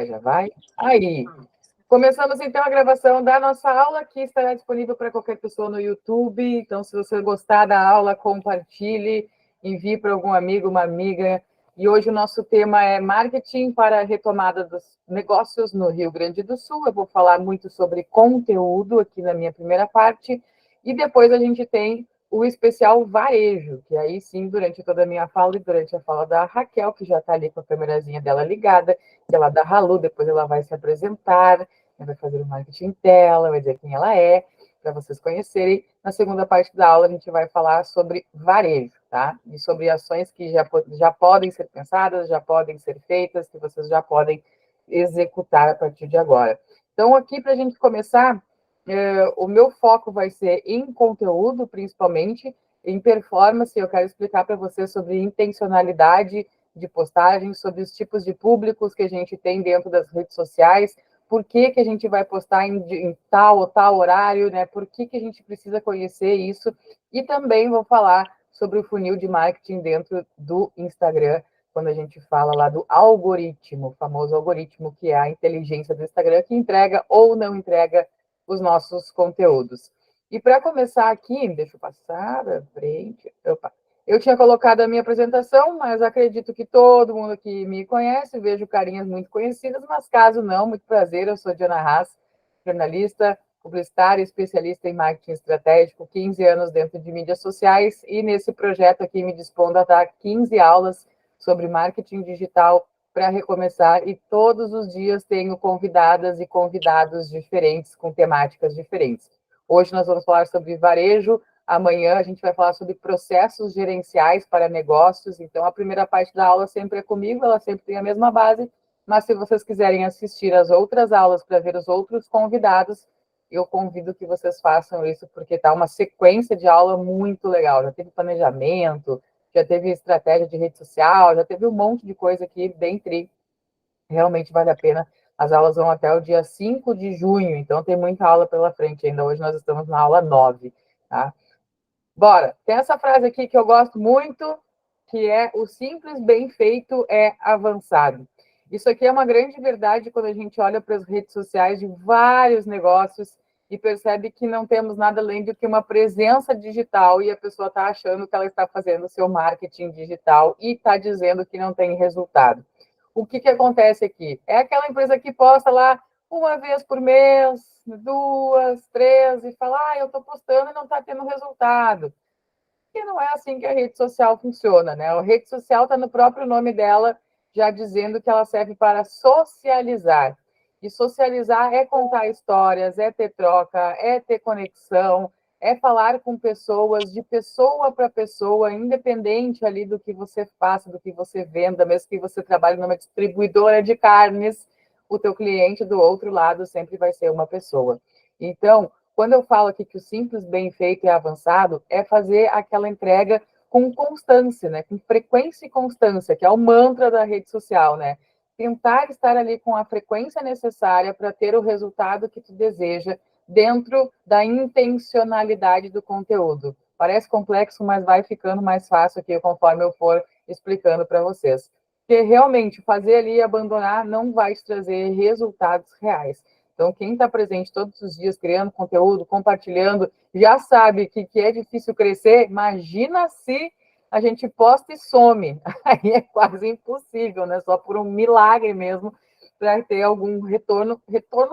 já vai. Aí, começamos então a gravação da nossa aula, que estará disponível para qualquer pessoa no YouTube. Então, se você gostar da aula, compartilhe, envie para algum amigo, uma amiga. E hoje o nosso tema é marketing para a retomada dos negócios no Rio Grande do Sul. Eu vou falar muito sobre conteúdo aqui na minha primeira parte. E depois a gente tem o especial varejo, que aí sim, durante toda a minha fala e durante a fala da Raquel, que já está ali com a câmerazinha dela ligada, que ela dá Halu, depois ela vai se apresentar, vai fazer o marketing dela, vai dizer quem ela é, para vocês conhecerem. Na segunda parte da aula, a gente vai falar sobre varejo, tá? E sobre ações que já podem ser pensadas, já podem ser feitas, que vocês já podem executar a partir de agora. Então, aqui, para a gente começar, o meu foco vai ser em conteúdo, principalmente, em performance. Eu quero explicar para vocês sobre intencionalidade de postagem, sobre os tipos de públicos que a gente tem dentro das redes sociais, por que a gente vai postar em tal ou tal horário, né? Por que a gente precisa conhecer isso. E também vou falar sobre o funil de marketing dentro do Instagram, quando a gente fala lá do algoritmo, o famoso algoritmo, que é a inteligência do Instagram, que entrega ou não entrega os nossos conteúdos. E para começar aqui, deixa eu passar para frente. Opa. Eu tinha colocado a minha apresentação, mas acredito que todo mundo aqui me conhece, vejo carinhas muito conhecidas, mas caso não, muito prazer, eu sou Diana Haas, jornalista, publicitária, especialista em marketing estratégico, 15 anos dentro de mídias sociais, e nesse projeto aqui me dispondo a dar 15 aulas sobre marketing digital para recomeçar, e todos os dias tenho convidadas e convidados diferentes, com temáticas diferentes. Hoje nós vamos falar sobre varejo, amanhã a gente vai falar sobre processos gerenciais para negócios, então a primeira parte da aula sempre é comigo, ela sempre tem a mesma base, mas se vocês quiserem assistir as outras aulas para ver os outros convidados, eu convido que vocês façam isso, porque está uma sequência de aula muito legal, já teve planejamento, já teve estratégia de rede social, já teve um monte de coisa aqui, bem tri. Realmente vale a pena. As aulas vão até o dia 5 de junho, então tem muita aula pela frente ainda. Hoje nós estamos na aula 9, tá? Bora! Tem essa frase aqui que eu gosto muito, que é: o simples bem feito é avançado. Isso aqui é uma grande verdade quando a gente olha para as redes sociais de vários negócios e percebe que não temos nada além do que uma presença digital e a pessoa está achando que ela está fazendo o seu marketing digital e está dizendo que não tem resultado. O que acontece aqui? É aquela empresa que posta lá uma vez por mês, 2, 3, e fala: eu estou postando e não está tendo resultado. E não é assim que a rede social funciona, né? A rede social está no próprio nome dela, já dizendo que ela serve para socializar. E socializar é contar histórias, é ter troca, é ter conexão, é falar com pessoas, de pessoa para pessoa, independente ali do que você faça, do que você venda, mesmo que você trabalhe numa distribuidora de carnes, o teu cliente do outro lado sempre vai ser uma pessoa. Então, quando eu falo aqui que o simples bem feito é avançado, é fazer aquela entrega com constância, né? Com frequência e constância, que é o mantra da rede social, né? Tentar estar ali com a frequência necessária para ter o resultado que tu deseja dentro da intencionalidade do conteúdo. Parece complexo, mas vai ficando mais fácil aqui conforme eu for explicando para vocês. Porque realmente fazer ali e abandonar não vai te trazer resultados reais. Então, quem está presente todos os dias criando conteúdo, compartilhando, já sabe que é difícil crescer. Imagina se a gente posta e some. Aí é quase impossível, né? Só por um milagre mesmo para ter algum retorno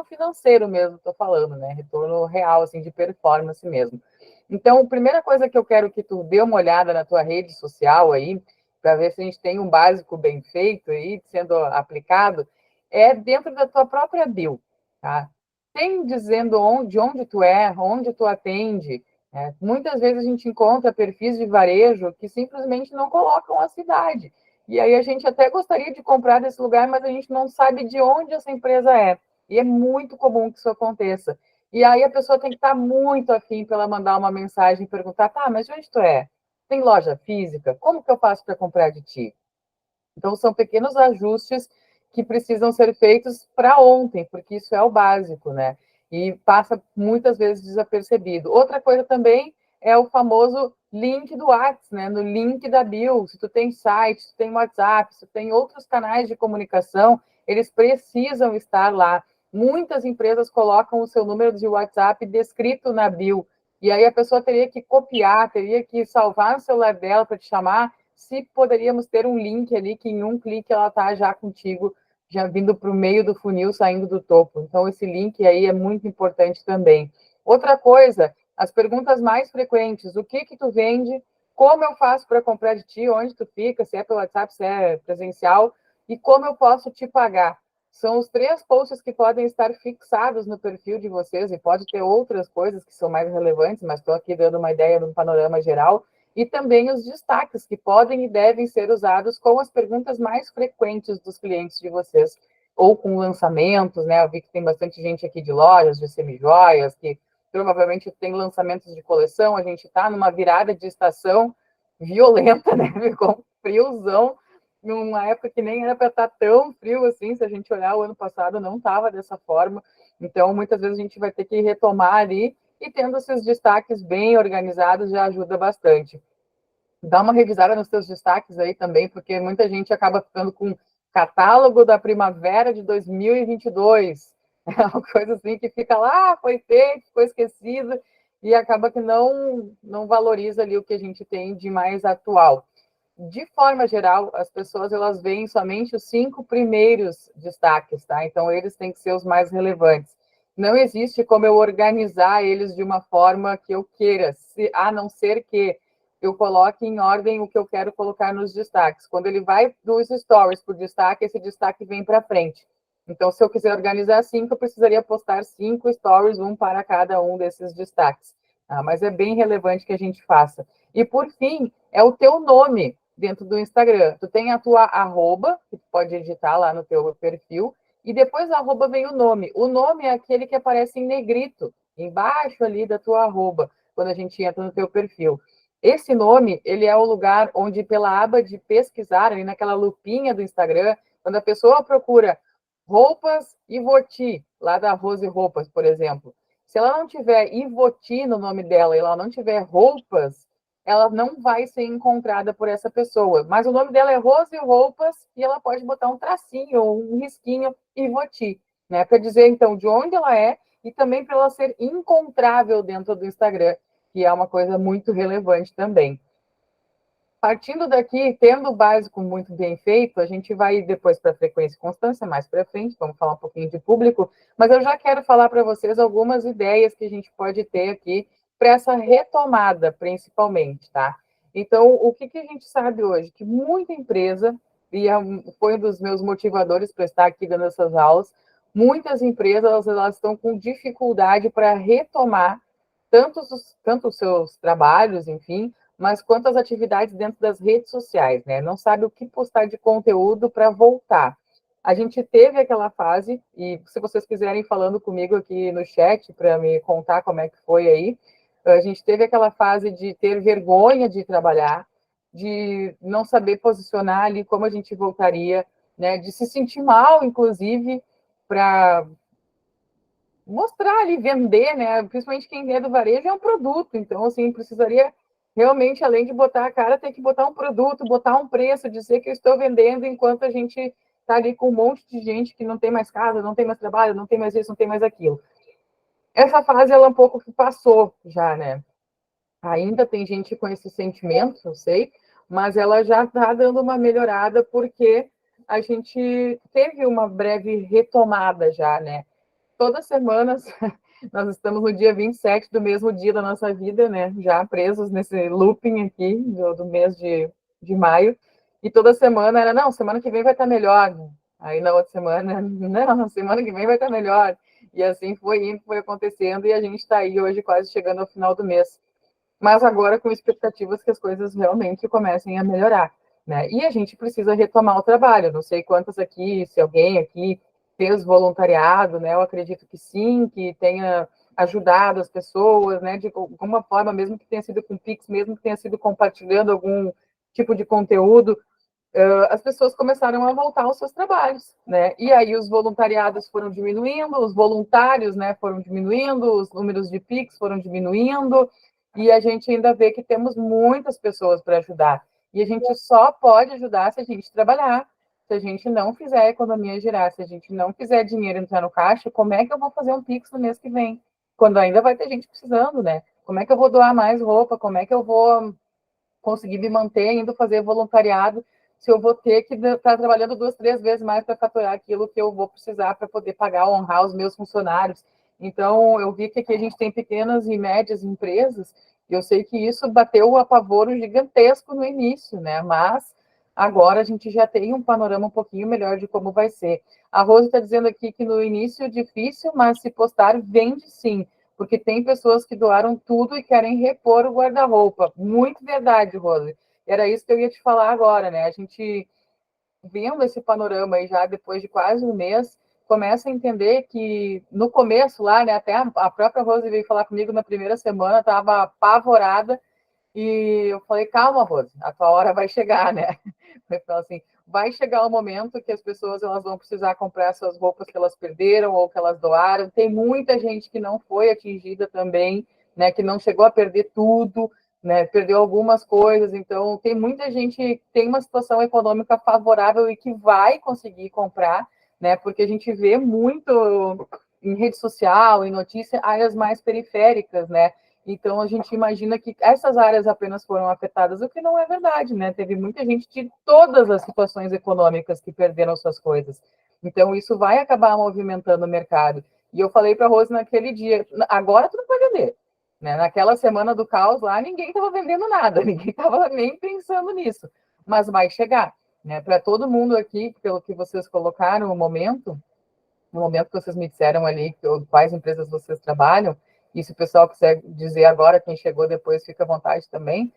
financeiro mesmo, estou falando, né? Retorno real, assim, de performance mesmo. Então, a primeira coisa que eu quero que tu dê uma olhada na tua rede social aí, para ver se a gente tem um básico bem feito aí, sendo aplicado, é dentro da tua própria bio. Tá? Tem dizendo onde tu é, onde tu atende. Né? Muitas vezes a gente encontra perfis de varejo que simplesmente não colocam a cidade. E aí a gente até gostaria de comprar desse lugar, mas a gente não sabe de onde essa empresa é. E é muito comum que isso aconteça. E aí a pessoa tem que estar muito afim para ela mandar uma mensagem e perguntar: tá, mas de onde tu é? Tem loja física? Como que eu faço para comprar de ti? Então, são pequenos ajustes que precisam ser feitos para ontem, porque isso é o básico, né? E passa muitas vezes desapercebido. Outra coisa também é o famoso link do WhatsApp, né? No link da bio, se tu tem site, se tu tem WhatsApp, se tu tem outros canais de comunicação, eles precisam estar lá. Muitas empresas colocam o seu número de WhatsApp descrito na bio, e aí a pessoa teria que copiar, teria que salvar no celular dela para te chamar, se poderíamos ter um link ali que em um clique ela está já contigo, já vindo para o meio do funil, saindo do topo. Então, esse link aí é muito importante também. Outra coisa, as perguntas mais frequentes: o que tu vende? Como eu faço para comprar de ti? Onde tu fica? Se é pelo WhatsApp, se é presencial? E como eu posso te pagar? São os 3 posts que podem estar fixados no perfil de vocês, e pode ter outras coisas que são mais relevantes, mas estou aqui dando uma ideia de um panorama geral. E também os destaques que podem e devem ser usados com as perguntas mais frequentes dos clientes de vocês, ou com lançamentos, né? Eu vi que tem bastante gente aqui de lojas, de semijoias, que provavelmente tem lançamentos de coleção. A gente está numa virada de estação violenta, né? Ficou friozão, numa época que nem era para estar tão frio assim. Se a gente olhar o ano passado, não estava dessa forma. Então, muitas vezes a gente vai ter que retomar ali, e tendo esses destaques bem organizados já ajuda bastante. Dá uma revisada nos seus destaques aí também, porque muita gente acaba ficando com catálogo da primavera de 2022. É uma coisa assim que fica lá, foi feito, foi esquecido, e acaba que não valoriza ali o que a gente tem de mais atual. De forma geral, as pessoas elas veem somente os 5 primeiros destaques, tá? Então, eles têm que ser os mais relevantes. Não existe como eu organizar eles de uma forma que eu queira, a não ser que eu coloque em ordem o que eu quero colocar nos destaques. Quando ele vai dos stories por destaque, esse destaque vem para frente. Então, se eu quiser organizar 5, eu precisaria postar 5 stories, um para cada um desses destaques. Mas é bem relevante que a gente faça. E, por fim, é o teu nome dentro do Instagram. Tu tem a tua arroba, que tu pode editar lá no teu perfil, e depois da arroba vem o nome. O nome é aquele que aparece em negrito, embaixo ali da tua arroba, quando a gente entra no teu perfil. Esse nome, ele é o lugar onde, pela aba de pesquisar, ali naquela lupinha do Instagram, quando a pessoa procura roupas Ivoti, lá da Rose Roupas, por exemplo, se ela não tiver Ivoti no nome dela e ela não tiver roupas, ela não vai ser encontrada por essa pessoa. Mas o nome dela é Rose Roupas, e ela pode botar um tracinho ou um risquinho Ivoti, né? Para dizer, então, de onde ela é, e também para ela ser encontrável dentro do Instagram, que é uma coisa muito relevante também. Partindo daqui, tendo o básico muito bem feito, a gente vai depois para a frequência e constância, mais para frente, vamos falar um pouquinho de público, mas eu já quero falar para vocês algumas ideias que a gente pode ter aqui para essa retomada, principalmente, tá? Então, o que a gente sabe hoje? Que muita empresa, e foi um dos meus motivadores para estar aqui dando essas aulas, muitas empresas elas estão com dificuldade para retomar tanto os seus trabalhos, enfim, mas quanto às atividades dentro das redes sociais, né? Não sabe o que postar de conteúdo para voltar. A gente teve aquela fase, e se vocês quiserem ir falando comigo aqui no chat para me contar como é que foi aí, a gente teve aquela fase de ter vergonha de trabalhar, de não saber posicionar ali como a gente voltaria, né? De se sentir mal, inclusive, para mostrar ali, vender, né? Principalmente quem é do varejo é um produto, então, assim, precisaria realmente, além de botar a cara, ter que botar um produto, botar um preço, dizer que eu estou vendendo, enquanto a gente está ali com um monte de gente que não tem mais casa, não tem mais trabalho, não tem mais isso, não tem mais aquilo. Essa fase, ela um pouco que passou já, né? Ainda tem gente com esse sentimento, eu sei, mas ela já está dando uma melhorada, porque a gente teve uma breve retomada já, né? Todas as semanas, nós estamos no dia 27 do mesmo dia da nossa vida, né? Já presos nesse looping aqui do mês de maio. E toda semana era, não, semana que vem vai estar melhor. Aí na outra semana, não, semana que vem vai estar melhor. E assim foi indo, foi acontecendo, e a gente está aí hoje quase chegando ao final do mês. Mas agora com expectativas que as coisas realmente comecem a melhorar, né? E a gente precisa retomar o trabalho. Não sei quantas aqui, se alguém aqui fez voluntariado, né? Eu acredito que sim, que tenha ajudado as pessoas, né? De alguma forma, mesmo que tenha sido com Pix, mesmo que tenha sido compartilhando algum tipo de conteúdo, as pessoas começaram a voltar aos seus trabalhos, né? E aí os voluntariados foram diminuindo, os voluntários, né, foram diminuindo, os números de Pix foram diminuindo, e a gente ainda vê que temos muitas pessoas para ajudar. E a gente só pode ajudar se a gente trabalhar, Se a gente não fizer a economia girar, se a gente não fizer dinheiro entrar no caixa, como é que eu vou fazer um Pix no mês que vem? Quando ainda vai ter gente precisando, né? Como é que eu vou doar mais roupa? Como é que eu vou conseguir me manter, indo fazer voluntariado, se eu vou ter que estar trabalhando 2, 3 vezes mais para faturar aquilo que eu vou precisar para poder pagar, honrar os meus funcionários. Então, eu vi que aqui a gente tem pequenas e médias empresas, e eu sei que isso bateu o apavoro gigantesco no início, né? Mas agora a gente já tem um panorama um pouquinho melhor de como vai ser. A Rose está dizendo aqui que no início é difícil, mas se postar, vende sim, porque tem pessoas que doaram tudo e querem repor o guarda-roupa. Muito verdade, Rose. Era isso que eu ia te falar agora, né? A gente, vendo esse panorama aí já depois de quase um mês, começa a entender que no começo lá, né, até a própria Rose veio falar comigo na primeira semana, estava apavorada, e eu falei, calma, Rose, a tua hora vai chegar, né? Eu falo assim, vai chegar o momento que as pessoas elas vão precisar comprar suas roupas que elas perderam ou que elas doaram. Tem muita gente que não foi atingida também, né? Que não chegou a perder tudo, né? Perdeu algumas coisas. Então, tem muita gente que tem uma situação econômica favorável e que vai conseguir comprar, né? Porque a gente vê muito em rede social, em notícia, áreas mais periféricas, né? Então, a gente imagina que essas áreas apenas foram afetadas, o que não é verdade, né? Teve muita gente de todas as situações econômicas que perderam suas coisas. Então, isso vai acabar movimentando o mercado. E eu falei para a Rose naquele dia, agora tu não vai vender. Né? Naquela semana do caos lá, ninguém estava vendendo nada, ninguém estava nem pensando nisso. Mas vai chegar. Né? Para todo mundo aqui, pelo que vocês colocaram no momento que vocês me disseram ali quais empresas vocês trabalham, e se o pessoal quiser dizer agora, quem chegou depois, fica à vontade também.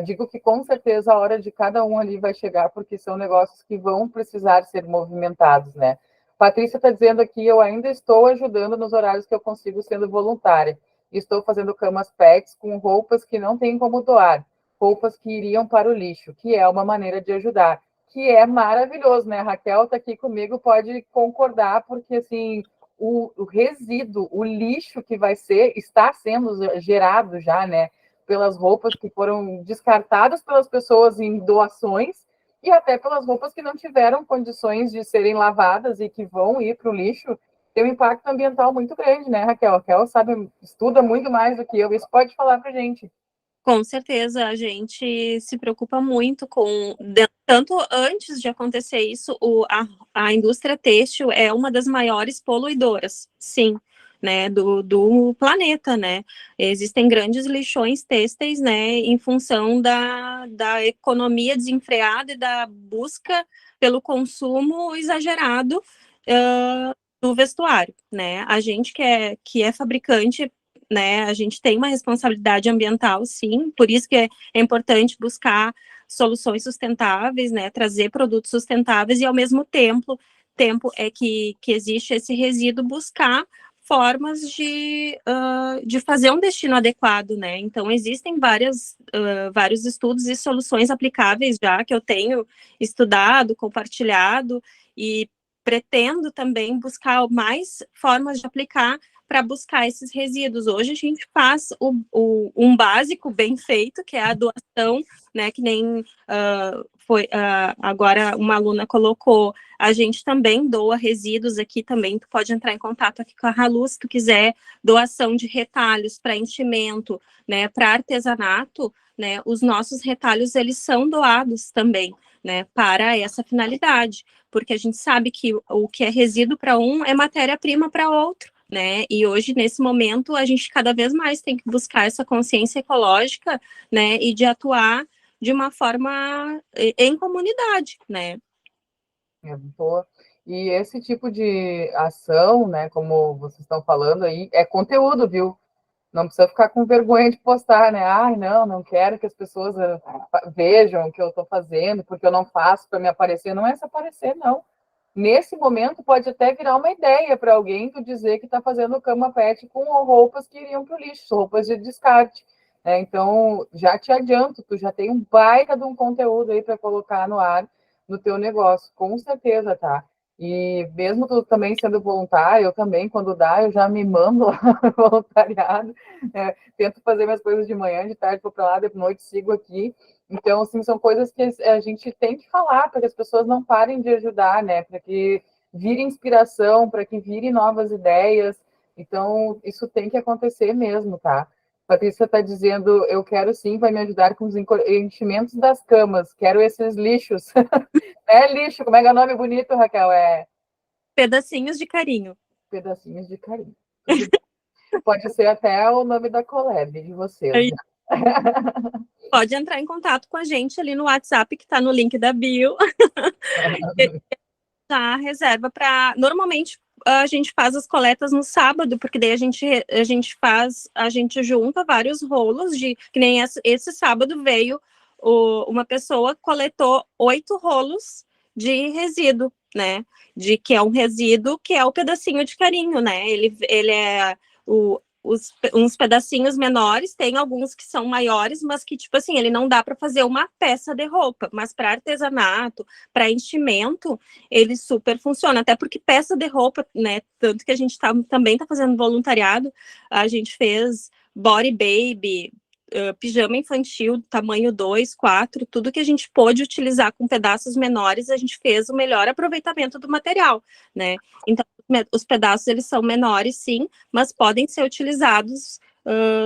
Digo que com certeza a hora de cada um ali vai chegar, porque são negócios que vão precisar ser movimentados, né? Patrícia está dizendo aqui, eu ainda estou ajudando nos horários que eu consigo sendo voluntária. Estou fazendo camas pets com roupas que não tem como doar, roupas que iriam para o lixo, que é uma maneira de ajudar, que é maravilhoso, né? A Raquel está aqui comigo, pode concordar, porque assim, o resíduo, o lixo que vai ser, está sendo gerado já, né? Pelas roupas que foram descartadas pelas pessoas em doações e até pelas roupas que não tiveram condições de serem lavadas e que vão ir para o lixo, tem um impacto ambiental muito grande, né, Raquel? A Raquel sabe, estuda muito mais do que eu, isso pode falar para a gente. Com certeza, a gente se preocupa muito com. Tanto antes de acontecer isso, a indústria têxtil é uma das maiores poluidoras, sim, né, do planeta, né? Existem grandes lixões têxteis, né, em função da economia desenfreada e da busca pelo consumo exagerado do vestuário, né? A gente que é fabricante, né? A gente tem uma responsabilidade ambiental, sim, por isso que é importante buscar soluções sustentáveis, né? Trazer produtos sustentáveis e ao mesmo tempo é que existe esse resíduo, buscar formas de fazer um destino adequado, né? Então, existem vários estudos e soluções aplicáveis já que eu tenho estudado, compartilhado e pretendo também buscar mais formas de aplicar para buscar esses resíduos. Hoje a gente faz um básico bem feito, que é a doação, né? Que nem agora uma aluna colocou, a gente também doa resíduos aqui também. Tu pode entrar em contato aqui com a Halu se tu quiser doação de retalhos para enchimento, né? Para artesanato, né? Os nossos retalhos eles são doados também, né? Para essa finalidade, porque a gente sabe que o que é resíduo para um é matéria-prima para outro. Né? E hoje, nesse momento, a gente cada vez mais tem que buscar essa consciência ecológica, né? E de atuar de uma forma em comunidade, né? Boa. E esse tipo de ação, né, como vocês estão falando aí, é conteúdo, viu? Não precisa ficar com vergonha de postar, né? Ai, não quero que as pessoas vejam o que eu estou fazendo, porque eu não faço para me aparecer. Não é se aparecer, não. Nesse momento, pode até virar uma ideia para alguém tu dizer que está fazendo cama pet com roupas que iriam para o lixo, roupas de descarte. Né? Então, já te adianto, tu já tem um baita de um conteúdo aí para colocar no ar no teu negócio, com certeza, tá? E mesmo tu também sendo voluntário, eu também, quando dá, eu já me mando lá no voluntariado, tento fazer minhas coisas de manhã, de tarde, vou para lá, de noite sigo aqui, Então, assim, são coisas que a gente tem que falar para que as pessoas não parem de ajudar, né? Para que vire inspiração, para que vire novas ideias. Então, isso tem que acontecer mesmo, tá? Patrícia está dizendo, eu quero sim, vai me ajudar com os enchimentos das camas, quero esses lixos. É lixo, como é que é o nome bonito, Raquel? É Pedacinhos de carinho. pedacinhos de carinho. Pode ser até o nome da collab de vocês. Aí, pode entrar em contato com a gente ali no WhatsApp, que está no link da bio. Já reserva para. Normalmente a gente faz as coletas no sábado, porque daí a gente junta vários rolos de que nem esse sábado veio uma pessoa coletou 8 rolos de resíduo, né? De que é um resíduo que é o pedacinho de carinho, né? Ele é uns pedacinhos menores, tem alguns que são maiores, mas que, tipo assim, ele não dá para fazer uma peça de roupa, mas para artesanato, para enchimento, ele super funciona, até porque peça de roupa, né, tanto que a gente também tá fazendo voluntariado, a gente fez body baby, pijama infantil, tamanho 2, 4, tudo que a gente pôde utilizar com pedaços menores, a gente fez o melhor aproveitamento do material, né? Então, os pedaços, eles são menores, sim, mas podem ser utilizados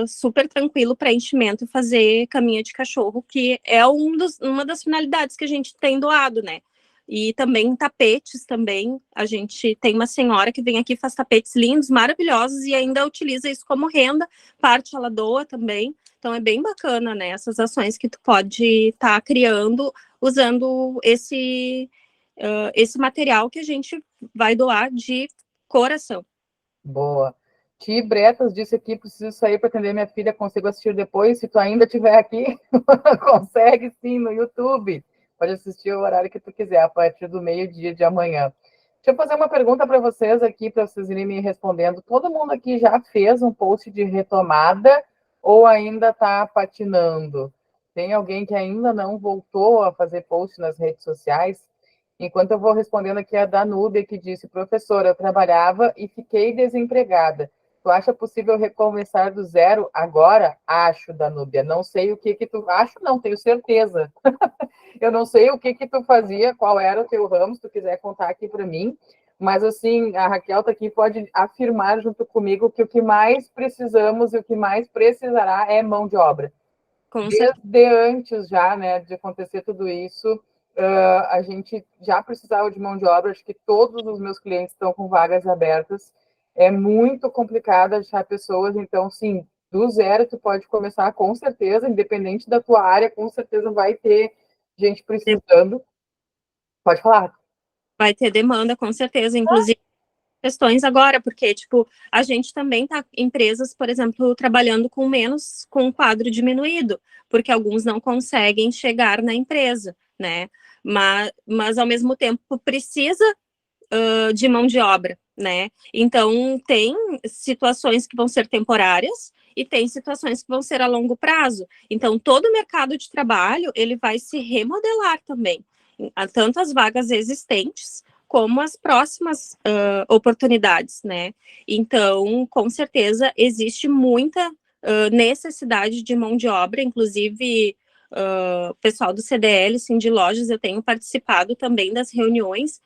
super tranquilo para enchimento e fazer caminha de cachorro, que é uma das finalidades que a gente tem doado, né? E também tapetes também, a gente tem uma senhora que vem aqui, faz tapetes lindos, maravilhosos, e ainda utiliza isso como renda, parte ela doa também, então é bem bacana, né, essas ações que tu pode estar criando, usando esse material que a gente vai doar de coração. Boa. Ti Bretas disse aqui, preciso sair para atender minha filha, consigo assistir depois? Se tu ainda estiver aqui, consegue sim, no YouTube. Pode assistir o horário que tu quiser, a partir do meio-dia de amanhã. Deixa eu fazer uma pergunta para vocês aqui, para vocês irem me respondendo. Todo mundo aqui já fez um post de retomada ou ainda está patinando? Tem alguém que ainda não voltou a fazer post nas redes sociais? Enquanto eu vou respondendo aqui a Danúbia, que disse, professora, eu trabalhava e fiquei desempregada. Tu acha possível recomeçar do zero agora? Acho, Danúbia. Não sei o que tu... Acho não, tenho certeza. Eu não sei o que tu fazia, qual era o teu ramo, se tu quiser contar aqui para mim. Mas, assim, a Raquel tá aqui, pode afirmar junto comigo que o que mais precisamos e o que mais precisará é mão de obra. Desde antes já, né, de acontecer tudo isso, a gente já precisava de mão de obra, acho que todos os meus clientes estão com vagas abertas, é muito complicado achar pessoas, então, sim, do zero tu pode começar com certeza, independente da tua área, com certeza vai ter gente precisando. Pode falar. Vai ter demanda, com certeza, inclusive questões agora, porque, tipo, a gente também tá, empresas, por exemplo, trabalhando com um quadro diminuído, porque alguns não conseguem chegar na empresa, né? Mas ao mesmo tempo, precisa de mão de obra, né? Então, tem situações que vão ser temporárias e tem situações que vão ser a longo prazo. Então, todo o mercado de trabalho, ele vai se remodelar também. Tanto as vagas existentes, como as próximas oportunidades, né? Então, com certeza, existe muita necessidade de mão de obra, inclusive pessoal do CDL, sim, de lojas, eu tenho participado também das reuniões,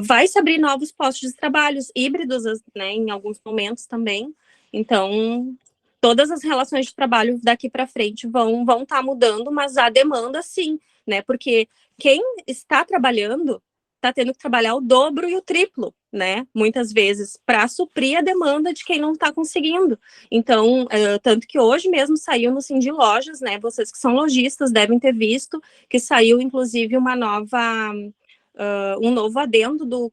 vai se abrir novos postos de trabalho híbridos, né, em alguns momentos também, então todas as relações de trabalho daqui para frente vão estar mudando, mas a demanda sim, né, porque quem está trabalhando está tendo que trabalhar o dobro e o triplo, né, muitas vezes, para suprir a demanda de quem não está conseguindo. Então, tanto que hoje mesmo saiu no Cindy Lojas, né, vocês que são lojistas devem ter visto, que saiu, inclusive, um novo adendo do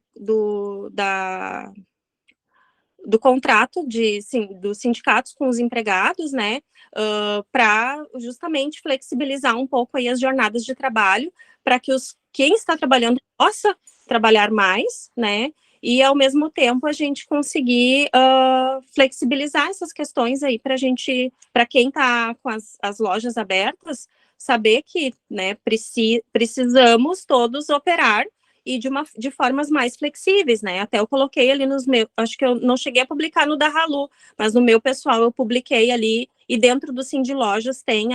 contrato dos sindicatos com os empregados, né, para justamente flexibilizar um pouco aí as jornadas de trabalho, para que quem está trabalhando possa trabalhar mais, né, e ao mesmo tempo a gente conseguir flexibilizar essas questões aí para quem está com as lojas abertas, saber que, né, precisamos todos operar e de formas mais flexíveis, né? Até eu coloquei ali nos meus, acho que eu não cheguei a publicar no da Halu, mas no meu pessoal eu publiquei ali, e dentro do Cindy Lojas tem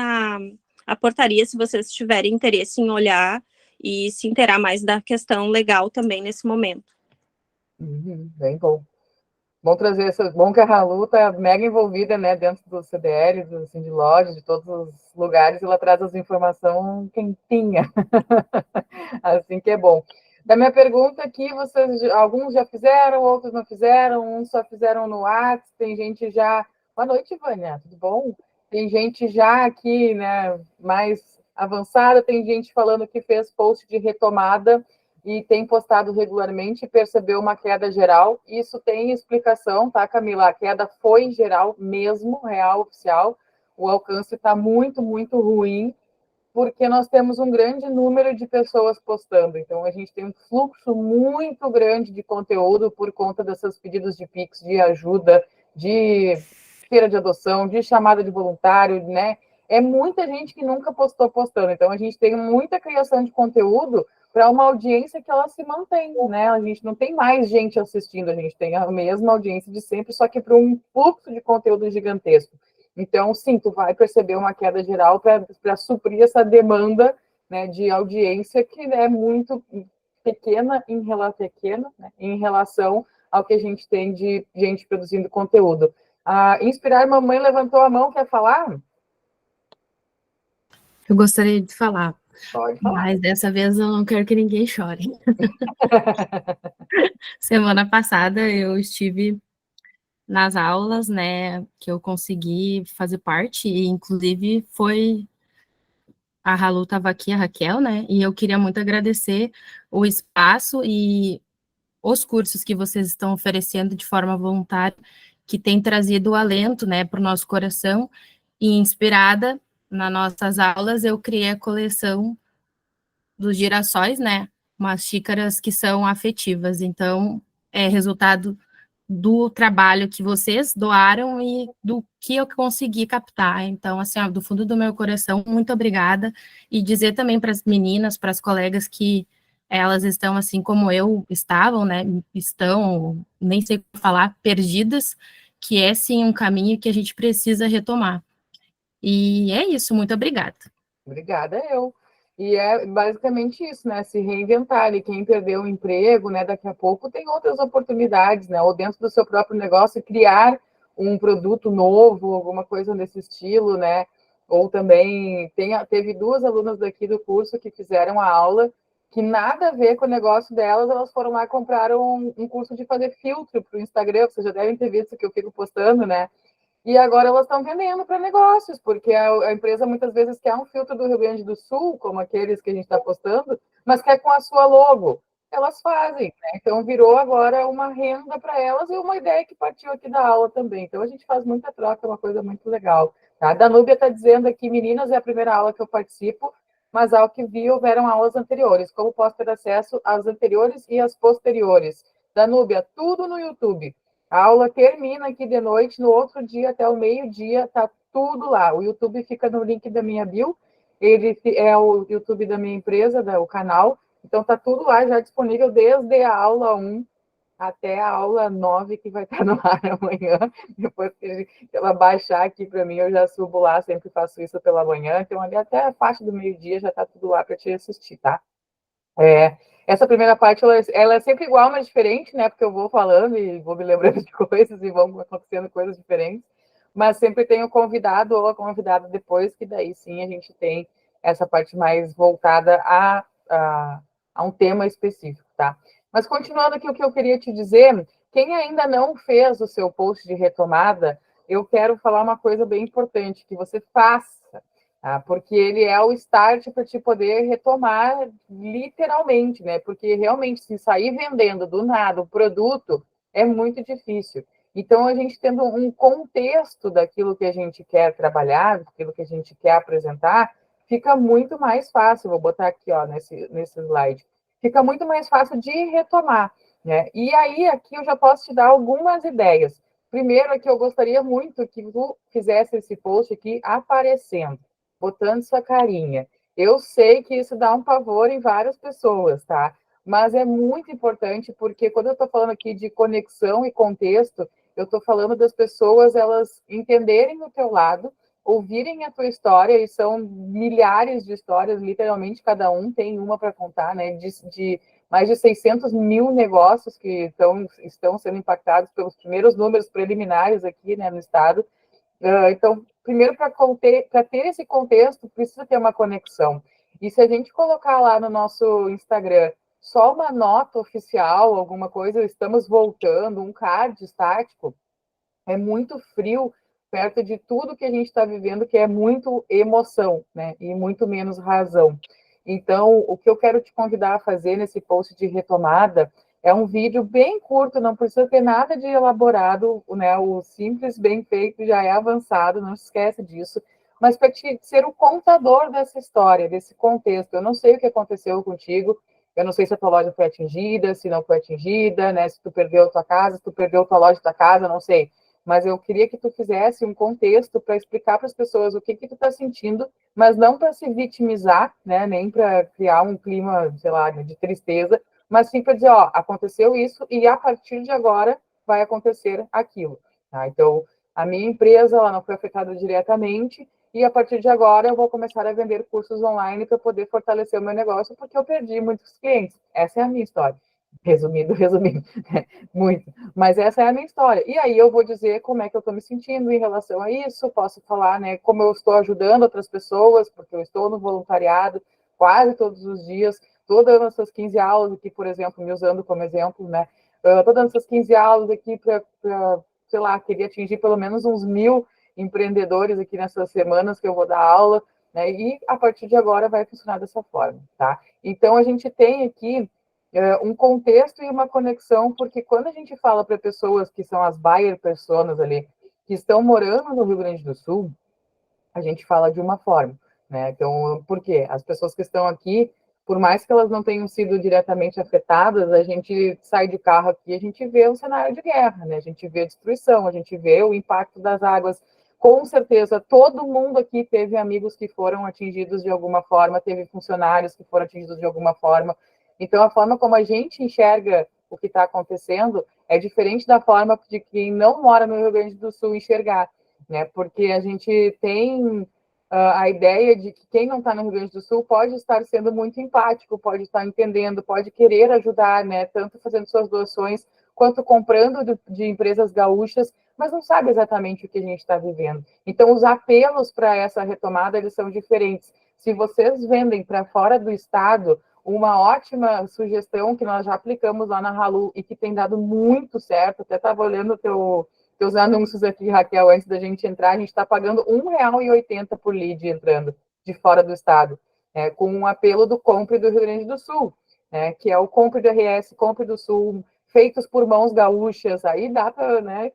a portaria, se vocês tiverem interesse em olhar e se inteirar mais da questão legal também nesse momento. Bem bom. Bom trazer essa. Bom que a Ralu está mega envolvida, né, dentro do CDL, do assim, de loja, de todos os lugares, ela traz as informações quentinha. Assim que é bom. Da minha pergunta aqui, vocês, alguns já fizeram, outros não fizeram, uns só fizeram no WhatsApp, tem gente já. Boa noite, Vânia, tudo bom? Tem gente já aqui, né, mais avançada, tem gente falando que fez post de retomada e tem postado regularmente e percebeu uma queda geral. Isso tem explicação, tá, Camila? A queda foi geral mesmo, real, oficial. O alcance está muito, muito ruim, porque nós temos um grande número de pessoas postando. Então, a gente tem um fluxo muito grande de conteúdo por conta desses pedidos de Pix, de ajuda, de feira de adoção, de chamada de voluntário, né? É muita gente que nunca postou postando. Então, a gente tem muita criação de conteúdo para uma audiência que ela se mantém, né? A gente não tem mais gente assistindo, a gente tem a mesma audiência de sempre, só que para um fluxo de conteúdo gigantesco. Então, sim, tu vai perceber uma queda geral para suprir essa demanda, né, de audiência que é muito pequena né, em relação ao que a gente tem de gente produzindo conteúdo. A Inspirar Mamãe levantou a mão, quer falar? Eu gostaria de falar, Pode falar. mas dessa vez eu não quero que ninguém chore. Semana passada eu estive nas aulas, né, que eu consegui fazer parte, e inclusive foi a Ralu estava aqui, a Raquel, né, e eu queria muito agradecer o espaço e os cursos que vocês estão oferecendo de forma voluntária, que tem trazido alento, né, para o nosso coração, e inspirada nas nossas aulas, eu criei a coleção dos girassóis, né, umas xícaras que são afetivas, então é resultado do trabalho que vocês doaram e do que eu consegui captar. Então, assim, ó, do fundo do meu coração, muito obrigada. E dizer também para as meninas, para as colegas que elas estão, assim como eu estavam, né, estão, nem sei como falar, perdidas, que é, sim, um caminho que a gente precisa retomar. E é isso, muito obrigada. Obrigada, eu. E é basicamente isso, né? Se reinventar. E quem perdeu o emprego, né? Daqui a pouco tem outras oportunidades, né? Ou dentro do seu próprio negócio, criar um produto novo, alguma coisa nesse estilo, né? Ou também teve duas alunas daqui do curso que fizeram a aula que nada a ver com o negócio delas, elas foram lá e compraram um curso de fazer filtro para o Instagram, vocês já devem ter visto que eu fico postando, né? E agora elas estão vendendo para negócios, porque a empresa muitas vezes quer um filtro do Rio Grande do Sul, como aqueles que a gente está postando, mas quer com a sua logo. Elas fazem, né? Então virou agora uma renda para elas e uma ideia que partiu aqui da aula também. Então a gente faz muita troca, é uma coisa muito legal. Tá? A Danúbia está dizendo aqui, meninas, é a primeira aula que eu participo, mas ao que vi, houveram aulas anteriores. Como posso ter acesso às anteriores e às posteriores? Danúbia, tudo no YouTube. A aula termina aqui de noite, no outro dia, até o meio-dia, tá tudo lá. O YouTube fica no link da minha bio, ele é o YouTube da minha empresa, o canal, então tá tudo lá já disponível desde a aula 1 até a aula 9, que vai estar no ar amanhã. Depois que ela baixar aqui para mim, eu já subo lá, sempre faço isso pela manhã, então ali até a parte do meio-dia já tá tudo lá para te assistir, tá? Essa primeira parte, ela é sempre igual, mas diferente, né? Porque eu vou falando e vou me lembrando de coisas e vão acontecendo coisas diferentes. Mas sempre tem o convidado ou a convidada depois, que daí sim a gente tem essa parte mais voltada a um tema específico, tá? Mas continuando aqui o que eu queria te dizer, quem ainda não fez o seu post de retomada, eu quero falar uma coisa bem importante, que você faça, porque ele é o start para te poder retomar literalmente, né? Porque realmente, se sair vendendo do nada o produto, é muito difícil. Então, a gente tendo um contexto daquilo que a gente quer trabalhar, daquilo que a gente quer apresentar, fica muito mais fácil. Vou botar aqui, ó, nesse slide. Fica muito mais fácil de retomar, né? E aí, aqui eu já posso te dar algumas ideias. Primeiro, é que eu gostaria muito que tu fizesse esse post aqui aparecendo, botando sua carinha. Eu sei que isso dá um pavor em várias pessoas, tá? Mas é muito importante, porque quando eu estou falando aqui de conexão e contexto, eu estou falando das pessoas, elas entenderem o teu lado, ouvirem a tua história, e são milhares de histórias, literalmente cada um tem uma para contar, né, de mais de 600 mil negócios que estão sendo impactados pelos primeiros números preliminares aqui, né, no estado. Então, primeiro, para ter esse contexto, precisa ter uma conexão. E se a gente colocar lá no nosso Instagram só uma nota oficial, alguma coisa, estamos voltando, um card estático, é muito frio perto de tudo que a gente está vivendo, que é muito emoção, né? E muito menos razão. Então, o que eu quero te convidar a fazer nesse post de retomada é um vídeo bem curto, não precisa ter nada de elaborado, né? O simples, bem feito já é avançado, não se esquece disso. Mas para te ser o contador dessa história, desse contexto. Eu não sei o que aconteceu contigo, eu não sei se a tua loja foi atingida, se não foi atingida, né? Se tu perdeu a tua casa, se tu perdeu a tua loja da casa, não sei. Mas eu queria que tu fizesse um contexto para explicar para as pessoas o que tu está sentindo, mas não para se vitimizar, né? Nem para criar um clima, sei lá, de tristeza, mas sim para dizer, ó, aconteceu isso e a partir de agora vai acontecer aquilo. Tá? Então, a minha empresa ela não foi afetada diretamente e a partir de agora eu vou começar a vender cursos online para poder fortalecer o meu negócio, porque eu perdi muitos clientes. Essa é a minha história. Resumindo, muito. Mas essa é a minha história. E aí eu vou dizer como é que eu estou me sentindo em relação a isso, posso falar, né, como eu estou ajudando outras pessoas, porque eu estou no voluntariado quase todos os dias, estou dando essas 15 aulas aqui, por exemplo, me usando como exemplo, né, estou dando essas 15 aulas aqui para, sei lá, queria atingir pelo menos uns 1.000 empreendedores aqui nessas semanas que eu vou dar aula, né, e a partir de agora vai funcionar dessa forma, tá? Então, a gente tem aqui um contexto e uma conexão, porque quando a gente fala para pessoas que são as buyer personas ali, que estão morando no Rio Grande do Sul, a gente fala de uma forma, né? Então, por quê? As pessoas que estão aqui, por mais que elas não tenham sido diretamente afetadas, a gente sai de carro aqui, a gente vê um cenário de guerra, né? A gente vê a destruição, a gente vê o impacto das águas. Com certeza, todo mundo aqui teve amigos que foram atingidos de alguma forma, teve funcionários que foram atingidos de alguma forma. Então, a forma como a gente enxerga o que está acontecendo é diferente da forma de quem não mora no Rio Grande do Sul enxergar, né? Porque a gente tem a ideia de que quem não está no Rio Grande do Sul pode estar sendo muito empático, pode estar entendendo, pode querer ajudar, né? Tanto fazendo suas doações, quanto comprando de empresas gaúchas, mas não sabe exatamente o que a gente está vivendo. Então, os apelos para essa retomada, eles são diferentes. Se vocês vendem para fora do estado, uma ótima sugestão que nós já aplicamos lá na Halu e que tem dado muito certo, até estava olhando teus anúncios aqui, Raquel, antes da gente entrar, a gente está pagando R$1,80 por lead entrando de fora do estado, com um apelo do Compre do Rio Grande do Sul, que é o Compre do RS, Compre do Sul, feitos por mãos gaúchas, aí dá para, né,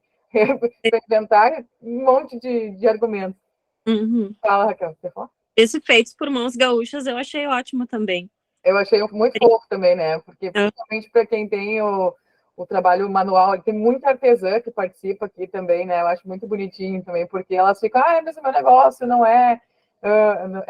inventar um monte de argumentos. Uhum. Fala, Raquel, você fala? Esse feitos por mãos gaúchas eu achei ótimo também. Eu achei muito fofo também, né? Porque principalmente para quem tem o trabalho manual, tem muita artesã que participa aqui também, né? Eu acho muito bonitinho também, porque elas ficam, mas o meu negócio não é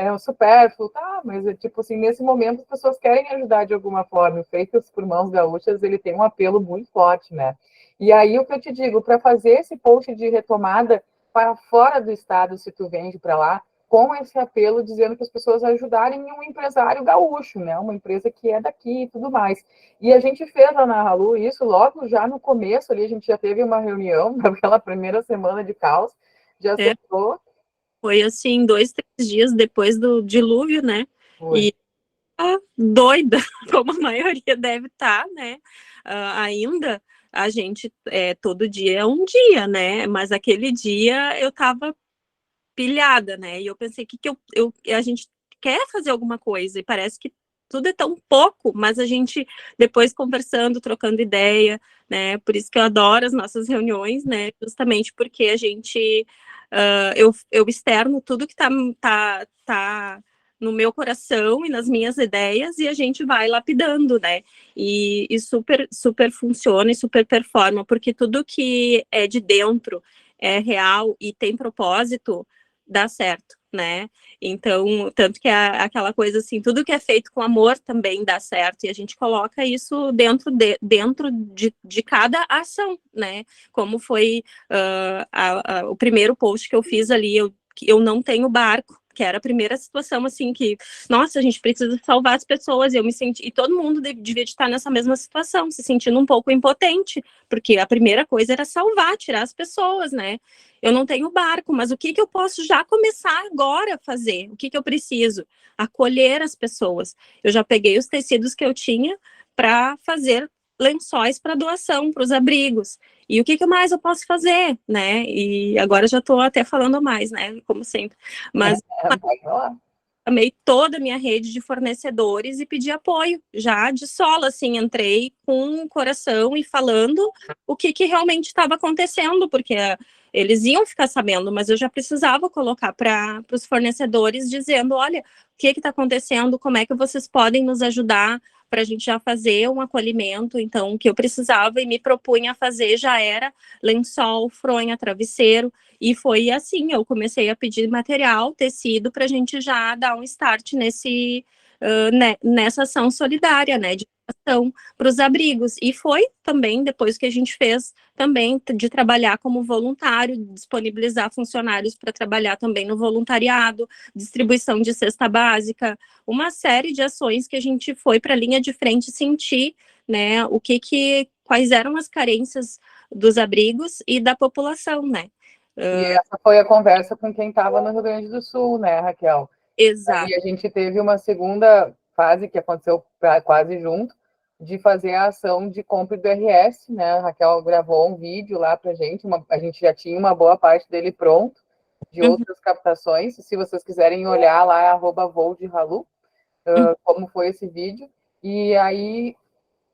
um supérfluo, tá? Mas tipo assim, nesse momento as pessoas querem ajudar de alguma forma. O Feitos por Mãos Gaúchas, ele tem um apelo muito forte, né? E aí o que eu te digo, para fazer esse post de retomada para fora do estado, se tu vende para lá, com esse apelo, dizendo que as pessoas ajudarem um empresário gaúcho, né? Uma empresa que é daqui e tudo mais. E a gente fez lá na Halu isso logo já no começo ali, a gente já teve uma reunião, naquela primeira semana de caos, já acertou. Foi assim, 2, 3 dias depois do dilúvio, né? Foi. E doida, como a maioria deve estar, né? Ainda, a gente, todo dia é um dia, né? Mas aquele dia eu tava pilhada, né? E eu pensei que a gente quer fazer alguma coisa e parece que tudo é tão pouco, mas a gente depois conversando, trocando ideia, né? Por isso que eu adoro as nossas reuniões, né? Justamente porque a gente eu externo tudo que tá no meu coração e nas minhas ideias e a gente vai lapidando, né? E super super funciona e super performa, porque tudo que é de dentro é real e tem propósito, dá certo, né? Então, tanto que é aquela coisa assim, tudo que é feito com amor também dá certo, e a gente coloca isso dentro de cada ação, né? Como foi o primeiro post que eu fiz ali, eu que eu não tenho barco, que era a primeira situação, assim, que, nossa, a gente precisa salvar as pessoas, e eu me senti, e todo mundo devia estar nessa mesma situação, se sentindo um pouco impotente, porque a primeira coisa era salvar, tirar as pessoas, né? Eu não tenho barco, mas o que eu posso já começar agora a fazer? O que eu preciso? Acolher as pessoas. Eu já peguei os tecidos que eu tinha para fazer lençóis para doação, para os abrigos. E o que mais eu posso fazer, né? E agora já estou até falando mais, né? Como sempre. Mas chamei toda a minha rede de fornecedores e pedi apoio, já de sola, assim, entrei com o coração e falando o que realmente estava acontecendo, porque eles iam ficar sabendo, mas eu já precisava colocar para os fornecedores dizendo, olha, o que está acontecendo, como é que vocês podem nos ajudar para a gente já fazer um acolhimento. Então, o que eu precisava e me propunha a fazer já era lençol, fronha, travesseiro, e foi assim, eu comecei a pedir material, tecido, para a gente já dar um start nessa ação solidária, né, de ação para os abrigos. E foi também, depois que a gente fez também de trabalhar como voluntário, disponibilizar funcionários para trabalhar também no voluntariado, distribuição de cesta básica, uma série de ações que a gente foi para a linha de frente sentir, né, quais eram as carências dos abrigos e da população, né. E essa foi a conversa com quem estava no Rio Grande do Sul, né, Raquel? Exato. E a gente teve uma segunda fase que aconteceu quase junto, de fazer a ação de compra do RS, né? A Raquel gravou um vídeo lá pra gente, a gente já tinha uma boa parte dele pronto, de outras captações. Se vocês quiserem olhar lá, @voldehalu, como foi esse vídeo. E aí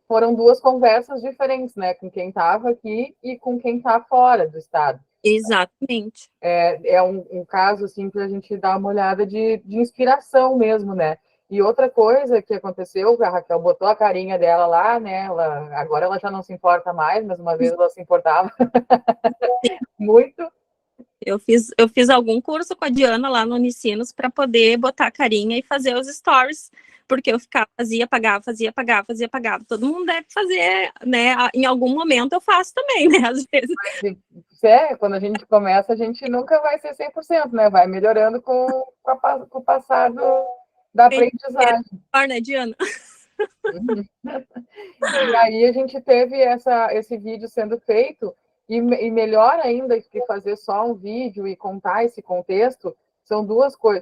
foram duas conversas diferentes, né? Com quem estava aqui e com quem está fora do estado. Exatamente. É um caso, assim, para a gente dar uma olhada de inspiração mesmo, né? E outra coisa que aconteceu, a Raquel botou a carinha dela lá, né? Agora ela já não se importa mais, mas uma vez ela se importava muito. Eu fiz algum curso com a Diana lá no Unicinos para poder botar a carinha e fazer os stories, porque eu ficava, fazia, apagava, fazia, apagava, fazia, apagava. Todo mundo deve fazer, né? Em algum momento eu faço também, né? Às vezes. Quando a gente começa, a gente nunca vai ser 100%, né? Vai melhorando com o passar da aprendizagem. Né, Diana? E aí a gente teve esse vídeo sendo feito, e melhor ainda que fazer só um vídeo e contar esse contexto, são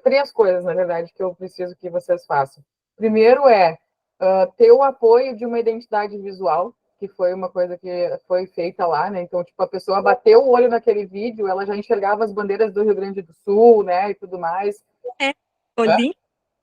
três coisas, na verdade, que eu preciso que vocês façam. Primeiro ter o apoio de uma identidade visual, que foi uma coisa que foi feita lá, né? Então, tipo, a pessoa bateu o olho naquele vídeo, ela já enxergava as bandeiras do Rio Grande do Sul, né? E tudo mais.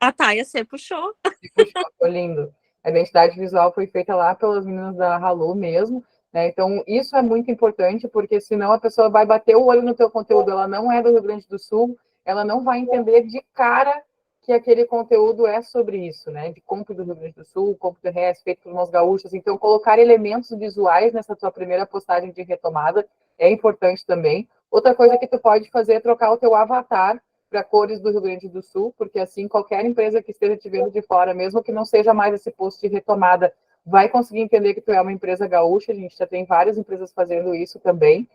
A Taia se puxou. Ficou lindo. A identidade visual foi feita lá pelas meninas da Halu mesmo, né? Então, isso é muito importante, porque senão a pessoa vai bater o olho no teu conteúdo, ela não é do Rio Grande do Sul, ela não vai entender de cara que aquele conteúdo é sobre isso, né? De compra do Rio Grande do Sul, compra do RS, feito por mãos gaúchas. Então, colocar elementos visuais nessa tua primeira postagem de retomada é importante também. Outra coisa que tu pode fazer é trocar o teu avatar para cores do Rio Grande do Sul, porque assim qualquer empresa que esteja te vendo de fora, mesmo que não seja mais esse post de retomada, vai conseguir entender que tu é uma empresa gaúcha. A gente já tem várias empresas fazendo isso também.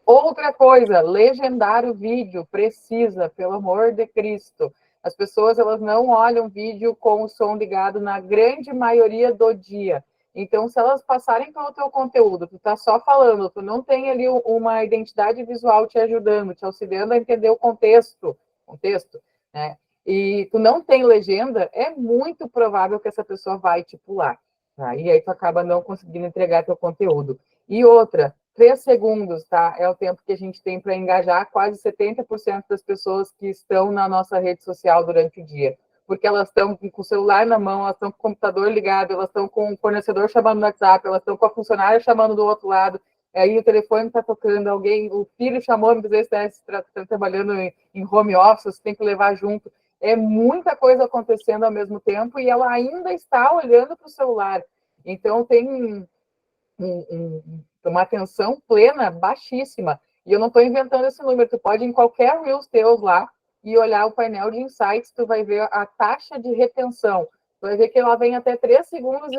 Outra coisa, legendar o vídeo, precisa, pelo amor de Cristo. As pessoas, elas não olham vídeo com o som ligado na grande maioria do dia. Então, se elas passarem pelo teu conteúdo, tu tá só falando, tu não tem ali uma identidade visual te ajudando, te auxiliando a entender o contexto, né? E tu não tem legenda, é muito provável que essa pessoa vai te pular, tá? E aí tu acaba não conseguindo entregar teu conteúdo. E outra, 3 segundos, tá? É o tempo que a gente tem para engajar quase 70% das pessoas que estão na nossa rede social durante o dia. Porque elas estão com o celular na mão, elas estão com o computador ligado, elas estão com o fornecedor chamando no WhatsApp, elas estão com a funcionária chamando do outro lado, aí o telefone está tocando, alguém, o filho chamou, muitas vezes está trabalhando em home office, você tem que levar junto. É muita coisa acontecendo ao mesmo tempo e ela ainda está olhando para o celular. Então, tem uma atenção plena baixíssima. E eu não estou inventando esse número, tu pode ir em qualquer Reels teus lá e olhar o painel de insights, tu vai ver a taxa de retenção. Tu vai ver que ela vem até 3 segundos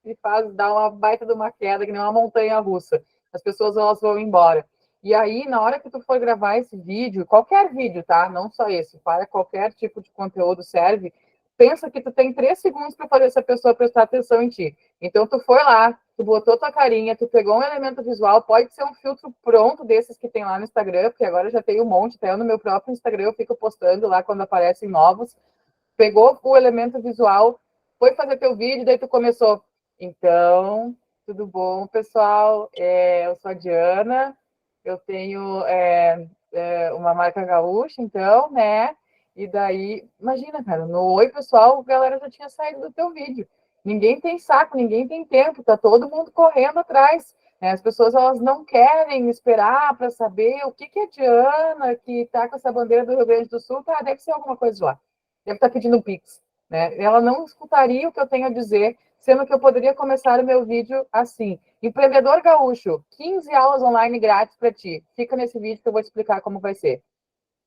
e dá uma baita de uma queda, que nem uma montanha russa. As pessoas, elas vão embora. E aí, na hora que tu for gravar esse vídeo, qualquer vídeo, tá? Não só esse, para qualquer tipo de conteúdo serve, pensa que tu tem 3 segundos para fazer essa pessoa prestar atenção em ti. Então, tu foi lá, tu botou tua carinha, tu pegou um elemento visual, pode ser um filtro pronto desses que tem lá no Instagram, porque agora já tem um monte, até no meu próprio Instagram eu fico postando lá quando aparecem novos. Pegou o elemento visual, foi fazer teu vídeo, daí tu começou. Então, tudo bom, pessoal? Eu sou a Diana, eu tenho uma marca gaúcha, então, né? E daí, imagina, cara, no Oi, pessoal, a galera já tinha saído do teu vídeo. Ninguém tem saco, ninguém tem tempo, tá todo mundo correndo atrás. Né? As pessoas, elas não querem esperar para saber o que a Diana, que tá com essa bandeira do Rio Grande do Sul, tá, deve ser alguma coisa lá. Deve estar pedindo um Pix. Né? Ela não escutaria o que eu tenho a dizer, sendo que eu poderia começar o meu vídeo assim. Empreendedor gaúcho, 15 aulas online grátis para ti. Fica nesse vídeo que eu vou te explicar como vai ser.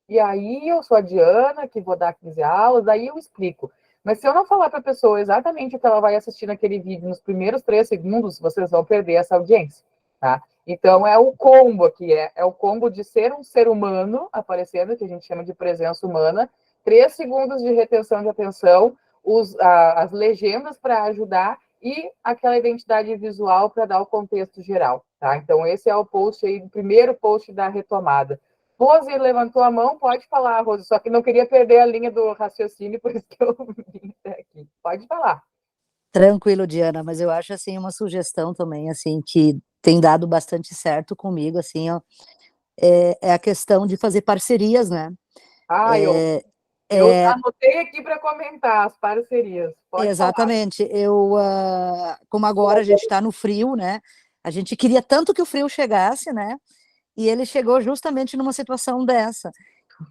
E aí eu sou a Diana, que vou dar 15 aulas, daí eu explico. Mas se eu não falar para a pessoa exatamente o que ela vai assistir naquele vídeo nos primeiros 3 segundos, vocês vão perder essa audiência, tá? Então é o combo aqui, é o combo de ser um ser humano aparecendo, que a gente chama de presença humana, 3 segundos de retenção de atenção, as legendas para ajudar e aquela identidade visual para dar o contexto geral, tá? Então esse é o post aí, o primeiro post da retomada. Rose levantou a mão, pode falar, Rose, só que não queria perder a linha do raciocínio, por isso que eu vim até aqui. Pode falar. Tranquilo, Diana, mas eu acho, assim, uma sugestão também, assim, que tem dado bastante certo comigo, assim, ó, é a questão de fazer parcerias, né? Eu anotei aqui para comentar as parcerias. Pode exatamente. Como agora a gente está no frio, né? A gente queria tanto que o frio chegasse, né? E ele chegou justamente numa situação dessa.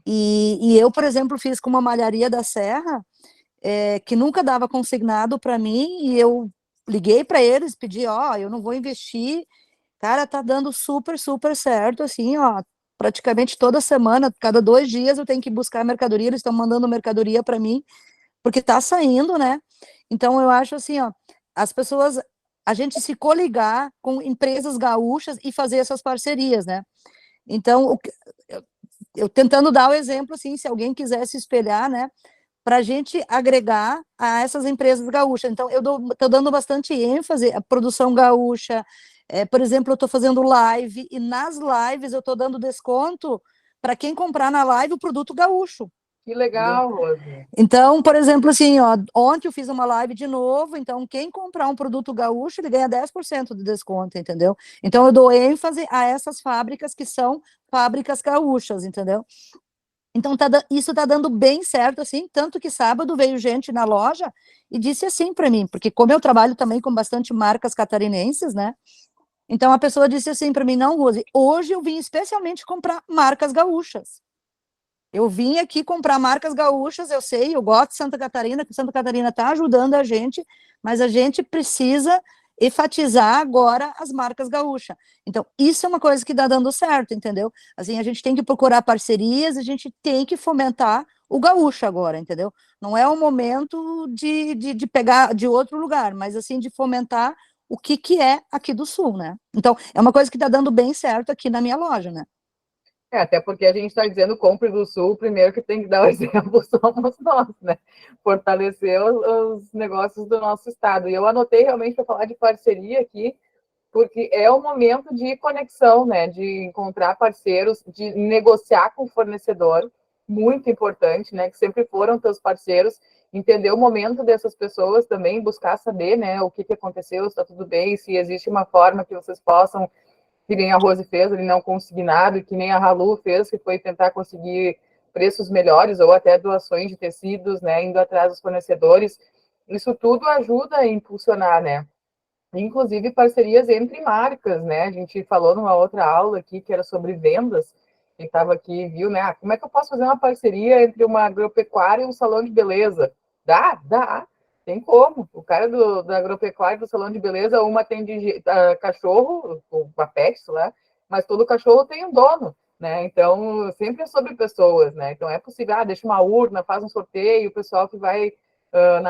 E eu, por exemplo, fiz com uma malharia da Serra, que nunca dava consignado para mim, e eu liguei para eles, pedi, eu não vou investir, cara, tá dando super, super certo, assim, praticamente toda semana, cada 2 dias eu tenho que buscar mercadoria, eles estão mandando mercadoria para mim, porque tá saindo, né? Então eu acho assim, as pessoas, a gente se coligar com empresas gaúchas e fazer essas parcerias, né? Então, eu tentando dar o exemplo, assim, se alguém quiser se espelhar, né, para a gente agregar a essas empresas gaúchas. Então, eu estou dando bastante ênfase à produção gaúcha. Por exemplo, eu estou fazendo live, e nas lives eu estou dando desconto para quem comprar na live o produto gaúcho. Que legal, Rose. Então, por exemplo, assim, ontem eu fiz uma live de novo, então quem comprar um produto gaúcho, ele ganha 10% de desconto, entendeu? Então eu dou ênfase a essas fábricas que são fábricas gaúchas, entendeu? Então isso está dando bem certo, assim, tanto que sábado veio gente na loja e disse assim para mim, porque como eu trabalho também com bastante marcas catarinenses, né? Então a pessoa disse assim para mim, não, Rose, hoje eu vim especialmente comprar marcas gaúchas. Eu vim aqui comprar marcas gaúchas, eu sei, eu gosto de Santa Catarina, que Santa Catarina está ajudando a gente, mas a gente precisa enfatizar agora as marcas gaúchas. Então, isso é uma coisa que está dando certo, entendeu? Assim, a gente tem que procurar parcerias, a gente tem que fomentar o gaúcho agora, entendeu? Não é o momento de pegar de outro lugar, mas assim, de fomentar o que é aqui do Sul, né? Então, é uma coisa que está dando bem certo aqui na minha loja, né? Até porque a gente está dizendo compre do Sul, primeiro que tem que dar o exemplo somos nós, né? Fortalecer os negócios do nosso estado. E eu anotei realmente para falar de parceria aqui, porque é o momento de conexão, né? De encontrar parceiros, de negociar com o fornecedor, muito importante, né? Que sempre foram teus parceiros, entender o momento dessas pessoas também, buscar saber, né? O que aconteceu, se está tudo bem, se existe uma forma que vocês possam, que nem a Rose fez, ele não consignado, e que nem a Halu fez, que foi tentar conseguir preços melhores ou até doações de tecidos, né, indo atrás dos fornecedores. Isso tudo ajuda a impulsionar, né? Inclusive parcerias entre marcas, né? A gente falou numa outra aula aqui que era sobre vendas. Quem estava aqui viu, né? Como é que eu posso fazer uma parceria entre uma agropecuária e um salão de beleza? Dá. Tem como. O cara da agropecuária, do salão de beleza, uma atende cachorro, uma pet, sei lá, mas todo cachorro tem um dono, né? Então, sempre é sobre pessoas, né? Então, é possível, deixa uma urna, faz um sorteio, o pessoal que vai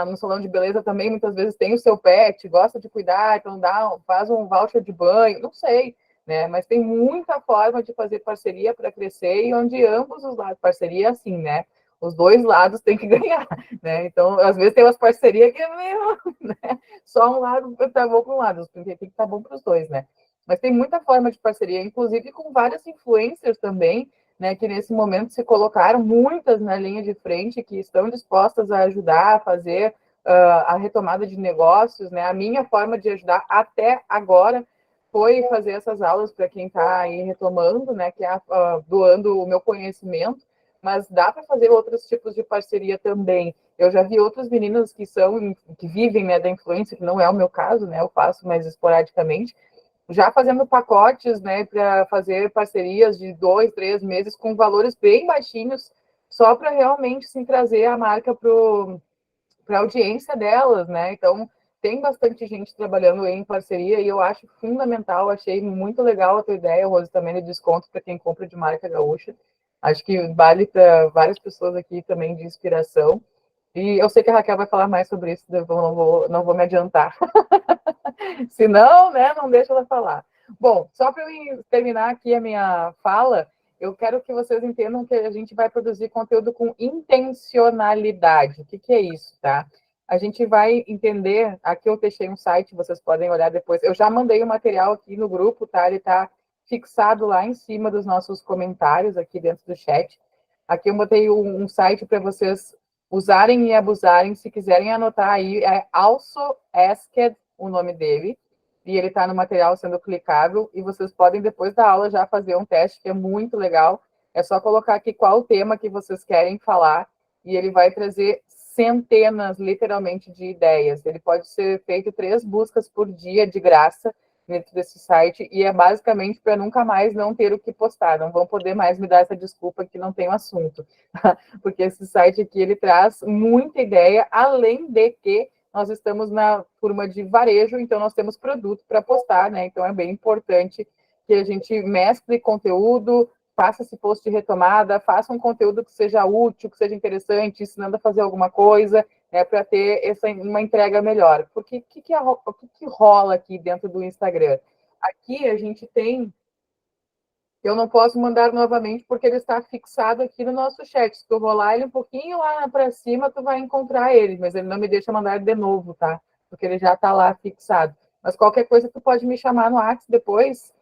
no salão de beleza também, muitas vezes, tem o seu pet, gosta de cuidar, então faz um voucher de banho, não sei. né? Mas tem muita forma de fazer parceria para crescer e onde ambos os lados, parceria assim, né? Os dois lados têm que ganhar, né? Então, às vezes tem umas parcerias que é meio, né? Só um lado tá bom para um lado, porque tem que estar bom para os dois, né? Mas tem muita forma de parceria, inclusive com várias influencers também, né? Que nesse momento se colocaram muitas na linha de frente, que estão dispostas a ajudar a fazer a retomada de negócios, né? A minha forma de ajudar até agora foi fazer essas aulas para quem está aí retomando, né? Que é doando o meu conhecimento, mas dá para fazer outros tipos de parceria também. Eu já vi outros meninos que vivem, né, da influência, que não é o meu caso, né? Eu faço mais esporadicamente, já fazendo pacotes, né, para fazer parcerias de 2, 3 meses com valores bem baixinhos, só para realmente sim, trazer a marca para a audiência delas, né? Então, tem bastante gente trabalhando em parceria e eu acho fundamental, achei muito legal a tua ideia, Rose, também de desconto para quem compra de marca gaúcha. Acho que vale para várias pessoas aqui também de inspiração. E eu sei que a Raquel vai falar mais sobre isso, eu não vou me adiantar. Se não, né, não deixa ela falar. Bom, só para eu terminar aqui a minha fala, eu quero que vocês entendam que a gente vai produzir conteúdo com intencionalidade. O que é isso, tá? A gente vai entender, aqui eu deixei um site, vocês podem olhar depois. Eu já mandei o material aqui no grupo, tá? Ele está fixado lá em cima dos nossos comentários, aqui dentro do chat. Aqui eu botei um site para vocês usarem e abusarem, se quiserem anotar aí, é Also Asked, o nome dele, e ele está no material sendo clicável, e vocês podem, depois da aula, já fazer um teste, que é muito legal. É só colocar aqui qual o tema que vocês querem falar, e ele vai trazer centenas, literalmente, de ideias. Ele pode ser feito 3 buscas por dia, de graça, dentro desse site, e é basicamente para nunca mais não ter o que postar, não vão poder mais me dar essa desculpa que não tem assunto, porque esse site aqui, ele traz muita ideia, além de que nós estamos na turma de varejo, então nós temos produto para postar, né? Então é bem importante que a gente mescle conteúdo, faça esse post de retomada, faça um conteúdo que seja útil, que seja interessante, ensinando a fazer alguma coisa, né, para ter uma entrega melhor. Porque o que rola aqui dentro do Instagram? Aqui a gente tem... Eu não posso mandar novamente porque ele está fixado aqui no nosso chat. Se tu rolar ele um pouquinho lá para cima, tu vai encontrar ele, mas ele não me deixa mandar de novo, tá? Porque ele já está lá fixado. Mas qualquer coisa tu pode me chamar no WhatsApp depois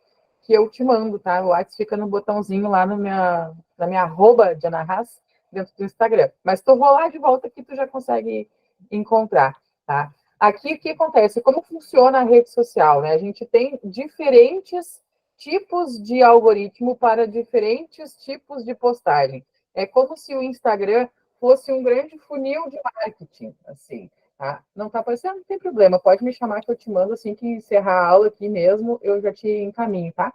que eu te mando, tá? O WhatsApp fica no botãozinho lá na minha arroba de Ana Haas, dentro do Instagram. Mas se tu rolar de volta aqui, tu já consegue encontrar, tá? Aqui o que acontece? Como funciona a rede social, né? A gente tem diferentes tipos de algoritmo para diferentes tipos de postagem. É como se o Instagram fosse um grande funil de marketing, assim, tá? Não está aparecendo? Não tem problema, pode me chamar que eu te mando assim que encerrar a aula aqui mesmo, eu já te encaminho, tá?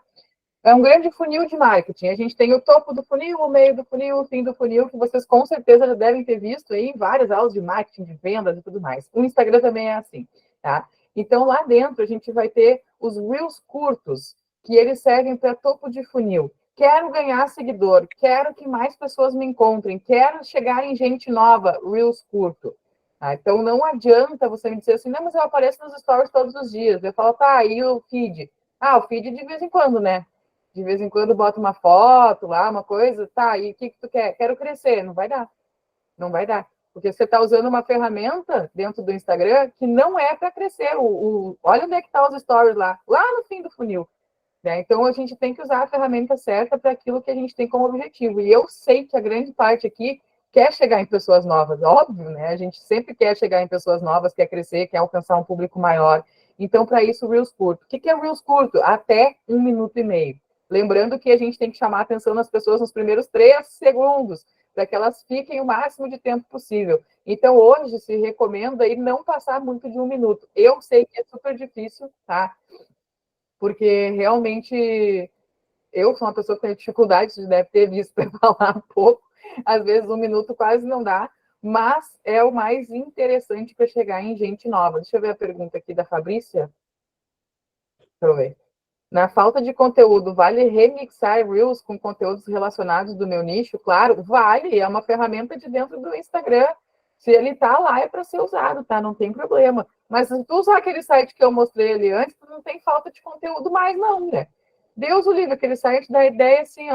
É um grande funil de marketing. A gente tem o topo do funil, o meio do funil, o fim do funil, que vocês com certeza já devem ter visto aí em várias aulas de marketing, de vendas e tudo mais. O Instagram também é assim, tá? Então, lá dentro, a gente vai ter os Reels curtos, que eles servem para topo de funil. Quero ganhar seguidor, quero que mais pessoas me encontrem, quero chegar em gente nova, Reels curto. Tá? Então, não adianta você me dizer assim, não, mas eu apareço nos stories todos os dias. Eu falo, tá, e o feed? Ah, o feed de vez em quando, né? De vez em quando bota uma foto lá, uma coisa, tá, e o que tu quer? Quero crescer. Não vai dar. Não vai dar. Porque você está usando uma ferramenta dentro do Instagram que não é para crescer. Olha onde é que estão os stories lá no fim do funil. Né? Então, a gente tem que usar a ferramenta certa para aquilo que a gente tem como objetivo. E eu sei que a grande parte aqui quer chegar em pessoas novas, óbvio, né? A gente sempre quer chegar em pessoas novas, quer crescer, quer alcançar um público maior. Então, para isso, o Reels curto. O que é o Reels curto? Até 1 minuto e meio. Lembrando que a gente tem que chamar a atenção das pessoas nos primeiros 3 segundos, para que elas fiquem o máximo de tempo possível. Então, hoje se recomenda aí não passar muito de 1 minuto. Eu sei que é super difícil, tá? Porque realmente eu sou uma pessoa que tem dificuldade, você deve ter visto para falar um pouco. Às vezes 1 minuto quase não dá, mas é o mais interessante para chegar em gente nova. Deixa eu ver a pergunta aqui da Fabrícia. Deixa eu ver. Na falta de conteúdo, vale remixar Reels com conteúdos relacionados do meu nicho? Claro, vale, é uma ferramenta de dentro do Instagram. Se ele tá lá, é para ser usado, tá? Não tem problema. Mas se tu usar aquele site que eu mostrei ali antes, tu não tem falta de conteúdo mais, não, né? Deus o livre, aquele site dá ideia assim,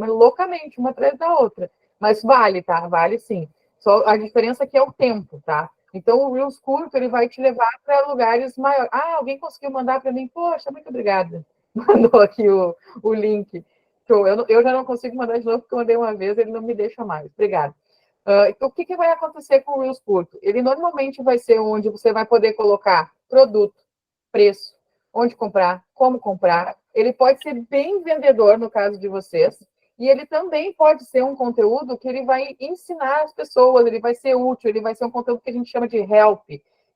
loucamente, uma atrás da outra. Mas vale, tá? Vale sim. Só a diferença aqui é o tempo, tá? Então, o Reels curto, ele vai te levar para lugares maiores. Alguém conseguiu mandar para mim? Poxa, muito obrigada. Mandou aqui o link. Eu já não consigo mandar de novo, porque eu mandei uma vez, ele não me deixa mais. Obrigada. Então, o que vai acontecer com o Reels curto? Ele normalmente vai ser onde você vai poder colocar produto, preço, onde comprar, como comprar. Ele pode ser bem vendedor, no caso de vocês, e ele também pode ser um conteúdo que ele vai ensinar as pessoas, ele vai ser útil, ele vai ser um conteúdo que a gente chama de help,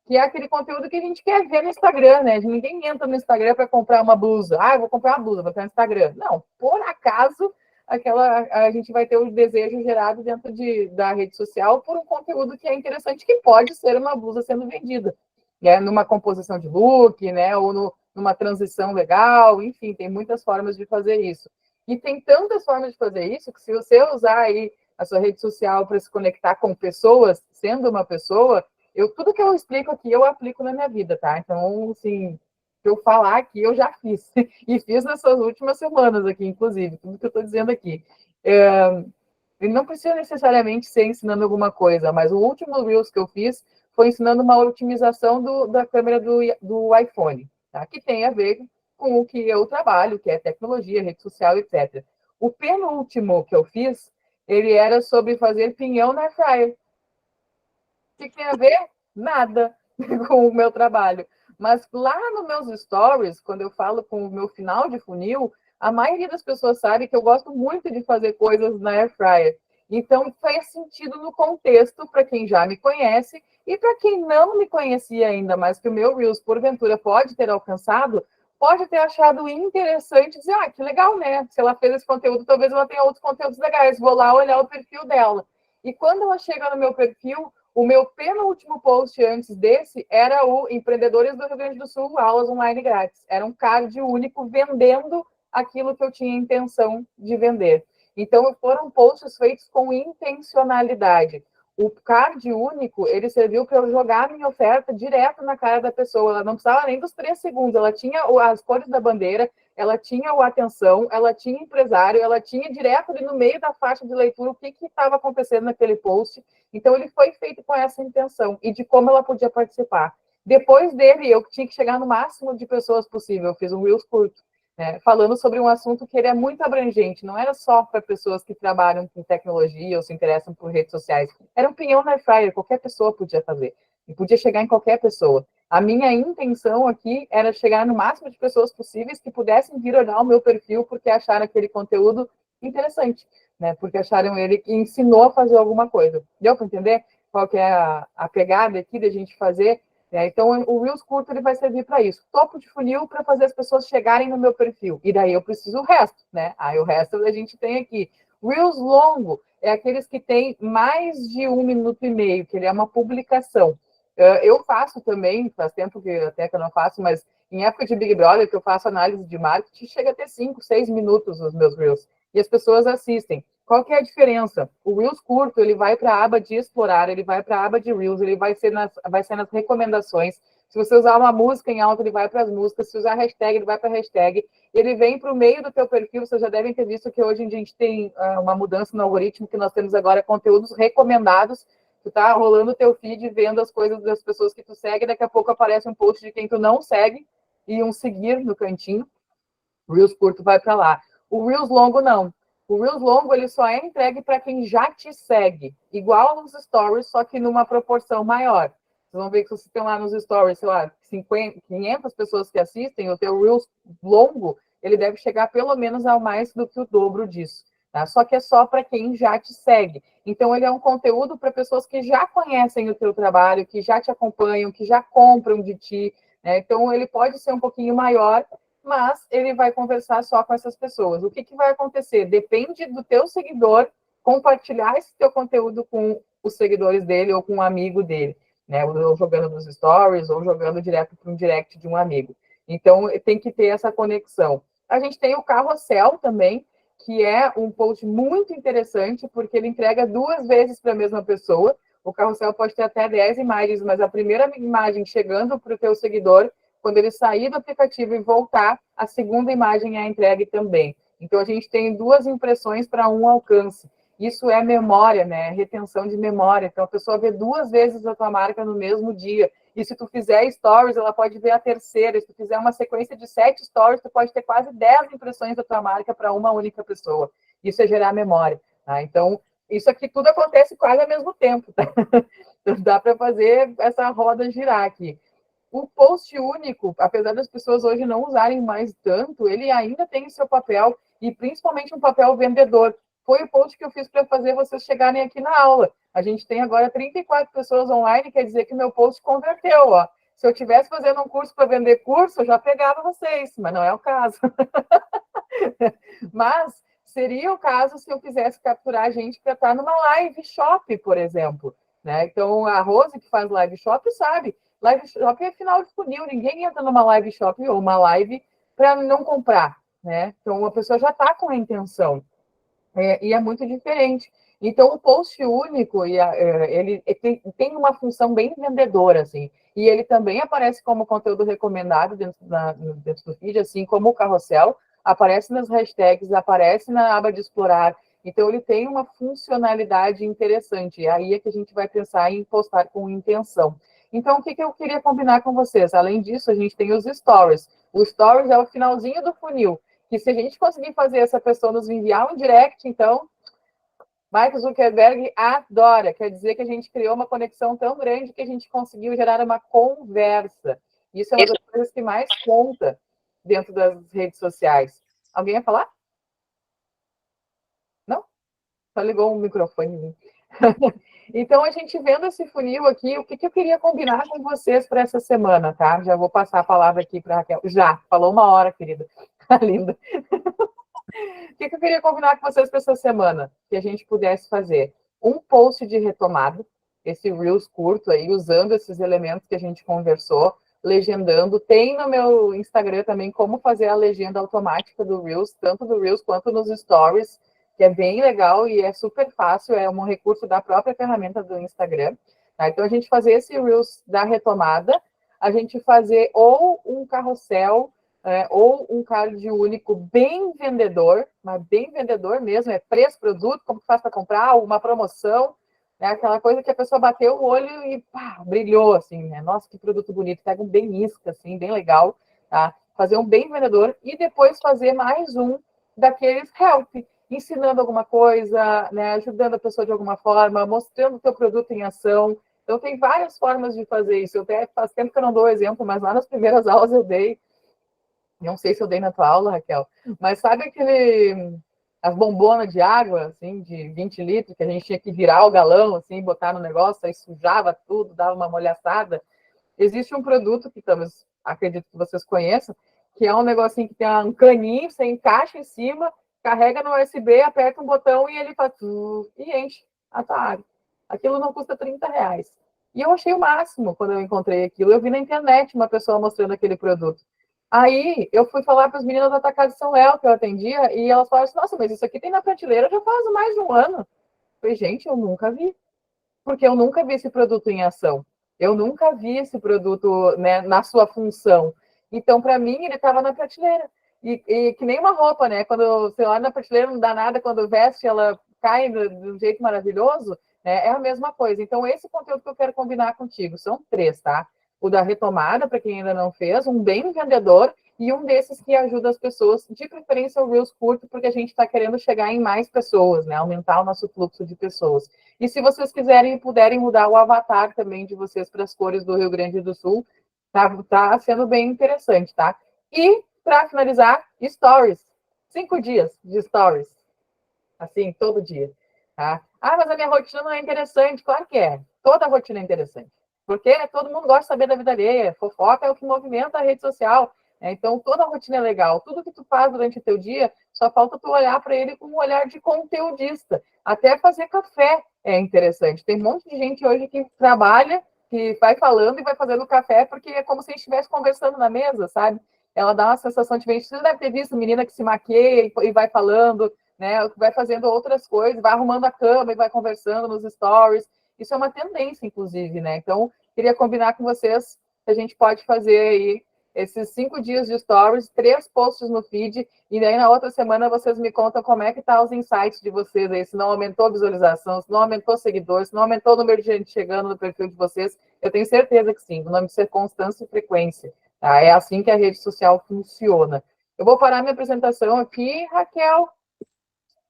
que é aquele conteúdo que a gente quer ver no Instagram, né? Ninguém entra no Instagram para comprar uma blusa. Eu vou comprar uma blusa, vou entrar no Instagram. Não, por acaso, a gente vai ter o desejo gerado dentro da rede social por um conteúdo que é interessante, que pode ser uma blusa sendo vendida, né? Numa composição de look, né? Ou numa transição legal, enfim, tem muitas formas de fazer isso. E tem tantas formas de fazer isso que se você usar aí a sua rede social para se conectar com pessoas, sendo uma pessoa, tudo que eu explico aqui, eu aplico na minha vida, tá? Então, assim, se eu falar aqui, eu já fiz. E fiz nessas últimas semanas aqui, inclusive, tudo que eu estou dizendo aqui. Ele não precisa necessariamente ser ensinando alguma coisa, mas o último Reels que eu fiz foi ensinando uma otimização da câmera do iPhone, tá? Que tem a ver com o que eu trabalho, que é tecnologia, rede social, etc. O penúltimo que eu fiz, ele era sobre fazer pinhão na air fryer. O que tem a ver? Nada com o meu trabalho. Mas lá nos meus stories, quando eu falo com o meu final de funil, a maioria das pessoas sabe que eu gosto muito de fazer coisas na air fryer. Então, faz sentido no contexto para quem já me conhece e para quem não me conhecia ainda, mas que o meu Reels, porventura, pode ter alcançado, pode ter achado interessante dizer, que legal, né? Se ela fez esse conteúdo, talvez ela tenha outros conteúdos legais. Vou lá olhar o perfil dela. E quando ela chega no meu perfil, o meu penúltimo post antes desse era o Empreendedores do Rio Grande do Sul, aulas online grátis. Era um card único vendendo aquilo que eu tinha intenção de vender. Então, foram posts feitos com intencionalidade. O card único, ele serviu para eu jogar a minha oferta direto na cara da pessoa. Ela não precisava nem dos 3 segundos. Ela tinha as cores da bandeira, ela tinha o atenção, ela tinha empresário, ela tinha direto ali no meio da faixa de leitura o que estava acontecendo naquele post. Então, ele foi feito com essa intenção e de como ela podia participar. Depois dele, eu tinha que chegar no máximo de pessoas possível. Eu fiz um Reels curto, né, falando sobre um assunto que ele é muito abrangente. Não era só para pessoas que trabalham com tecnologia ou se interessam por redes sociais. Era um pinhão na air fryer, qualquer pessoa podia fazer. E podia chegar em qualquer pessoa. A minha intenção aqui era chegar no máximo de pessoas possíveis que pudessem vir olhar o meu perfil porque acharam aquele conteúdo interessante, né? Porque acharam ele que ensinou a fazer alguma coisa. Deu para entender qual que é a pegada aqui da gente fazer? Então, o Reels curto ele vai servir para isso. Topo de funil para fazer as pessoas chegarem no meu perfil. E daí eu preciso o resto, né? Aí o resto a gente tem aqui. Reels longo é aqueles que têm mais de 1 minuto e meio, que ele é uma publicação. Eu faço também, faz tempo que até que eu não faço, mas em época de Big Brother, que eu faço análise de marketing, chega a ter 5, 6 minutos os meus Reels. E as pessoas assistem. Qual que é a diferença? O Reels curto, ele vai para a aba de explorar, ele vai para a aba de Reels, ele vai ser nas recomendações. Se você usar uma música em alta, ele vai para as músicas. Se usar hashtag, ele vai para a hashtag. Ele vem para o meio do teu perfil. Vocês já devem ter visto que hoje em dia a gente tem uma mudança no algoritmo, que nós temos agora conteúdos recomendados. Tu tá rolando o teu feed, vendo as coisas das pessoas que tu segue, daqui a pouco aparece um post de quem tu não segue e um seguir no cantinho. O Reels curto vai para lá. O Reels longo, não. O Reels longo, ele só é entregue para quem já te segue. Igual nos stories, só que numa proporção maior. Vocês vão ver que se tem lá nos stories, sei lá, 500 pessoas que assistem, o teu Reels longo, ele deve chegar pelo menos ao mais do que o dobro disso. Tá? Só que é só para quem já te segue. Então, ele é um conteúdo para pessoas que já conhecem o teu trabalho, que já te acompanham, que já compram de ti. Né? Então, ele pode ser um pouquinho maior, mas ele vai conversar só com essas pessoas. O que vai acontecer? Depende do teu seguidor compartilhar esse teu conteúdo com os seguidores dele ou com um amigo dele, né? Ou jogando nos stories, ou jogando direto para um direct de um amigo. Então, tem que ter essa conexão. A gente tem o carrossel também, que é um post muito interessante, porque ele entrega 2 vezes para a mesma pessoa. O carrossel pode ter até 10 imagens, mas a primeira imagem chegando para o teu seguidor quando ele sair do aplicativo e voltar, a segunda imagem é entregue também. Então, a gente tem 2 impressões para um alcance. Isso é memória, né? Retenção de memória. Então, a pessoa vê 2 vezes a tua marca no mesmo dia. E se tu fizer stories, ela pode ver a terceira. Se tu fizer uma sequência de 7 stories, tu pode ter quase 10 impressões da tua marca para uma única pessoa. Isso é gerar memória, tá? Então, isso aqui tudo acontece quase ao mesmo tempo, tá? Então, dá para fazer essa roda girar aqui. O post único, apesar das pessoas hoje não usarem mais tanto, ele ainda tem o seu papel, e principalmente um papel vendedor. Foi o post que eu fiz para fazer vocês chegarem aqui na aula. A gente tem agora 34 pessoas online, quer dizer que o meu post converteu, ó. Se eu estivesse fazendo um curso para vender curso, eu já pegava vocês, mas não é o caso. Mas seria o caso se eu quisesse capturar a gente para estar numa live shop, por exemplo, né? Então, a Rose, que faz live shop, sabe. Live shop é final de funil, ninguém entra numa live shop ou uma live para não comprar, né? Então, a pessoa já está com a intenção. E é muito diferente. Então, o post único, ele tem uma função bem vendedora, assim, e ele também aparece como conteúdo recomendado dentro do feed, assim como o carrossel, aparece nas hashtags, aparece na aba de explorar. Então, ele tem uma funcionalidade interessante, e aí é que a gente vai pensar em postar com intenção. Então, o que eu queria combinar com vocês? Além disso, a gente tem os stories. O stories é o finalzinho do funil, que se a gente conseguir fazer essa pessoa nos enviar um direct, então, Mark Zuckerberg adora. Quer dizer que a gente criou uma conexão tão grande que a gente conseguiu gerar uma conversa. Isso é uma das coisas que mais conta dentro das redes sociais. Alguém ia falar? Não? Só ligou um microfone. Então, a gente vendo esse funil aqui, o que eu queria combinar com vocês para essa semana, tá? Já vou passar a palavra aqui para a Raquel. Já, falou 1 hora, querida. Tá linda. O que eu queria combinar com vocês para essa semana? Que a gente pudesse fazer um post de retomada, esse Reels curto aí, usando esses elementos que a gente conversou, legendando. Tem no meu Instagram também como fazer a legenda automática do Reels, tanto do Reels quanto nos Stories, que é bem legal e é super fácil, é um recurso da própria ferramenta do Instagram. Tá? Então, a gente fazer esse Reels da retomada, a gente fazer ou um carrossel, ou um card único bem vendedor, mas bem vendedor mesmo, é preço, produto, como que faz para comprar, uma promoção, né? Aquela coisa que a pessoa bateu o olho e pá, brilhou, assim, né? Nossa, que produto bonito, pega um bem isca, assim, bem legal, tá? Fazer um bem vendedor e depois fazer mais um daqueles help, ensinando alguma coisa, né? Ajudando a pessoa de alguma forma, mostrando o teu produto em ação. Então, tem várias formas de fazer isso. Eu até faz tempo que eu não dou exemplo, mas lá nas primeiras aulas eu dei. Não sei se eu dei na tua aula, Raquel, mas sabe as bombonas de água, assim, de 20 litros, que a gente tinha que virar o galão, assim, botar no negócio, aí sujava tudo, dava uma molhaçada? Existe um produto que talvez, acredito que vocês conheçam, que é um negocinho que tem um caninho, você encaixa em cima, carrega no USB, aperta um botão e ele faz e enche a tua água. Aquilo não custa R$30. E eu achei o máximo quando eu encontrei aquilo. Eu vi na internet uma pessoa mostrando aquele produto. Aí eu fui falar para as meninas da Atacado de São Léo, que eu atendia, e elas falaram assim, nossa, mas isso aqui tem na prateleira já faz mais de 1 ano. Eu falei, gente, eu nunca vi. Porque eu nunca vi esse produto em ação. Eu nunca vi esse produto, né, na sua função. Então, para mim, ele estava na prateleira. E que nem uma roupa, né? Quando você olha na prateleira, não dá nada, quando veste, ela cai de um jeito maravilhoso, né? É a mesma coisa. Então, esse conteúdo que eu quero combinar contigo, são 3, tá? O da retomada, para quem ainda não fez, um bem vendedor, e um desses que ajuda as pessoas, de preferência o Reels curto, porque a gente está querendo chegar em mais pessoas, né? Aumentar o nosso fluxo de pessoas. E se vocês quiserem e puderem mudar o avatar também de vocês para as cores do Rio Grande do Sul, tá sendo bem interessante, tá? E, para finalizar, stories. 5 dias de stories. Assim, todo dia. Tá? Ah, mas a minha rotina não é interessante. Claro que é. Toda rotina é interessante. Porque todo mundo gosta de saber da vida alheia. Fofoca é o que movimenta a rede social. Então, toda a rotina é legal. Tudo que tu faz durante o teu dia, só falta tu olhar para ele com um olhar de conteudista. Até fazer café é interessante. Tem um monte de gente hoje que trabalha, que vai falando e vai fazendo café, porque é como se a gente estivesse conversando na mesa, sabe? Ela dá uma sensação diferente. Você deve ter visto menina que se maqueia e vai falando, né? Vai fazendo outras coisas, vai arrumando a cama e vai conversando nos stories. Isso é uma tendência, inclusive, né? Então, queria combinar com vocês que a gente pode fazer aí esses 5 dias de stories, 3 posts no feed, e daí na outra semana vocês me contam como é que tá os insights de vocês aí, se não aumentou a visualização, se não aumentou seguidores, se não aumentou o número de gente chegando no perfil de vocês. Eu tenho certeza que sim, o nome disso é constância e frequência. Tá? É assim que a rede social funciona. Eu vou parar minha apresentação aqui, Raquel,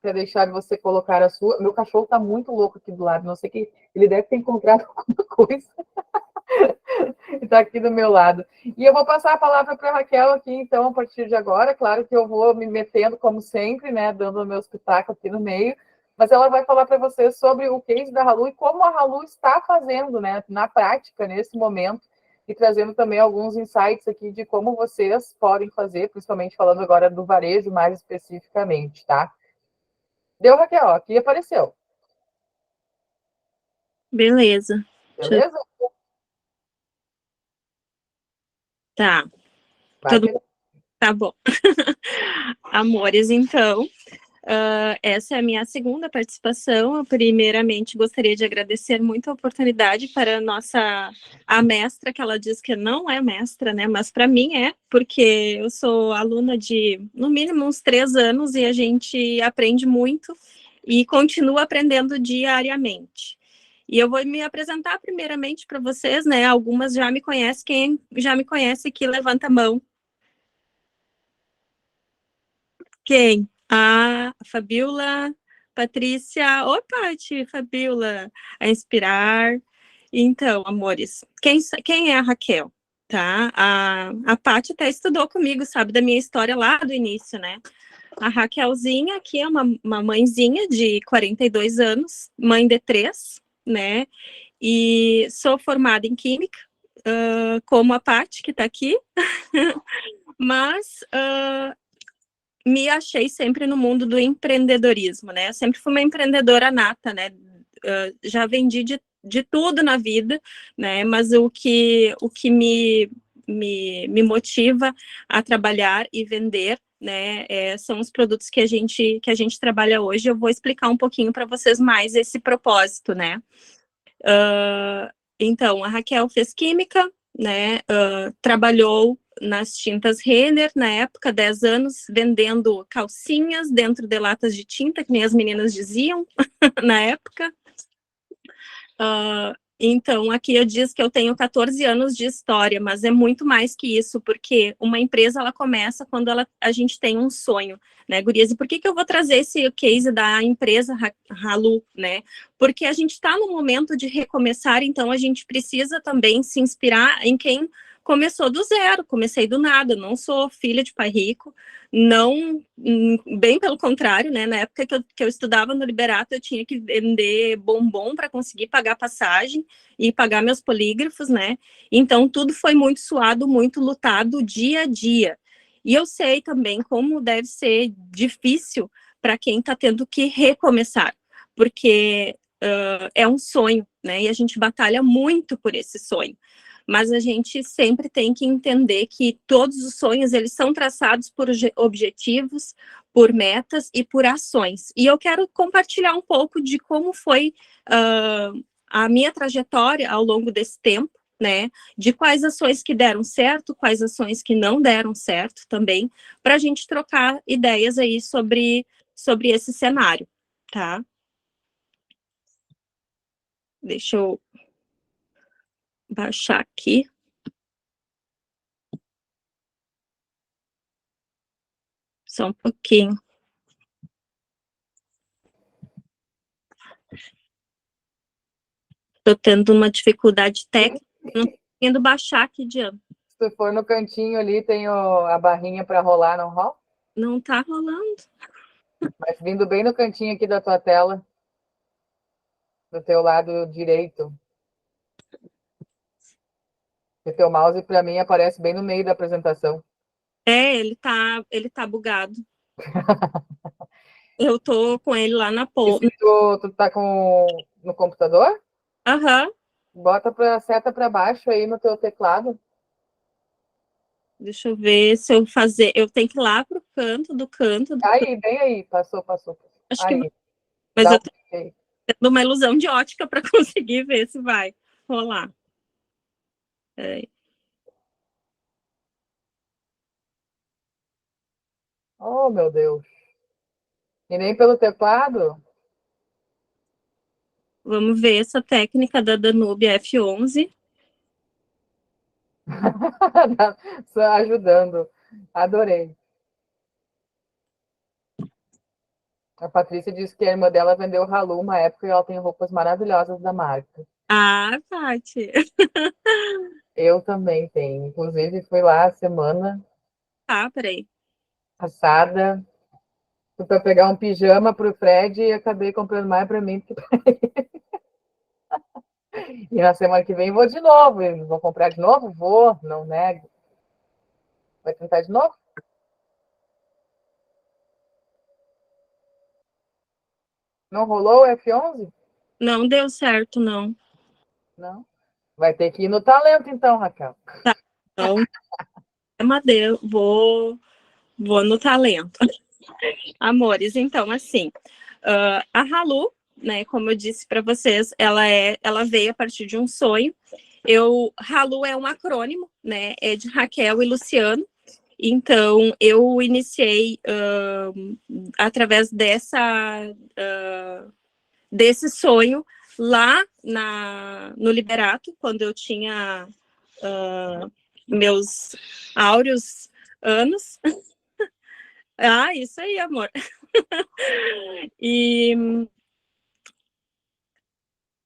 para deixar você colocar a sua. Meu cachorro está muito louco aqui do lado, não sei que ele deve ter encontrado alguma coisa. Está aqui do meu lado. E eu vou passar a palavra para a Raquel aqui, então, a partir de agora. Claro que eu vou me metendo, como sempre, né, dando o meu espetáculo aqui no meio, mas ela vai falar para vocês sobre o case da Halu e como a Halu está fazendo, né, na prática, nesse momento, e trazendo também alguns insights aqui de como vocês podem fazer, principalmente falando agora do varejo mais especificamente, tá? Deu, Raquel, aqui apareceu. Beleza. Beleza? Tá. Vai Todo... Tá bom. Amores, então, essa é a minha segunda participação. Eu, primeiramente, gostaria de agradecer muito a oportunidade para a mestra, que ela diz que não é mestra, né? Mas para mim é, porque eu sou aluna de, no mínimo, uns 3 anos e a gente aprende muito e continua aprendendo diariamente. E eu vou me apresentar primeiramente para vocês, né? Algumas já me conhecem, quem já me conhece aqui, levanta a mão. Quem? A Fabiola, Patrícia, oi, Paty, Fabiola, a Inspirar. Então, amores, quem é a Raquel? Tá? A Paty até estudou comigo, sabe, da minha história lá do início, né? A Raquelzinha aqui é uma mãezinha de 42 anos, mãe de 3, né? E sou formada em Química, como a Paty, que está aqui, mas me achei sempre no mundo do empreendedorismo, né? Eu sempre fui uma empreendedora nata, né? Já vendi de tudo na vida, né? Mas o que me motiva a trabalhar e vender, né? São os produtos que a gente trabalha hoje. Eu vou explicar um pouquinho para vocês mais esse propósito, né? Então, a Raquel fez química, né? Trabalhou nas tintas Renner, na época, 10 anos, vendendo calcinhas dentro de latas de tinta, que nem as meninas diziam na época. Então, aqui eu diz que eu tenho 14 anos de história, mas é muito mais que isso, porque uma empresa, ela começa quando a gente tem um sonho, né, gurias? E por que eu vou trazer esse case da empresa Halu, né? Porque a gente está no momento de recomeçar, então a gente precisa também se inspirar em quem começou do zero, comecei do nada, não sou filha de pai rico, não, bem pelo contrário, né? Na época que eu estudava no Liberato, eu tinha que vender bombom para conseguir pagar passagem e pagar meus polígrafos, né? Então, tudo foi muito suado, muito lutado dia a dia. E eu sei também como deve ser difícil para quem está tendo que recomeçar, porque é um sonho, né? E a gente batalha muito por esse sonho. Mas a gente sempre tem que entender que todos os sonhos, eles são traçados por objetivos, por metas e por ações. E eu quero compartilhar um pouco de como foi a minha trajetória ao longo desse tempo, né? De quais ações que deram certo, quais ações que não deram certo também, para a gente trocar ideias aí sobre esse cenário, tá? Deixa eu baixar aqui. Só um pouquinho. Estou tendo uma dificuldade técnica, não estou conseguindo baixar aqui adiante. Se for no cantinho ali, tem a barrinha para rolar, não rola? Não está rolando. Mas vindo bem no cantinho aqui da tua tela, do teu lado direito. O teu mouse, para mim, aparece bem no meio da apresentação. Ele tá bugado. Eu tô com ele lá na ponta. Tu tá no computador? Aham. Bota a seta para baixo aí no teu teclado. Deixa eu ver se eu fazer. Eu tenho que ir lá pro canto do canto. Aí, bem aí. Passou. Acho aí. que. Mas Dá eu tô tendo uma ilusão de ótica para conseguir ver se vai rolar. Oh, meu Deus. E nem pelo teclado? Vamos ver essa técnica da Danube F11. Só ajudando. Adorei. A Patrícia disse que a irmã dela vendeu Halu uma época e ela tem roupas maravilhosas da marca. Ah, Paty. Eu também tenho. Inclusive, fui lá semana Ah, peraí. passada para pegar um pijama para o Fred e acabei comprando mais para mim. E na semana que vem vou de novo. Vou comprar de novo? Vou, não nego. Vai tentar de novo? Não rolou o F11? Não deu certo, não. Não. Vai ter que ir no talento, então, Raquel. Tá. Então, vou no talento. Amores, então, assim, a Halu, né, como eu disse para vocês, ela veio a partir de um sonho. Halu é um acrônimo, né, é de Raquel e Luciano. Então, eu iniciei através desse sonho lá no Liberato, quando eu tinha meus áureos anos. Ah, isso aí, amor. E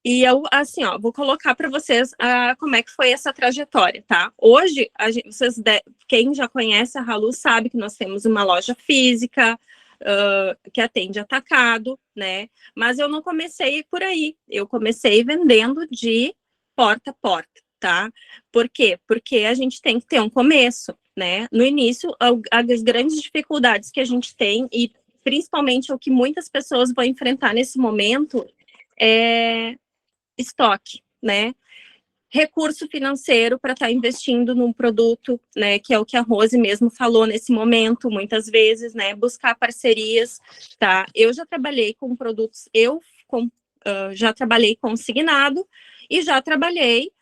eu, assim, ó, vou colocar para vocês como é que foi essa trajetória, tá? Hoje, quem já conhece a Halu sabe que nós temos uma loja física que atende atacado, né? Mas eu não comecei por aí. Eu comecei vendendo de porta a porta, tá? Por quê? Porque a gente tem que ter um começo, né? No início, as grandes dificuldades que a gente tem, e principalmente o que muitas pessoas vão enfrentar nesse momento, é estoque, né? Recurso financeiro para estar investindo num produto, né? Que é o que a Rose mesmo falou nesse momento, muitas vezes, né? Buscar parcerias, tá? Eu já trabalhei com produtos, já trabalhei consignado e já trabalhei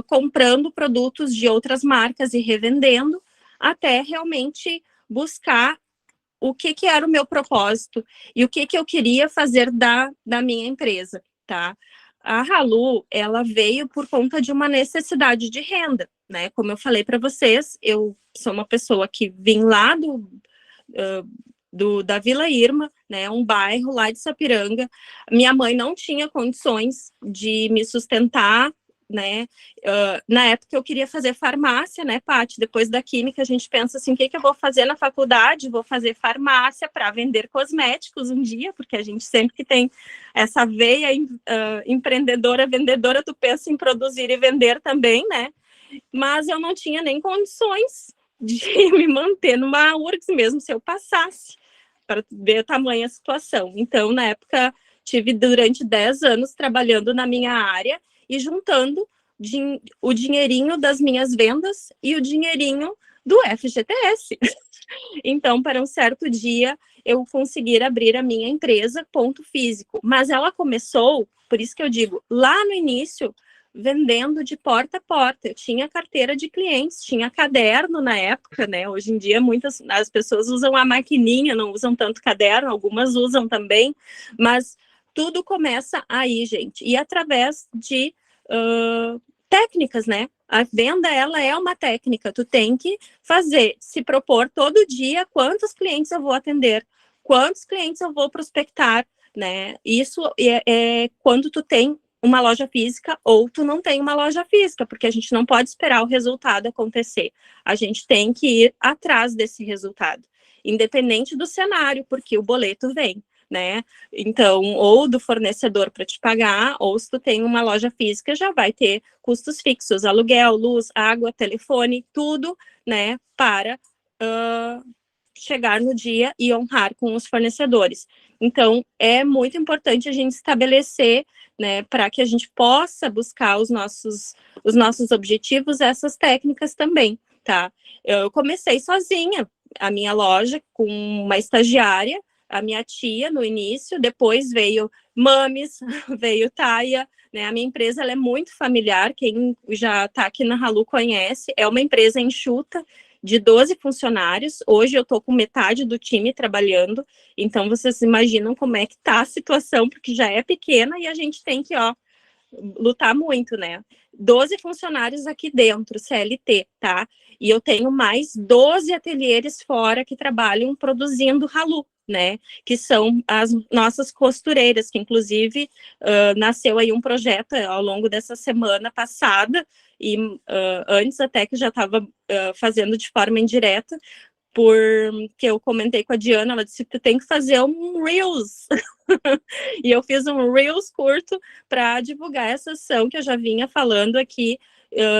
comprando produtos de outras marcas e revendendo, até realmente buscar o que era o meu propósito e o que eu queria fazer da minha empresa, tá? A Halu, ela veio por conta de uma necessidade de renda, né? Como eu falei para vocês, eu sou uma pessoa que vim lá da Vila Irma, né, um bairro lá de Sapiranga. Minha mãe não tinha condições de me sustentar, né? Na época eu queria fazer farmácia, né, Paty? Depois da química a gente pensa assim, o que eu vou fazer na faculdade? Vou fazer farmácia para vender cosméticos um dia, porque a gente sempre que tem essa veia empreendedora, vendedora, tu pensa em produzir e vender também, né? Mas eu não tinha nem condições de me manter numa URGS, mesmo se eu passasse, para ver o tamanho da situação. Então, na época, tive durante 10 anos trabalhando na minha área e juntando o dinheirinho das minhas vendas e o dinheirinho do FGTS. Então, para um certo dia, eu conseguir abrir a minha empresa, ponto físico. Mas ela começou, por isso que eu digo, lá no início, vendendo de porta a porta. Eu tinha carteira de clientes, tinha caderno na época, né? Hoje em dia, as pessoas usam a maquininha, não usam tanto caderno, algumas usam também, mas tudo começa aí, gente. E através de técnicas, né? A venda, ela é uma técnica. Tu tem que se propor todo dia quantos clientes eu vou atender, quantos clientes eu vou prospectar, né? Isso é quando tu tem uma loja física ou tu não tem uma loja física, porque a gente não pode esperar o resultado acontecer. A gente tem que ir atrás desse resultado, independente do cenário, porque o boleto vem, né? Então, ou do fornecedor para te pagar, ou se tu tem uma loja física, já vai ter custos fixos, aluguel, luz, água, telefone, tudo, né, para chegar no dia e honrar com os fornecedores. Então, é muito importante a gente estabelecer, né, para que a gente possa buscar os nossos objetivos, essas técnicas também, tá? Eu comecei sozinha a minha loja com uma estagiária, a minha tia no início, depois veio Mames, veio Taia, né? A minha empresa ela é muito familiar, quem já está aqui na Halu conhece, é uma empresa enxuta, de 12 funcionários. Hoje eu estou com metade do time trabalhando, então vocês imaginam como é que tá a situação, porque já é pequena e a gente tem que, lutar muito, né? 12 funcionários aqui dentro, CLT, tá? E eu tenho mais 12 ateliês fora que trabalham produzindo halu, né? Que são as nossas costureiras, que inclusive nasceu aí um projeto ao longo dessa semana passada, e antes até que já estava fazendo de forma indireta, porque eu comentei com a Diana, ela disse que tem que fazer um Reels. E eu fiz um Reels curto para divulgar essa ação que eu já vinha falando aqui,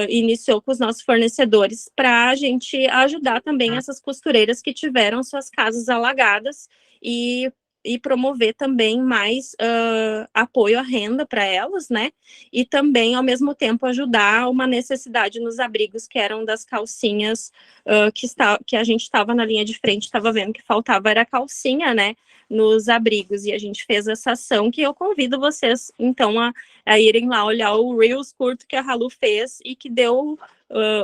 iniciou com os nossos fornecedores, para a gente ajudar também essas costureiras que tiveram suas casas alagadas e promover também mais apoio à renda para elas, né? E também, ao mesmo tempo, ajudar uma necessidade nos abrigos, que eram das calcinhas que a gente estava na linha de frente, estava vendo que faltava, era calcinha, né? Nos abrigos, e a gente fez essa ação que eu convido vocês, então, a irem lá olhar o Reels curto que a Halu fez e que deu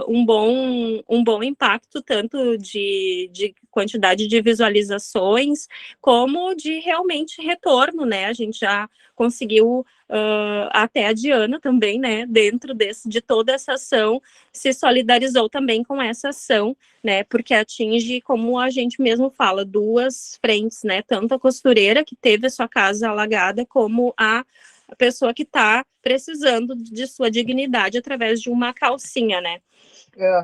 um bom impacto, tanto de quantidade de visualizações, como de realmente retorno, né? A gente já conseguiu, até a Diana também, né, dentro de toda essa ação, se solidarizou também com essa ação, né, porque atinge, como a gente mesmo fala, duas frentes, né, tanto a costureira que teve a sua casa alagada, como a pessoa que está precisando de sua dignidade através de uma calcinha, né.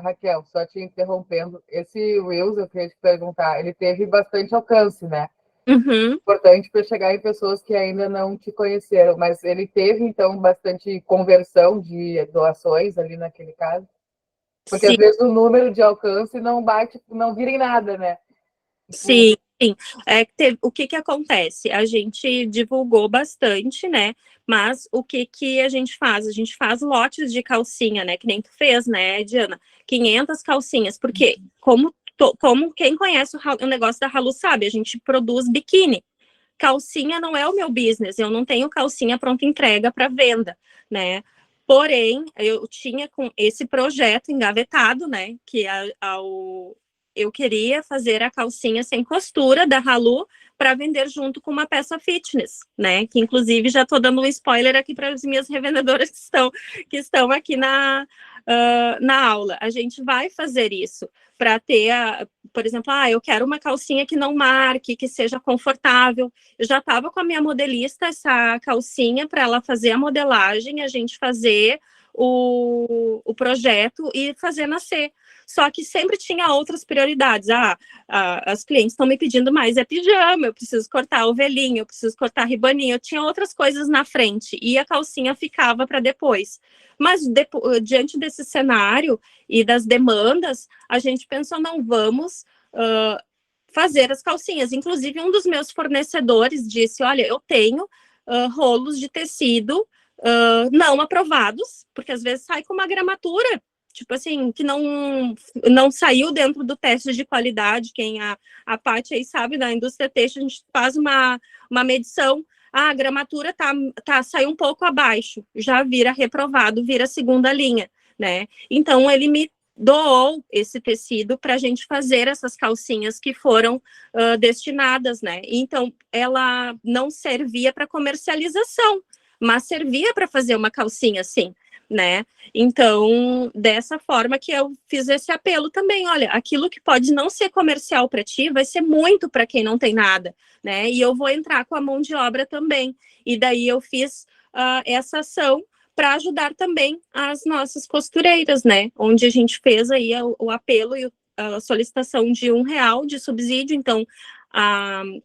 Raquel, só te interrompendo, esse Reels, eu queria te perguntar, ele teve bastante alcance, né? Uhum. Importante para chegar em pessoas que ainda não te conheceram, mas ele teve, então, bastante conversão de doações ali naquele caso? Porque, Sim. às vezes, o número de alcance não bate, não vira em nada, né? Sim, sim. O que acontece? A gente divulgou bastante, né? Mas o que a gente faz? A gente faz lotes de calcinha, né? Que nem tu fez, né, Diana? 500 calcinhas. Porque, como quem conhece o negócio da Halu sabe, a gente produz biquíni. Calcinha não é o meu business. Eu não tenho calcinha pronta entrega para venda, né? Porém, eu tinha com esse projeto engavetado, né? Que eu queria fazer a calcinha sem costura da Halu para vender junto com uma peça fitness, né? Que inclusive já estou dando um spoiler aqui para as minhas revendedoras que estão aqui na aula. A gente vai fazer isso para ter, por exemplo, eu quero uma calcinha que não marque, que seja confortável. Eu já estava com a minha modelista essa calcinha para ela fazer a modelagem, a gente fazer o projeto e fazer nascer. Só que sempre tinha outras prioridades. As clientes estão me pedindo mais pijama, eu preciso cortar ovelhinho, eu preciso cortar ribaninho. Eu tinha outras coisas na frente e a calcinha ficava para depois. Mas diante desse cenário e das demandas, a gente pensou, não, vamos fazer as calcinhas. Inclusive, um dos meus fornecedores disse, olha, eu tenho rolos de tecido não aprovados, porque às vezes sai com uma gramatura, tipo assim, que não saiu dentro do teste de qualidade. Quem a Paty aí sabe, da indústria têxtil, a gente faz uma medição, a gramatura saiu um pouco abaixo, já vira reprovado, vira segunda linha, né? Então, ele me doou esse tecido para a gente fazer essas calcinhas que foram destinadas, né? Então, ela não servia para comercialização, mas servia para fazer uma calcinha assim, né? Então, dessa forma que eu fiz esse apelo também, olha, aquilo que pode não ser comercial para ti, vai ser muito para quem não tem nada, né? E eu vou entrar com a mão de obra também. E daí eu fiz essa ação para ajudar também as nossas costureiras, né? Onde a gente fez aí o apelo e a solicitação de R$1 de subsídio. Então,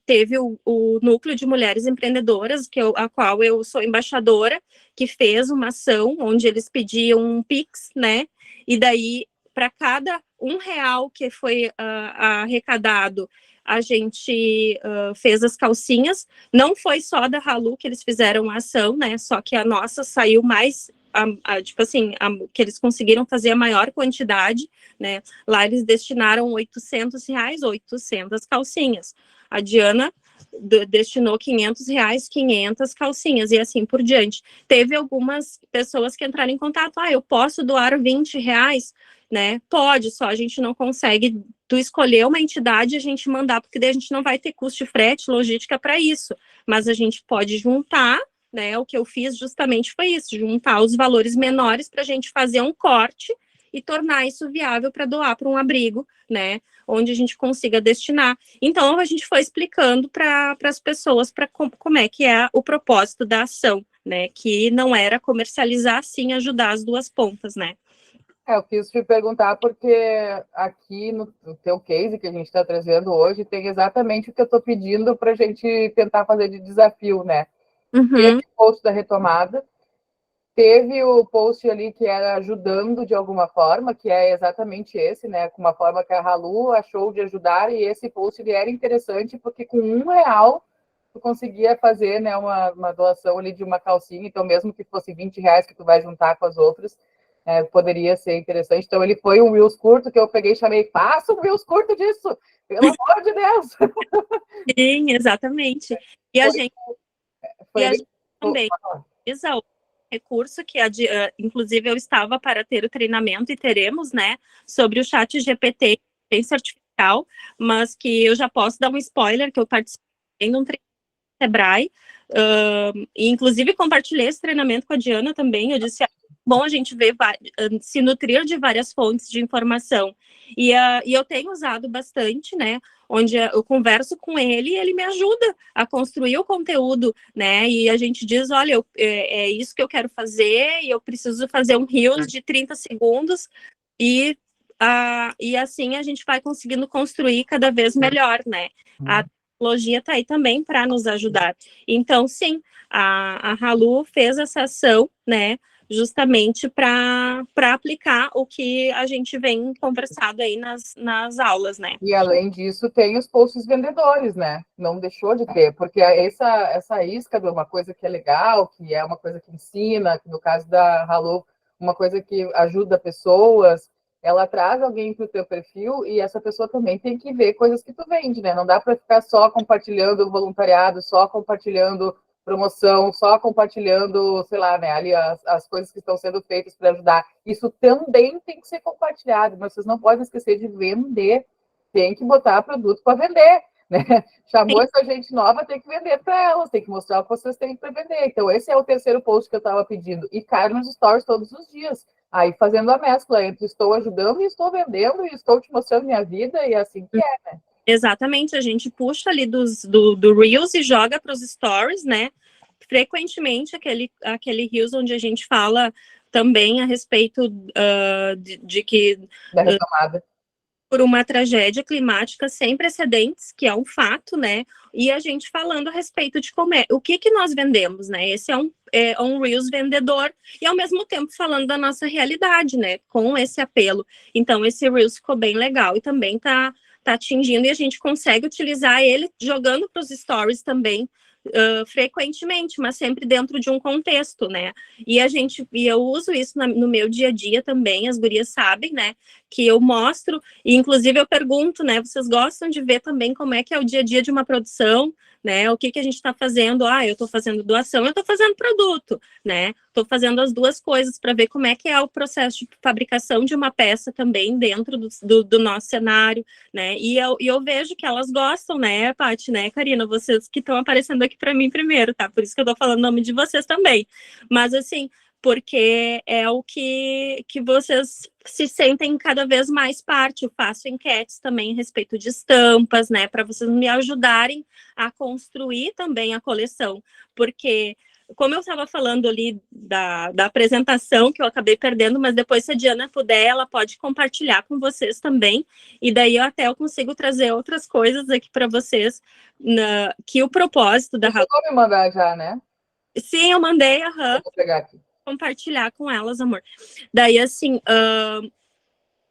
teve o Núcleo de Mulheres Empreendedoras, a qual eu sou embaixadora, que fez uma ação onde eles pediam um Pix, né? E daí, para cada R$1 que foi arrecadado, a gente fez as calcinhas. Não foi só da Halu que eles fizeram a ação, né? Só que a nossa saiu mais, tipo assim, que eles conseguiram fazer a maior quantidade, né? Lá eles destinaram R$800, 800 calcinhas. A Diana destinou R$500, 500 calcinhas, e assim por diante. Teve algumas pessoas que entraram em contato, eu posso doar R$20? né? Pode, só a gente não consegue tu escolher uma entidade e a gente mandar, porque daí a gente não vai ter custo de frete, logística para isso. Mas a gente pode juntar, né? O que eu fiz justamente foi isso, juntar os valores menores para a gente fazer um corte e tornar isso viável para doar para um abrigo, né? Onde a gente consiga destinar. Então, a gente foi explicando para as pessoas como é que é o propósito da ação, né? Que não era comercializar, sim, ajudar as duas pontas, né? Eu quis te perguntar porque aqui no teu case que a gente está trazendo hoje tem exatamente o que eu estou pedindo para a gente tentar fazer de desafio, né? Teve o post da retomada, teve o post ali que era ajudando de alguma forma, que é exatamente esse, né? Com uma forma que a Halu achou de ajudar, e esse post ele era interessante porque com R$1 tu conseguia fazer, né, uma doação ali de uma calcinha, então mesmo que fosse R$20 que tu vai juntar com as outras, poderia ser interessante. Então ele foi um Reels curto que eu peguei e chamei, faça um Reels curto disso, pelo amor de Deus! Sim, exatamente. E a gente também usa o recurso que, inclusive, eu estava para ter o treinamento e teremos, né, sobre o chat GPT em artificial, mas que eu já posso dar um spoiler, que eu participei de um treinamento do Sebrae, e inclusive compartilhei esse treinamento com a Diana também. Eu disse, bom a gente ver, se nutrir de várias fontes de informação. E eu tenho usado bastante, né? Onde eu converso com ele e ele me ajuda a construir o conteúdo, né? E a gente diz, olha, é isso que eu quero fazer, e eu preciso fazer um Reels de 30 segundos, e assim a gente vai conseguindo construir cada vez melhor, né? A tecnologia está aí também para nos ajudar. Então, sim, a Halu fez essa ação, né? Justamente para aplicar o que a gente vem conversado aí nas aulas, né? E além disso, tem os posts vendedores, né? Não deixou de ter, porque essa isca de uma coisa que é legal, que é uma coisa que ensina, que no caso da Halu, uma coisa que ajuda pessoas, ela traz alguém para o teu perfil e essa pessoa também tem que ver coisas que tu vende, né? Não dá para ficar só compartilhando voluntariado, só compartilhando promoção, só compartilhando, sei lá, né, ali as coisas que estão sendo feitas para ajudar. Isso também tem que ser compartilhado, mas vocês não podem esquecer de vender, tem que botar produto para vender, né? Chamou essa gente nova, tem que vender para elas, tem que mostrar o que vocês têm para vender. Então, esse é o terceiro post que eu estava pedindo. E cai nos stories todos os dias. Aí, fazendo a mescla entre estou ajudando e estou vendendo e estou te mostrando minha vida, e assim que é, né? Exatamente, a gente puxa ali do Reels e joga para os stories, né? Frequentemente, aquele Reels onde a gente fala também a respeito de que... Da retomada. Por uma tragédia climática sem precedentes, que é um fato, né? E a gente falando a respeito de o que nós vendemos, né? Esse é um Reels vendedor, e ao mesmo tempo falando da nossa realidade, né? Com esse apelo. Então, esse Reels ficou bem legal e também tá atingindo, e a gente consegue utilizar ele jogando para os stories também, frequentemente, mas sempre dentro de um contexto, né? E eu uso isso no meu dia a dia também, as gurias sabem, né? Que eu mostro, e inclusive eu pergunto, né? Vocês gostam de ver também como é que é o dia a dia de uma produção, né? O que a gente está fazendo? Eu estou fazendo doação, eu estou fazendo produto, né? Estou fazendo as duas coisas para ver como é que é o processo de fabricação de uma peça também dentro do nosso cenário, né? E eu vejo que elas gostam, né, Paty, né, Karina? Vocês que estão aparecendo aqui para mim primeiro, tá? Por isso que eu estou falando o nome de vocês também. Mas, assim, porque é o que vocês se sentem cada vez mais parte. Eu faço enquetes também a respeito de estampas, né, para vocês me ajudarem a construir também a coleção, porque, como eu estava falando ali da apresentação, que eu acabei perdendo, mas depois, se a Diana puder, ela pode compartilhar com vocês também, e daí eu consigo trazer outras coisas aqui para vocês, que o propósito da... Você vai me mandar já, né? Sim, eu mandei, Vou pegar aqui. Compartilhar com elas, amor. Daí, assim,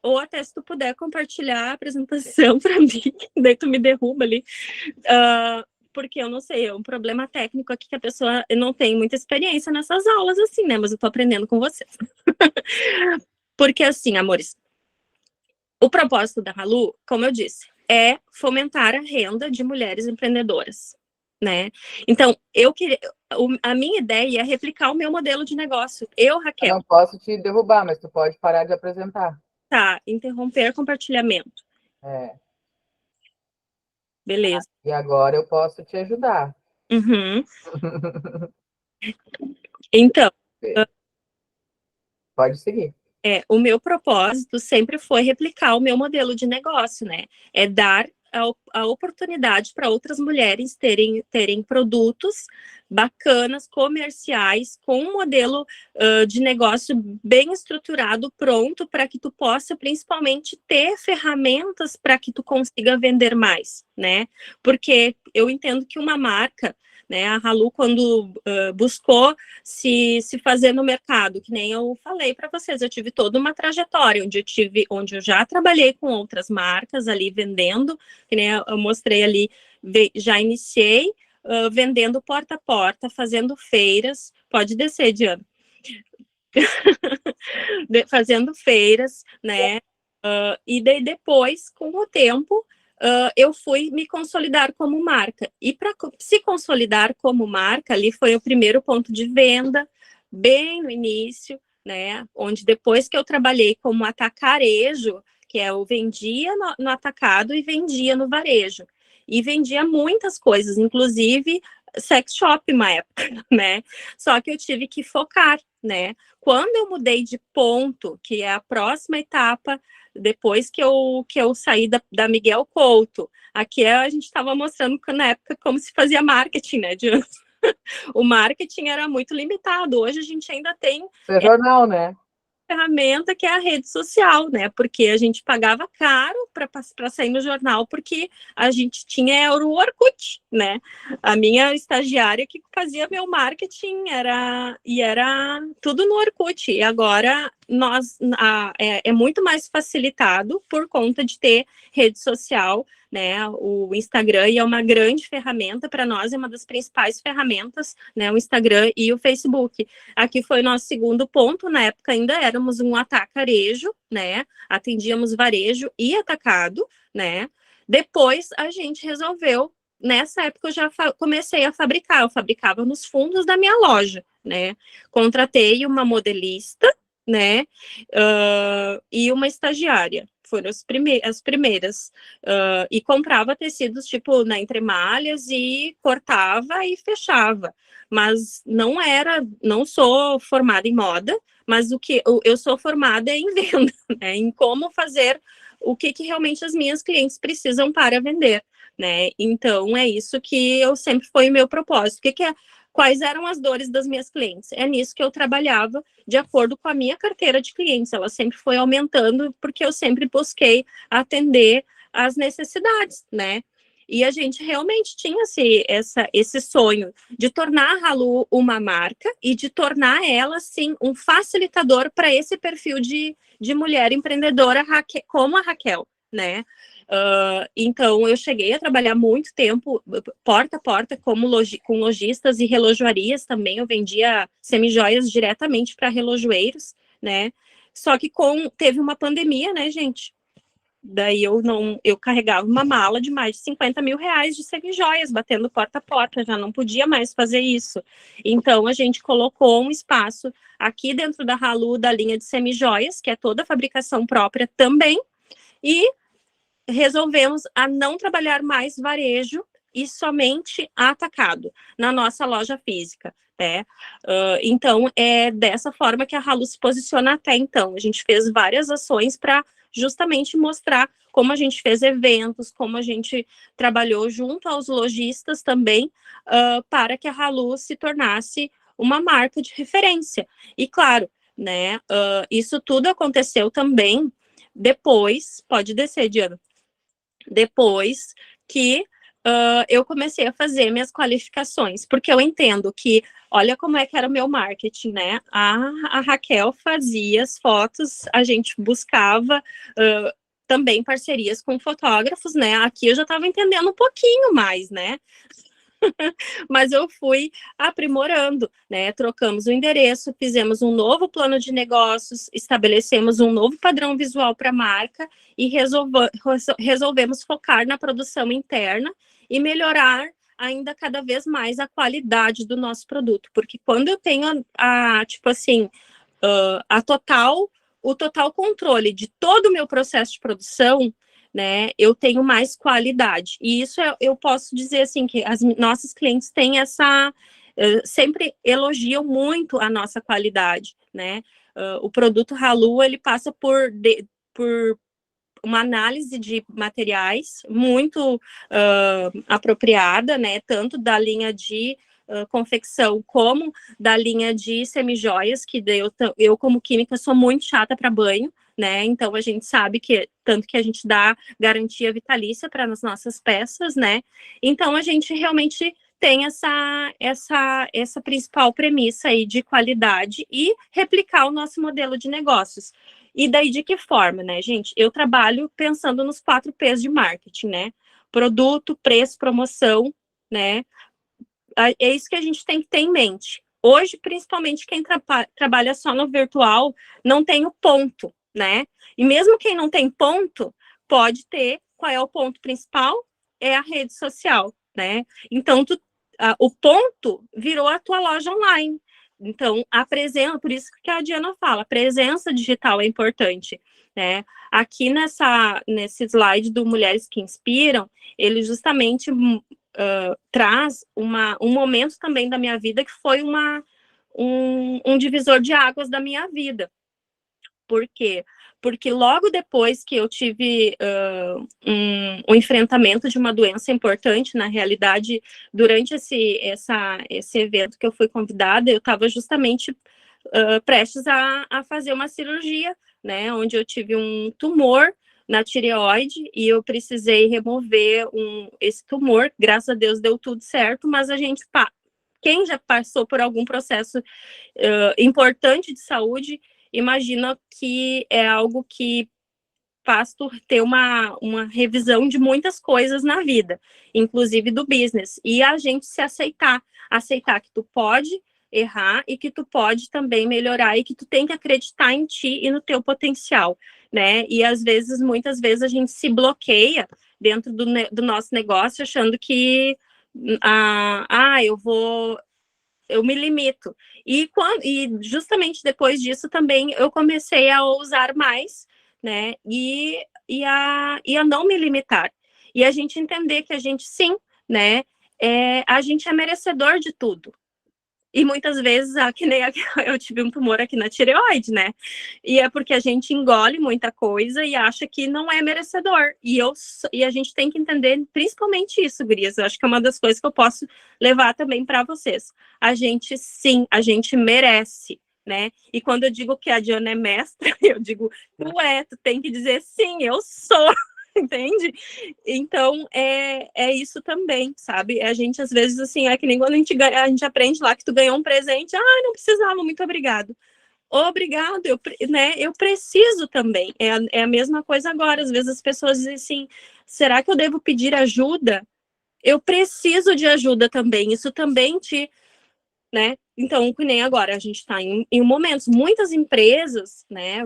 ou até se tu puder compartilhar a apresentação para mim, daí tu me derruba ali, porque eu não sei, é um problema técnico aqui que a pessoa não tem muita experiência nessas aulas, assim, né? Mas eu tô aprendendo com vocês. Porque, assim, amores, o propósito da Halu, como eu disse, é fomentar a renda de mulheres empreendedoras, né? Então, a minha ideia é replicar o meu modelo de negócio. Raquel... Eu não posso te derrubar, mas tu pode parar de apresentar. Tá, interromper compartilhamento. Beleza. E agora eu posso te ajudar. Uhum. Então, Pode seguir. o meu propósito sempre foi replicar o meu modelo de negócio, né? É dar a oportunidade para outras mulheres terem produtos bacanas, comerciais, com um modelo de negócio bem estruturado, pronto, para que tu possa, principalmente, ter ferramentas para que tu consiga vender mais, né? Porque eu entendo que uma marca, né, a Halu, quando buscou se fazer no mercado, que nem eu falei para vocês, eu tive toda uma trajetória onde eu já trabalhei com outras marcas ali vendendo, que nem eu mostrei ali, já iniciei vendendo porta a porta, fazendo feiras, pode descer, Diana, fazendo feiras, né, e daí depois, com o tempo, eu fui me consolidar como marca. E para se consolidar como marca, ali foi o primeiro ponto de venda, bem no início, né? Onde depois que eu trabalhei como atacarejo, que eu vendia no atacado e vendia no varejo. E vendia muitas coisas, inclusive sex shop uma época, né? Só que eu tive que focar, né? Quando eu mudei de ponto, que é a próxima etapa, depois que eu saí da Miguel Couto, aqui a gente estava mostrando na época como se fazia marketing, né? O marketing era muito limitado, hoje a gente ainda tem Jornal, né? ferramenta que é a rede social, né? Porque a gente pagava caro para sair no jornal, porque a gente tinha o Orkut, né? A minha estagiária que fazia meu marketing era tudo no Orkut. E agora é muito mais facilitado por conta de ter rede social, né? O Instagram é uma grande ferramenta para nós, é uma das principais ferramentas, né? O Instagram e o Facebook. Aqui foi nosso segundo ponto, na época ainda éramos um atacarejo, né? Atendíamos varejo e atacado, né? Depois a gente resolveu, nessa época eu já comecei a fabricar, eu fabricava nos fundos da minha loja, né? Contratei uma modelista, né? E uma estagiária. Foram as primeiras. E comprava tecidos, tipo, na entremalhas e cortava e fechava. Mas não sou formada em moda, mas eu sou formada em venda, né? Em como fazer o que realmente as minhas clientes precisam para vender, né? Então, é isso que sempre foi o meu propósito. Quais eram as dores das minhas clientes? É nisso que eu trabalhava, de acordo com a minha carteira de clientes. Ela sempre foi aumentando, porque eu sempre busquei atender às necessidades, né? E a gente realmente tinha esse sonho de tornar a Halu uma marca e de tornar ela, sim, um facilitador para esse perfil de mulher empreendedora como a Raquel, né? Então, eu cheguei a trabalhar muito tempo, porta a porta, com lojistas e relojoarias também. Eu vendia semijoias diretamente para relojoeiros, né? Só que teve uma pandemia, né, gente? Daí eu carregava uma mala de mais de 50 mil reais de semijoias, batendo porta a porta, já não podia mais fazer isso. Então, a gente colocou um espaço aqui dentro da Halu, da linha de semijoias, que é toda a fabricação própria também, e resolvemos a não trabalhar mais varejo e somente atacado na nossa loja física, né? Então, é dessa forma que a Halu se posiciona até então. A gente fez várias ações para justamente mostrar como a gente fez eventos, como a gente trabalhou junto aos lojistas também, para que a Halu se tornasse uma marca de referência. E, claro, né, isso tudo aconteceu também depois, pode descer, Diana, depois que eu comecei a fazer minhas qualificações, porque eu entendo que, olha como é que era o meu marketing, né? A Raquel fazia as fotos, a gente buscava também parcerias com fotógrafos, né? Aqui eu já estava entendendo um pouquinho mais, né? Mas eu fui aprimorando, né? Trocamos o endereço, fizemos um novo plano de negócios, estabelecemos um novo padrão visual para a marca e resolvemos focar na produção interna e melhorar ainda cada vez mais a qualidade do nosso produto, porque quando eu tenho tipo assim, a total o total controle de todo o meu processo de produção, né, eu tenho mais qualidade. E isso eu posso dizer assim, que as nossas clientes têm essa, sempre elogiam muito a nossa qualidade, né? O produto Halu, ele passa por uma análise de materiais muito apropriada, né, tanto da linha de confecção como da linha de semijoias, que eu como química sou muito chata para banho, né, então a gente sabe que tanto que a gente dá garantia vitalícia para as nossas peças, né, então a gente realmente tem essa principal premissa aí de qualidade e replicar o nosso modelo de negócios. E daí de que forma, né, gente? Eu trabalho pensando nos 4 P's de marketing, né? Produto, preço, promoção, né? É isso que a gente tem que ter em mente. Hoje, principalmente quem trabalha só no virtual, não tem o ponto, né? E mesmo quem não tem ponto, pode ter. Qual é o ponto principal? É a rede social, né? Então, o ponto virou a tua loja online. Então, a presença, por isso que a Diana fala, a presença digital é importante, né? Aqui nesse slide do Mulheres que Inspiram, ele justamente traz um momento também da minha vida que foi um divisor de águas da minha vida. Por quê? Porque logo depois que eu tive um enfrentamento de uma doença importante, na realidade, durante esse evento que eu fui convidada, eu estava justamente prestes a fazer uma cirurgia, né, onde eu tive um tumor na tireoide e eu precisei remover esse tumor. Graças a Deus deu tudo certo, mas quem já passou por algum processo importante de saúde, imagina que é algo que faz tu ter uma revisão de muitas coisas na vida, inclusive do business, e a gente se aceitar que tu pode errar e que tu pode também melhorar e que tu tem que acreditar em ti e no teu potencial, né? E às vezes, muitas vezes a gente se bloqueia dentro do nosso negócio achando que eu me limito. E justamente depois disso também eu comecei a ousar mais, né? E a não me limitar. E a gente entender que a gente, sim, né? A gente é merecedor de tudo. E muitas vezes, que nem eu tive um tumor aqui na tireoide, né? E é porque a gente engole muita coisa e acha que não é merecedor. E a gente tem que entender principalmente isso, gurias. Eu acho que é uma das coisas que eu posso levar também para vocês. A gente, sim, a gente merece, né? E quando eu digo que a Diana é mestra, eu digo, tu tem que dizer, sim, eu sou. Entende? Então, é isso também, sabe? A gente, às vezes, assim, é que nem quando a gente aprende lá que tu ganhou um presente, não precisava, muito obrigado. Obrigado, eu preciso também. É a mesma coisa agora, às vezes as pessoas dizem assim, será que eu devo pedir ajuda? Eu preciso de ajuda também, isso também né? Então, que nem agora, a gente está em momentos, muitas empresas, né,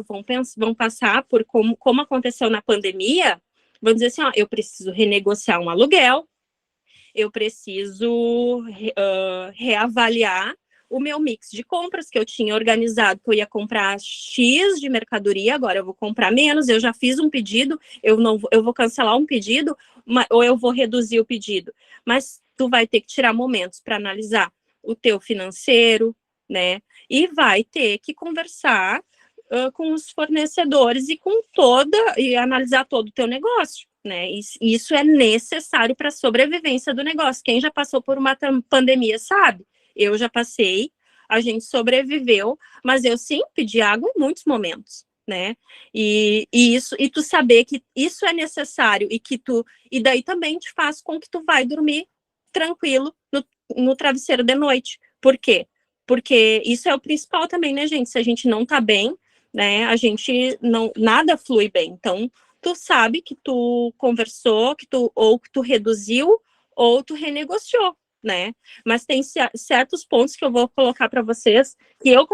vão passar por como aconteceu na pandemia, vão dizer assim, eu preciso renegociar um aluguel, eu preciso reavaliar o meu mix de compras que eu tinha organizado, que eu ia comprar X de mercadoria, agora eu vou comprar menos, eu já fiz um pedido, eu vou cancelar um pedido, ou eu vou reduzir o pedido. Mas tu vai ter que tirar momentos para analisar o teu financeiro, né? E vai ter que conversar com os fornecedores e analisar todo o teu negócio, né? Isso é necessário para a sobrevivência do negócio. Quem já passou por uma pandemia sabe. Eu já passei, a gente sobreviveu, mas eu sim pedi água em muitos momentos, né? E tu saber que isso é necessário e daí também te faz com que tu vai dormir tranquilo no travesseiro de noite. Por quê? Porque isso é o principal também, né, gente? Se a gente não tá bem, né, a gente nada flui bem. Então, tu sabe que tu conversou, ou que tu reduziu, ou tu renegociou, né? Mas tem certos pontos que eu vou colocar para vocês que eu,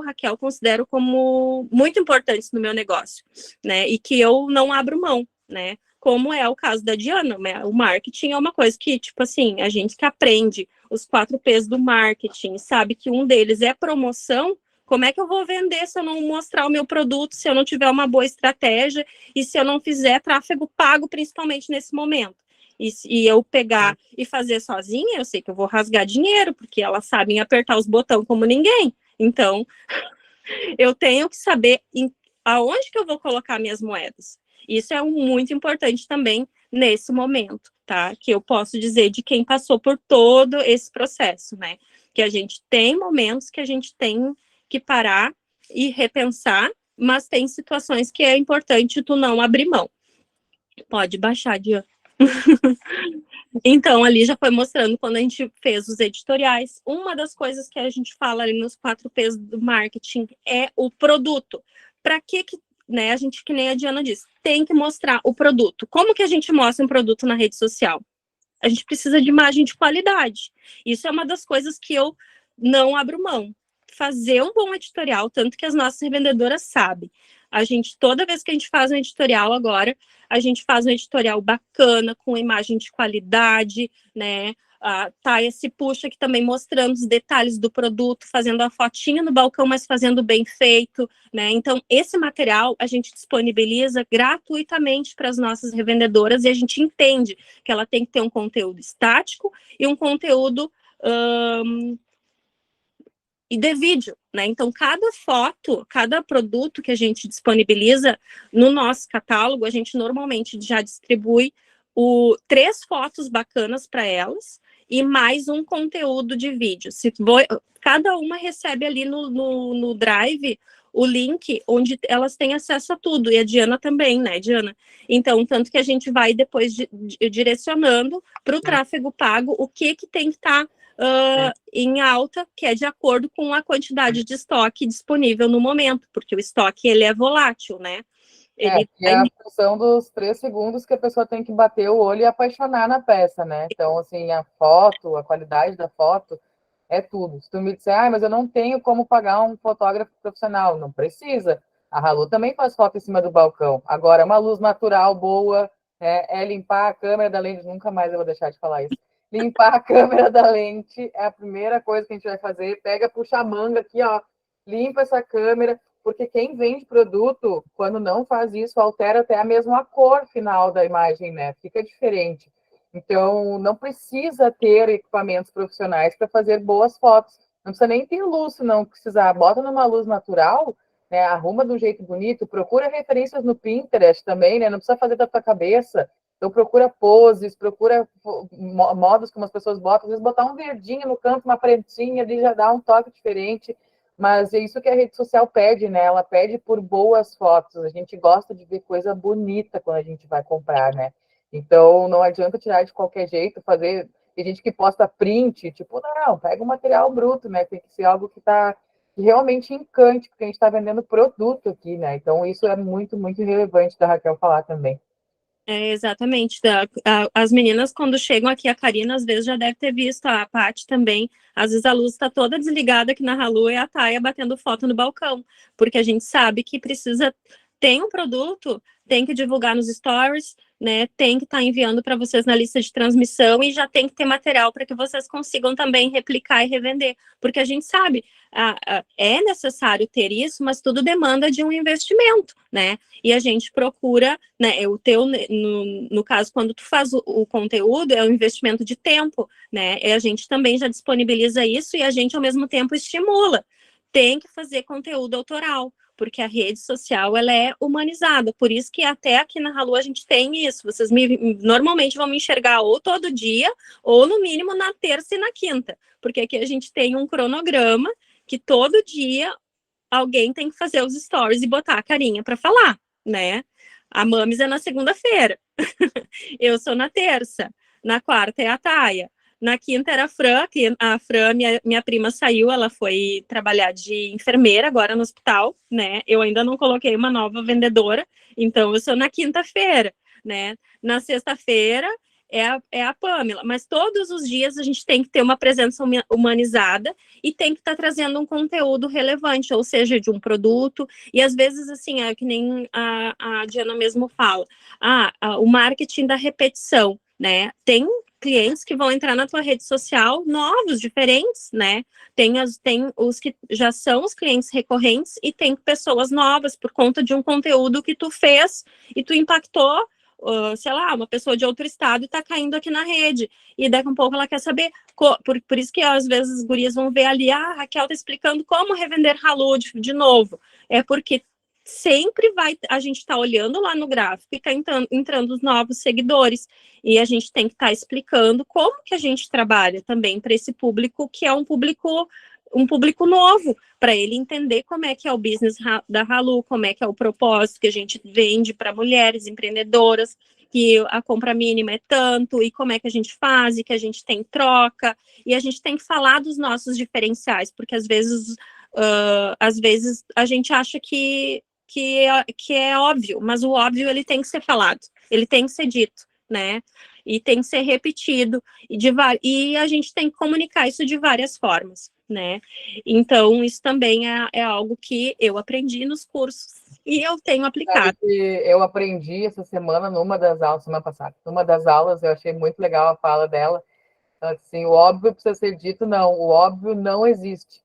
Raquel, considero como muito importantes no meu negócio, né? E que eu não abro mão, né? Como é o caso da Diana, né? O marketing é uma coisa que, tipo assim, a gente que aprende os 4 P's do marketing, sabe que um deles é promoção, Como é que eu vou vender se eu não mostrar o meu produto, se eu não tiver uma boa estratégia e se eu não fizer tráfego pago, principalmente nesse momento? E eu pegar e fazer sozinha, eu sei que eu vou rasgar dinheiro, porque elas sabem apertar os botões como ninguém. Então, eu tenho que saber aonde que eu vou colocar minhas moedas. Isso é muito importante também nesse momento, tá? Que eu posso dizer de quem passou por todo esse processo, né? Que a gente tem momentos que a gente tem que parar e repensar, mas tem situações que é importante tu não abrir mão. Pode baixar, Diana. Então, ali já foi mostrando quando a gente fez os editoriais. Uma das coisas que a gente fala ali nos 4 P's do marketing é o produto. Para que, né, a gente, que nem a Diana disse, tem que mostrar o produto. Como que a gente mostra um produto na rede social? A gente precisa de imagem de qualidade. Isso é uma das coisas que eu não abro mão. Fazer um bom editorial, tanto que as nossas revendedoras sabem. A gente, toda vez que a gente faz um editorial agora, a gente faz um editorial bacana, com imagem de qualidade, né? Tá esse puxa aqui também mostrando os detalhes do produto, fazendo a fotinha no balcão, mas fazendo bem feito, né? Então, esse material a gente disponibiliza gratuitamente para as nossas revendedoras e a gente entende que ela tem que ter um conteúdo estático e um conteúdo e de vídeo, né? Então, cada foto, cada produto que a gente disponibiliza no nosso catálogo, a gente normalmente já distribui 3 fotos bacanas para elas e mais um conteúdo de vídeo. Cada uma recebe ali no Drive o link onde elas têm acesso a tudo, e a Diana também, né, Diana? Então, tanto que a gente vai depois direcionando para o tráfego pago o que tem que estar em alta, que é de acordo com a quantidade de estoque disponível no momento, porque o estoque ele é volátil, né? E a função dos 3 segundos que a pessoa tem que bater o olho e apaixonar na peça, né? Então, assim, a foto, a qualidade da foto é tudo. Se tu me disser, mas eu não tenho como pagar um fotógrafo profissional, não precisa. A Halu também faz foto em cima do balcão. Agora, uma luz natural boa, é limpar a câmera da lente, nunca mais eu vou deixar de falar isso. Limpar a câmera da lente é a primeira coisa que a gente vai fazer. Pega, puxa a manga aqui, ó, limpa essa câmera, porque quem vende produto, quando não faz isso, altera até mesmo a cor final da imagem, né? Fica diferente. Então, não precisa ter equipamentos profissionais para fazer boas fotos. Não precisa nem ter luz, se não precisar. Bota numa luz natural, né? Arruma de um jeito bonito, procura referências no Pinterest também, né? Não precisa fazer da tua cabeça. Então, procura poses, procura modos como as pessoas botam. Às vezes, botar um verdinho no canto, uma pretinha, ali já dá um toque diferente. Mas é isso que a rede social pede, né? Ela pede por boas fotos. A gente gosta de ver coisa bonita quando a gente vai comprar, né? Então, não adianta tirar de qualquer jeito, fazer... Tem gente que posta print, tipo, não, pega um material bruto, né? Tem que ser algo que realmente encante, porque a gente está vendendo produto aqui, né? Então, isso é muito, muito relevante da Raquel falar também. Exatamente. As meninas, quando chegam aqui, a Karina, às vezes, já deve ter visto, a Paty também. Às vezes a luz está toda desligada aqui na Halu e a Taia batendo foto no balcão, porque a gente sabe que precisa... Tem um produto, tem que divulgar nos stories, né? Tem que estar enviando para vocês na lista de transmissão e já tem que ter material para que vocês consigam também replicar e revender, porque a gente sabe, é necessário ter isso, mas tudo demanda de um investimento, né? E a gente procura, né? No caso, quando tu faz o conteúdo, é um investimento de tempo, né? E a gente também já disponibiliza isso e a gente, ao mesmo tempo, estimula. Tem que fazer conteúdo autoral, porque a rede social ela é humanizada, por isso que até aqui na Halu a gente tem isso, vocês normalmente vão me enxergar ou todo dia, ou no mínimo na terça e na quinta, porque aqui a gente tem um cronograma que todo dia alguém tem que fazer os stories e botar a carinha para falar, né? A Mames é na segunda-feira, eu sou na terça, na quarta é a Taia, na quinta era a Fran, minha prima saiu, ela foi trabalhar de enfermeira agora no hospital, né? Eu ainda não coloquei uma nova vendedora, então eu sou na quinta-feira, né? Na sexta-feira é a Pamela, mas todos os dias a gente tem que ter uma presença humanizada e tem que estar trazendo um conteúdo relevante, ou seja, de um produto, e às vezes, assim, é que nem a Diana mesmo fala, o marketing da repetição, né? Tem clientes que vão entrar na tua rede social novos, diferentes, né? Tem os que já são os clientes recorrentes e tem pessoas novas por conta de um conteúdo que tu fez e tu impactou, sei lá, uma pessoa de outro estado e está caindo aqui na rede. E daqui a um pouco ela quer saber, por isso que às vezes as gurias vão ver ali, a Raquel está explicando como revender Halu de novo. É porque sempre a gente está olhando lá no gráfico e está entrando os novos seguidores. E a gente tem que estar explicando como que a gente trabalha também para esse público, que é um público novo, para ele entender como é que é o business da Halu, como é que é o propósito que a gente vende para mulheres empreendedoras, que a compra mínima é tanto, e como é que a gente faz, e que a gente tem troca, e a gente tem que falar dos nossos diferenciais, porque às vezes a gente acha que é óbvio, mas o óbvio ele tem que ser falado, ele tem que ser dito, né? E tem que ser repetido, e a gente tem que comunicar isso de várias formas, né? Então, isso também é algo que eu aprendi nos cursos e eu tenho aplicado. Eu aprendi essa semana semana passada, numa das aulas, eu achei muito legal a fala dela. Assim, o óbvio precisa ser dito, não, o óbvio não existe.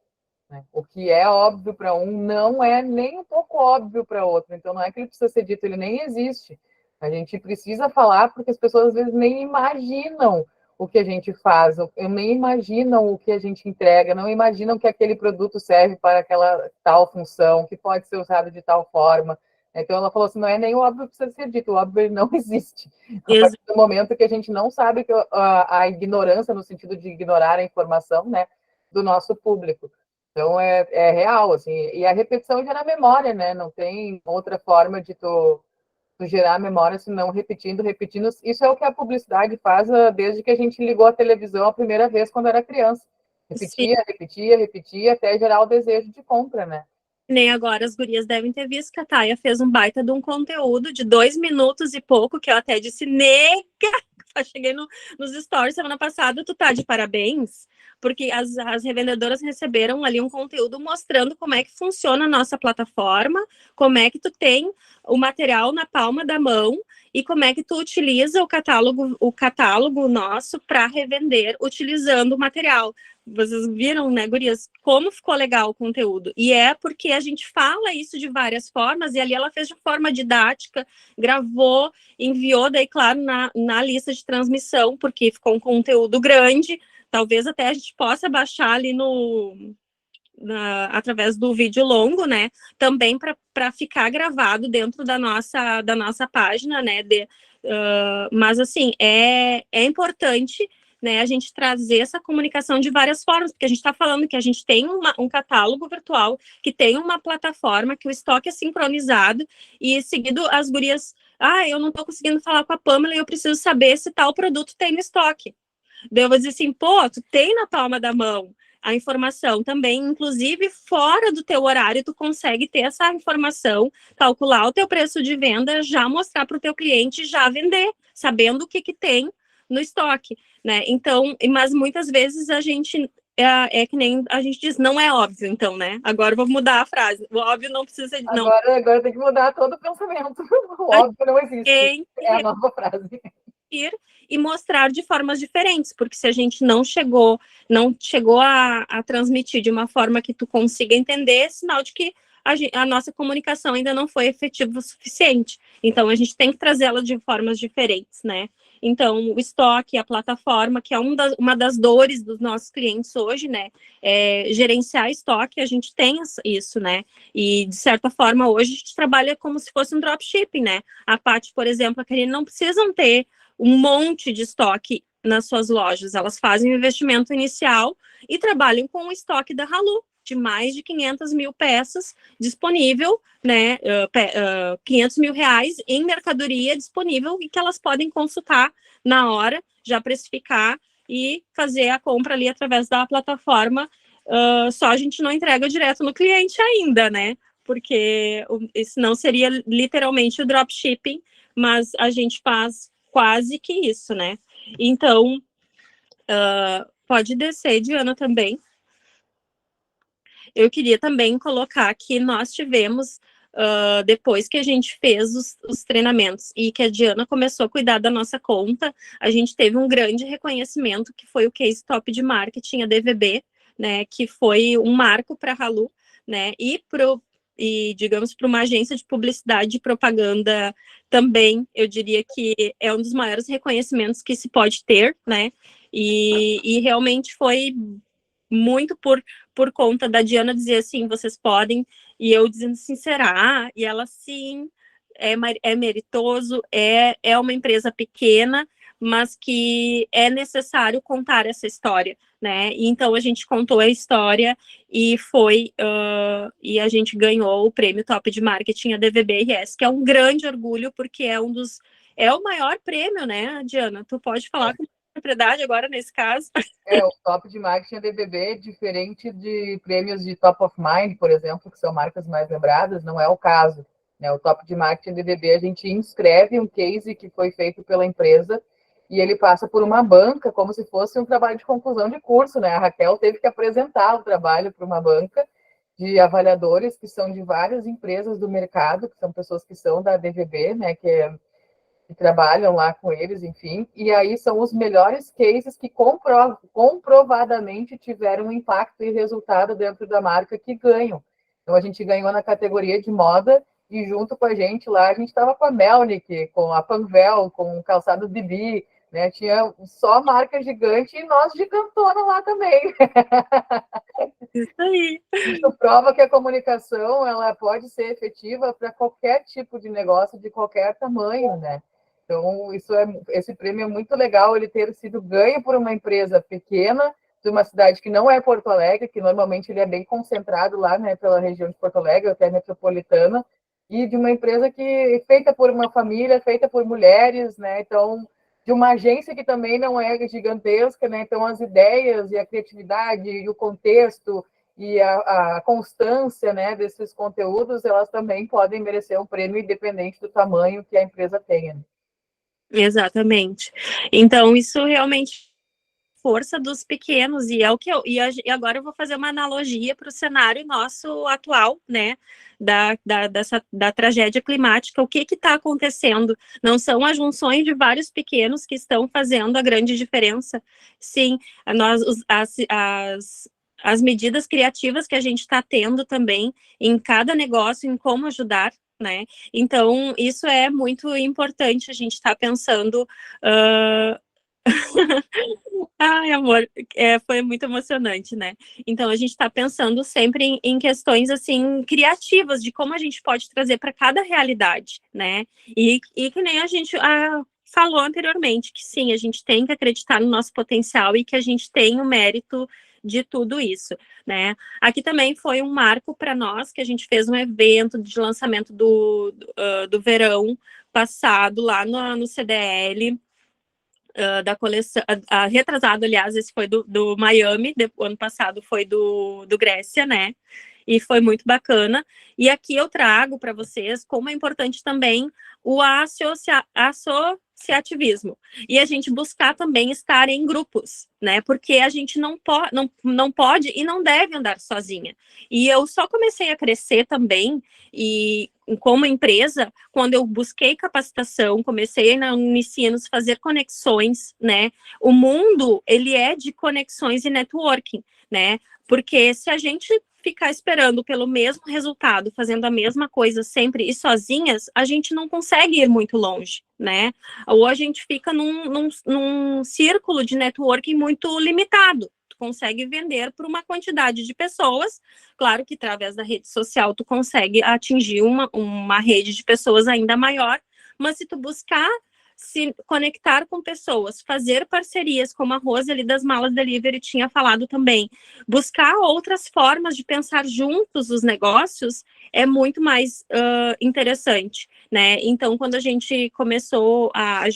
Né? O que é óbvio para um não é nem um pouco óbvio para outro. Então, não é que ele precisa ser dito, ele nem existe. A gente precisa falar porque as pessoas às vezes nem imaginam o que a gente faz, nem imaginam o que a gente entrega, não imaginam que aquele produto serve para aquela tal função, que pode ser usado de tal forma. Então, ela falou assim, não é nem o óbvio que precisa ser dito, o óbvio não existe. A partir do momento que a gente não sabe que a ignorância, no sentido de ignorar a informação, né, do nosso público. Então, é real, assim, e a repetição gera memória, né? Não tem outra forma de tu gerar memória senão repetindo. Isso é o que a publicidade faz desde que a gente ligou a televisão a primeira vez quando era criança. Repetia, até gerar o desejo de compra, né? Nem agora as gurias devem ter visto que a Taia fez um baita de um conteúdo de 2 minutos e pouco, que eu até disse, nega, eu cheguei nos stories semana passada, tu tá de parabéns, porque as revendedoras receberam ali um conteúdo mostrando como é que funciona a nossa plataforma, como é que tu tem o material na palma da mão e como é que tu utiliza o catálogo nosso para revender utilizando o material. Vocês viram, né, gurias, como ficou legal o conteúdo. E é porque a gente fala isso de várias formas, e ali ela fez de forma didática, gravou, enviou, daí, claro, na lista de transmissão, porque ficou um conteúdo grande. Talvez até a gente possa baixar ali através do vídeo longo, né? Também para ficar gravado dentro da nossa página, né? Mas, assim, é importante, né, a gente trazer essa comunicação de várias formas, porque a gente está falando que a gente tem um catálogo virtual, que tem uma plataforma, que o estoque é sincronizado, e seguido as gurias, eu não estou conseguindo falar com a Pamela e eu preciso saber se tal produto tem no estoque. Daí eu vou dizer assim, pô, tu tem na palma da mão a informação também, inclusive fora do teu horário, tu consegue ter essa informação, calcular o teu preço de venda, já mostrar para o teu cliente, já vender, sabendo o que tem no estoque, né? Então, mas muitas vezes a gente é que nem a gente diz, não é óbvio, então, né? Agora eu vou mudar a frase. O óbvio não precisa... Não. Agora tem que mudar todo o pensamento. O óbvio não existe. É a nova frase. E mostrar de formas diferentes, porque se a gente não chegou a transmitir de uma forma que tu consiga entender, é sinal de que a nossa comunicação ainda não foi efetiva o suficiente. Então, a gente tem que trazê-la de formas diferentes, né? Então, o estoque, a plataforma, que é uma das dores dos nossos clientes hoje, né? Gerenciar estoque, a gente tem isso, né? E, de certa forma, hoje a gente trabalha como se fosse um dropshipping, né? A Paty, por exemplo, a Karine não precisam ter um monte de estoque nas suas lojas. Elas fazem um investimento inicial e trabalham com o estoque da Halu, de mais de 500 mil peças disponível, né, 500 mil reais em mercadoria disponível e que elas podem consultar na hora, já precificar e fazer a compra ali através da plataforma. Só a gente não entrega direto no cliente ainda, né, porque senão seria literalmente o dropshipping, mas a gente faz quase que isso, né? Então, pode descer, Diana, também. Eu queria também colocar que nós tivemos depois que a gente fez os treinamentos e que a Diana começou a cuidar da nossa conta, a gente teve um grande reconhecimento, que foi o Case Top de Marketing, a DVB, né, que foi um marco para a Halu, né, e digamos, para uma agência de publicidade e propaganda também, eu diria que é um dos maiores reconhecimentos que se pode ter, né, e realmente foi muito por conta da Diana dizer assim, vocês podem, e eu dizendo assim, será? E ela, sim, é meritoso, é uma empresa pequena, mas que é necessário contar essa história, né? E então a gente contou a história e e a gente ganhou o prêmio Top de Marketing, a DVB-RS, que é um grande orgulho, porque é o maior prêmio, né, Diana? Tu pode falar com propriedade agora nesse caso. O Top de Marketing DVB, diferente de prêmios de Top of Mind, por exemplo, que são marcas mais lembradas, não é o caso. Né? O Top de Marketing DVB, a gente inscreve um case que foi feito pela empresa e ele passa por uma banca, como se fosse um trabalho de conclusão de curso. Né? A Raquel teve que apresentar o trabalho para uma banca de avaliadores que são de várias empresas do mercado, que são pessoas que são da DVB, né? que trabalham lá com eles, enfim, e aí são os melhores cases que comprovadamente tiveram um impacto e resultado dentro da marca que ganham. Então, a gente ganhou na categoria de moda, e junto com a gente lá, a gente estava com a Melnick, com a Panvel, com o Calçados Bibi, né? Tinha só marca gigante e nós gigantona lá também. Isso aí. Isso prova que a comunicação ela pode ser efetiva para qualquer tipo de negócio, de qualquer tamanho, né? Então, esse prêmio é muito legal, ele ter sido ganho por uma empresa pequena, de uma cidade que não é Porto Alegre, que normalmente ele é bem concentrado lá, né, pela região de Porto Alegre, até metropolitana, e de uma empresa que feita por uma família, feita por mulheres, né? Então, de uma agência que também não é gigantesca, né? Então, as ideias e a criatividade e o contexto e a constância, né, desses conteúdos, elas também podem merecer um prêmio independente do tamanho que a empresa tenha. Exatamente. Então, isso realmente força dos pequenos, e é o que e agora eu vou fazer uma analogia para o cenário nosso atual, né, da tragédia climática. O que está acontecendo? Não são as junções de vários pequenos que estão fazendo a grande diferença? Sim, as medidas criativas que a gente está tendo também em cada negócio, em como ajudar, né? Então, isso é muito importante, a gente está pensando... Ai, amor, foi muito emocionante, né? Então, a gente está pensando sempre em questões, assim, criativas, de como a gente pode trazer para cada realidade, né? E que nem a gente falou anteriormente, que sim, a gente tem que acreditar no nosso potencial e que a gente tem o mérito de tudo isso, né? Aqui também foi um marco para nós, que a gente fez um evento de lançamento do verão passado lá no CDL, da coleção, retrasado, aliás, esse foi do Miami, o ano passado foi do Grécia, né? E foi muito bacana. E aqui eu trago para vocês como é importante também o associativismo. E a gente buscar também estar em grupos, né? Porque a gente não pode e não deve andar sozinha. E eu só comecei a crescer também, e como empresa, quando eu busquei capacitação, comecei na Unicinos fazer conexões, né? O mundo, ele é de conexões e networking, né? Porque se a gente ficar esperando pelo mesmo resultado, fazendo a mesma coisa sempre e sozinhas, a gente não consegue ir muito longe, né? Ou a gente fica num círculo de networking muito limitado. Tu consegue vender para uma quantidade de pessoas, claro que através da rede social tu consegue atingir uma rede de pessoas ainda maior, mas se tu buscar se conectar com pessoas, fazer parcerias, como a Rose ali das Malas Delivery tinha falado também, buscar outras formas de pensar juntos os negócios é muito mais interessante, né? Então, quando a gente começou,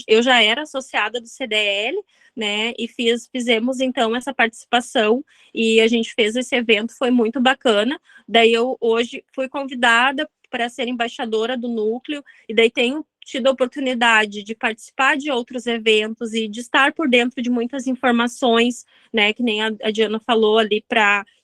eu já era associada do CDL, né? E fizemos então essa participação e a gente fez esse evento, foi muito bacana. Daí eu hoje fui convidada para ser embaixadora do núcleo, e daí tenho tido a oportunidade de participar de outros eventos e de estar por dentro de muitas informações, né, que nem a Diana falou ali,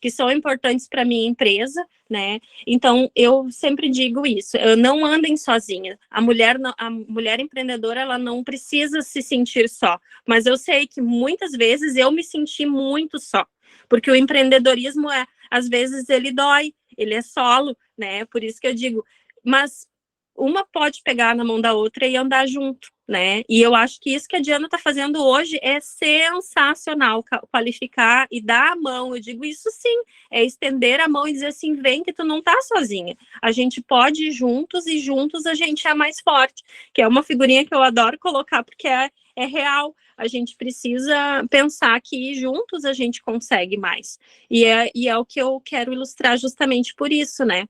que são importantes para a minha empresa, né? Então, eu sempre digo isso, não andem sozinha. A mulher empreendedora, ela não precisa se sentir só, mas eu sei que muitas vezes eu me senti muito só, porque o empreendedorismo, às vezes, ele dói, ele é solo, né? Por isso que eu digo, mas uma pode pegar na mão da outra e andar junto, né? E eu acho que isso que a Diana está fazendo hoje é sensacional, qualificar e dar a mão. Eu digo isso sim, é estender a mão e dizer assim, vem que tu não tá sozinha. A gente pode ir juntos e juntos a gente é mais forte, que é uma figurinha que eu adoro colocar porque é real. A gente precisa pensar que juntos a gente consegue mais. E é o que eu quero ilustrar justamente por isso, né?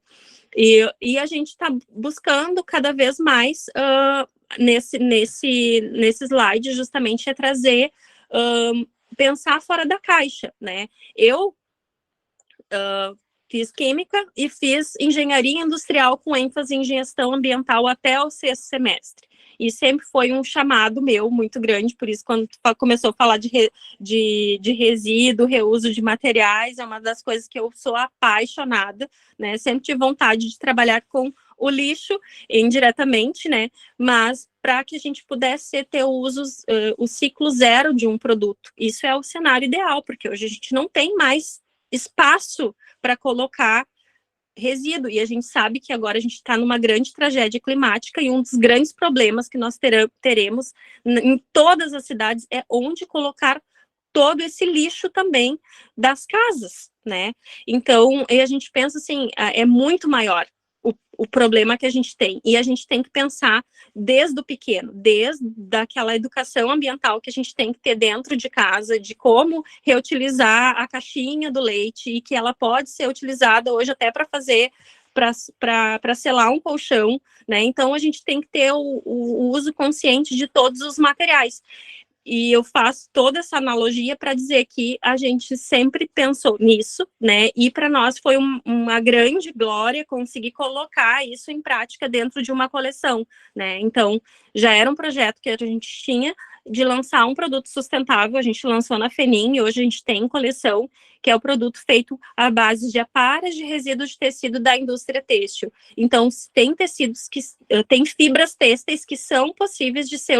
E a gente está buscando cada vez mais nesse slide justamente é trazer, pensar fora da caixa, né? Eu fiz química e fiz engenharia industrial com ênfase em gestão ambiental até o 6º semestre. E sempre foi um chamado meu muito grande, por isso quando começou a falar de resíduo, reuso de materiais, é uma das coisas que eu sou apaixonada, né? Sempre tive vontade de trabalhar com o lixo indiretamente, né? Mas para que a gente pudesse ter o ciclo zero de um produto. Isso é o cenário ideal, porque hoje a gente não tem mais espaço para colocar resíduo, e a gente sabe que agora a gente está numa grande tragédia climática e um dos grandes problemas que nós teremos em todas as cidades é onde colocar todo esse lixo também das casas, né? Então, a gente pensa assim, é muito maior o problema que a gente tem, e a gente tem que pensar desde o pequeno, desde aquela educação ambiental que a gente tem que ter dentro de casa, de como reutilizar a caixinha do leite, e que ela pode ser utilizada hoje até para fazer, para selar um colchão, né? Então, a gente tem que ter o uso consciente de todos os materiais. E eu faço toda essa analogia para dizer que a gente sempre pensou nisso, né? E para nós foi uma grande glória conseguir colocar isso em prática dentro de uma coleção, né? Então, já era um projeto que a gente tinha de lançar um produto sustentável, a gente lançou na FENIM e hoje a gente tem coleção, que é o produto feito à base de aparas de resíduos de tecido da indústria têxtil. Então, tem tecidos tem fibras têxteis que são possíveis de ser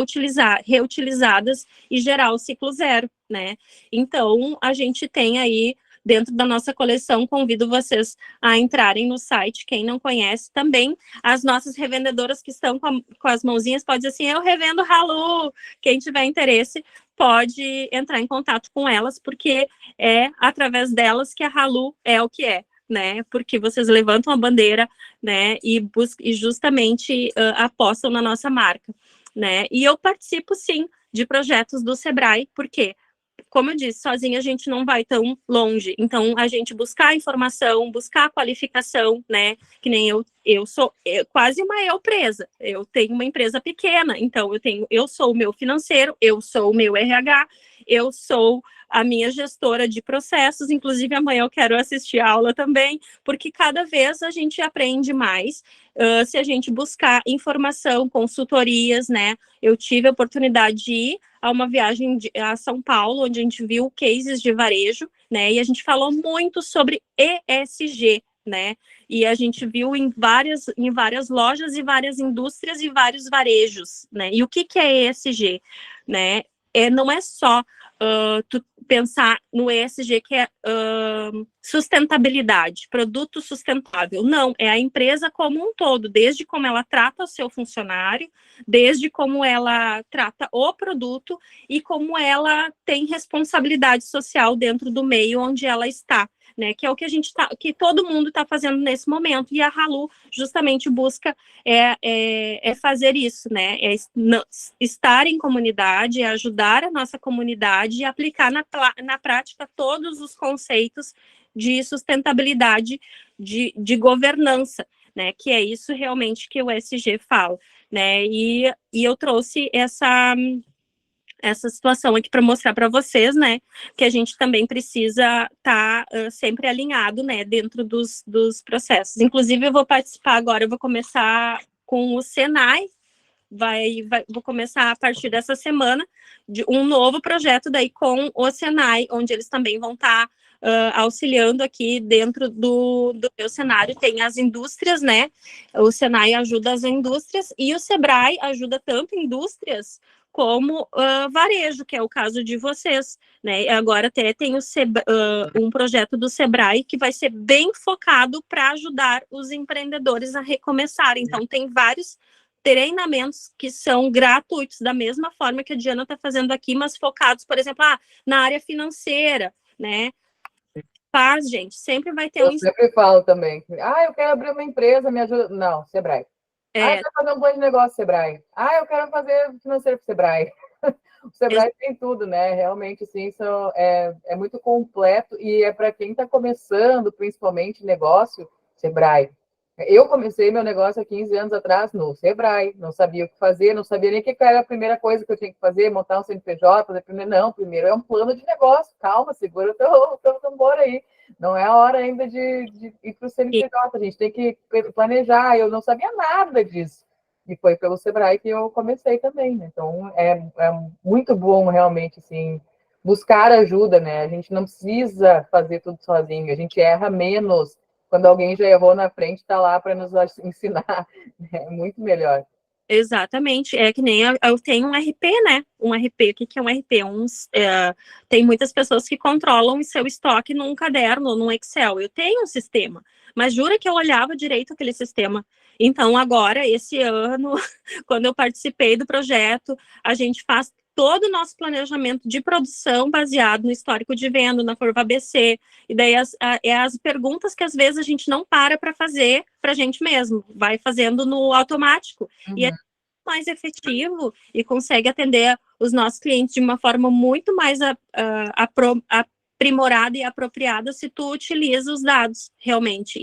reutilizadas e gerar o ciclo zero, né? Então, a gente tem aí, dentro da nossa coleção, convido vocês a entrarem no site, quem não conhece também, as nossas revendedoras que estão com as mãozinhas, pode dizer assim, eu revendo Halu, quem tiver interesse, pode entrar em contato com elas, porque é através delas que a Halu é o que é, né? Porque vocês levantam a bandeira, né? E justamente apostam na nossa marca, né? E eu participo, sim, de projetos do Sebrae, porque, como eu disse, sozinha a gente não vai tão longe. Então, a gente buscar informação, buscar qualificação, né? Que nem eu sou quase uma presa. Eu tenho uma empresa pequena, então eu sou o meu financeiro, eu sou o meu RH, eu sou a minha gestora de processos, inclusive amanhã eu quero assistir a aula também, porque cada vez a gente aprende mais, se a gente buscar informação, consultorias, né? Eu tive a oportunidade de ir a uma viagem a São Paulo, onde a gente viu cases de varejo, né? E a gente falou muito sobre ESG, né? E a gente viu em várias lojas e várias indústrias e vários varejos, né? E o que é ESG, né? Não é só tu pensar no ESG, que é sustentabilidade, produto sustentável. Não, é a empresa como um todo, desde como ela trata o seu funcionário, desde como ela trata o produto e como ela tem responsabilidade social dentro do meio onde ela está, né? Que é o que que todo mundo está fazendo nesse momento, e a Halu justamente busca fazer isso, né? Estar em comunidade, ajudar a nossa comunidade e aplicar na prática todos os conceitos de sustentabilidade, de governança, né? Que é isso realmente que o ESG fala, né? E eu trouxe essa situação aqui para mostrar para vocês, né, que a gente também precisa estar sempre alinhado, né, dentro dos processos. Inclusive, eu vou participar agora, eu vou começar com o Senai, vou começar a partir dessa semana um novo projeto daí com o Senai, onde eles também vão estar auxiliando aqui dentro do meu cenário. Tem as indústrias, né? O Senai ajuda as indústrias e o Sebrae ajuda tanto indústrias como varejo, que é o caso de vocês, né? Agora até tem um projeto do Sebrae que vai ser bem focado para ajudar os empreendedores a recomeçar. Então, tem vários treinamentos que são gratuitos, da mesma forma que a Diana está fazendo aqui, mas focados, por exemplo, na área financeira, né? Faz, gente, sempre vai ter Eu sempre falo também, eu quero abrir uma empresa, me ajuda. Não, Sebrae. Eu quero fazer um plano de negócio, Sebrae. Eu quero fazer financeiro para o Sebrae. O Sebrae tem tudo, né? Realmente, sim, isso é muito completo e é para quem está começando, principalmente negócio, Sebrae. Eu comecei meu negócio há 15 anos atrás no Sebrae, não sabia o que fazer, não sabia nem o que era a primeira coisa que eu tinha que fazer, montar um CNPJ, primeiro é um plano de negócio, calma, segura o teu tambor aí, não é a hora ainda de ir para o CNPJ, a gente tem que planejar, eu não sabia nada disso, e foi pelo Sebrae que eu comecei também, né? Então é muito bom realmente, assim, buscar ajuda, né? A gente não precisa fazer tudo sozinho, a gente erra menos, quando alguém já errou na frente, está lá para nos ensinar. É muito melhor. Exatamente. É que nem eu tenho um RP, né? Um RP, o que é um RP? Tem muitas pessoas que controlam o seu estoque num caderno, num Excel. Eu tenho um sistema, mas jura que eu olhava direito aquele sistema. Então, agora, esse ano, quando eu participei do projeto, a gente faz todo o nosso planejamento de produção baseado no histórico de venda, na curva ABC, e daí as perguntas que às vezes a gente não para fazer para a gente mesmo, vai fazendo no automático, e é mais efetivo e consegue atender os nossos clientes de uma forma muito mais aprimorada e apropriada se tu utiliza os dados realmente,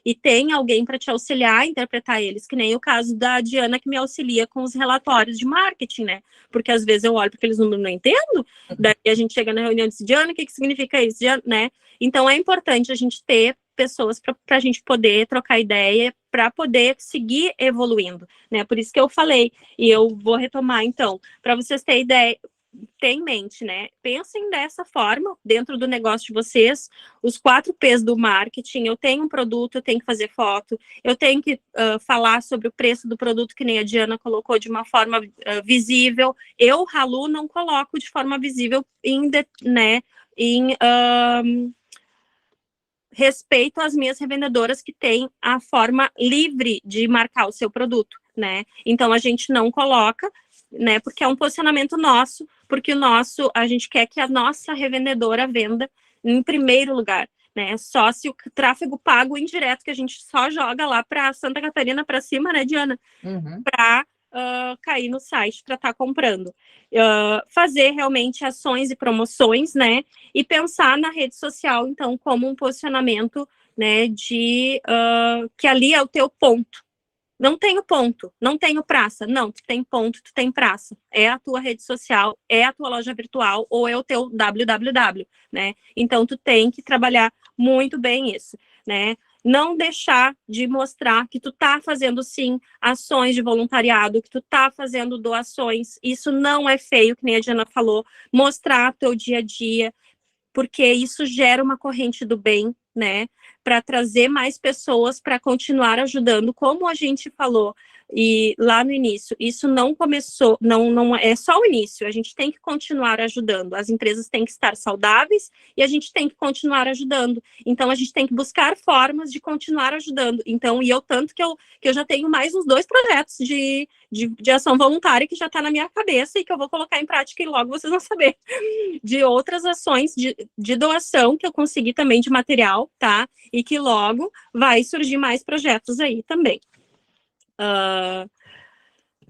e tem alguém para te auxiliar a interpretar eles, que nem o caso da Diana, que me auxilia com os relatórios de marketing, né? Porque às vezes eu olho para aqueles números e não entendo, daí a gente chega na reunião e diz, Diana, o que significa isso, Diana, né? Então é importante a gente ter pessoas para a gente poder trocar ideia, para poder seguir evoluindo, né? Por isso que eu falei, e eu vou retomar então, para vocês terem ideia, ter em mente, né? Pensem dessa forma, dentro do negócio de vocês, os 4 P's do marketing. Eu tenho um produto, eu tenho que fazer foto, eu tenho que falar sobre o preço do produto, que nem a Diana colocou, de uma forma visível. Eu, Halu, não coloco de forma visível em respeito às minhas revendedoras que têm a forma livre de marcar o seu produto, né? Então, a gente não coloca, né? Porque é um posicionamento nosso, porque a gente quer que a nossa revendedora venda em primeiro lugar, né? Só se o tráfego pago indireto, que a gente só joga lá para Santa Catarina para cima, né, Diana? Para cair no site para estar comprando. Fazer realmente ações e promoções, né? E pensar na rede social, então, como um posicionamento, né? Que ali é o teu ponto. Não tenho ponto, não tenho praça. Não, tu tem ponto, tu tem praça. É a tua rede social, é a tua loja virtual ou é o teu www, né? Então, tu tem que trabalhar muito bem isso, né? Não deixar de mostrar que tu tá fazendo, sim, ações de voluntariado, que tu tá fazendo doações. Isso não é feio, que nem a Diana falou. Mostrar teu dia a dia, porque isso gera uma corrente do bem, né? Para trazer mais pessoas para continuar ajudando, como a gente falou e lá no início, isso não começou, não é só o início, a gente tem que continuar ajudando, as empresas têm que estar saudáveis e a gente tem que continuar ajudando, então a gente tem que buscar formas de continuar ajudando, então, e eu tanto que eu já tenho mais uns 2 projetos de ação voluntária que já está na minha cabeça e que eu vou colocar em prática e logo vocês vão saber, de outras ações de doação que eu consegui também de material, tá? E que logo vai surgir mais projetos aí também.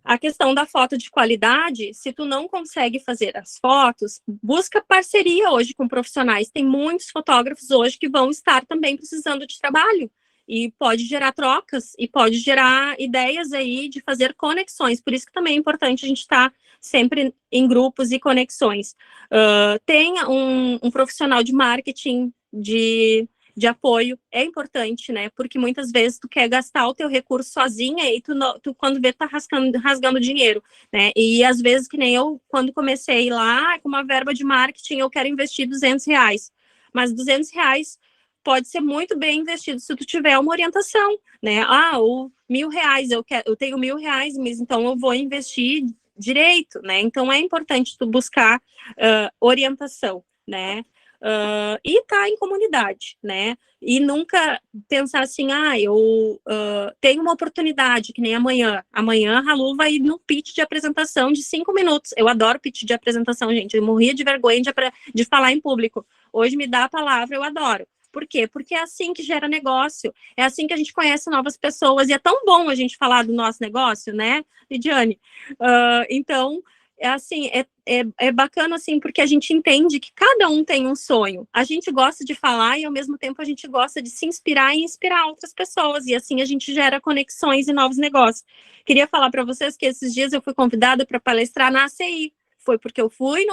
A questão da foto de qualidade, se tu não consegue fazer as fotos, busca parceria hoje com profissionais. Tem muitos fotógrafos hoje que vão estar também precisando de trabalho. E pode gerar trocas, e pode gerar ideias aí de fazer conexões. Por isso que também é importante a gente estar sempre em grupos e conexões. Tenha um profissional de marketing, de de apoio é importante, né? Porque muitas vezes tu quer gastar o teu recurso sozinha e tu quando vê, tá rasgando dinheiro, né? E às vezes, que nem eu, quando comecei lá, com uma verba de marketing, eu quero investir R$200. Mas R$200 pode ser muito bem investido se tu tiver uma orientação, né? O R$1.000, eu tenho R$1.000, mas então eu vou investir direito, né? Então é importante tu buscar orientação, né? E tá em comunidade, né? E nunca pensar assim, eu tenho uma oportunidade, que nem amanhã. Amanhã a Ralu vai ir no pitch de apresentação de 5 minutos. Eu adoro pitch de apresentação, gente. Eu morria de vergonha de falar em público. Hoje me dá a palavra, eu adoro. Por quê? Porque é assim que gera negócio, é assim que a gente conhece novas pessoas, e é tão bom a gente falar do nosso negócio, né, Lidiane? Então, é assim, é bacana, assim, porque a gente entende que cada um tem um sonho. A gente gosta de falar e, ao mesmo tempo, a gente gosta de se inspirar e inspirar outras pessoas, e assim a gente gera conexões e novos negócios. Queria falar para vocês que esses dias eu fui convidada para palestrar na ACI. Foi porque eu fui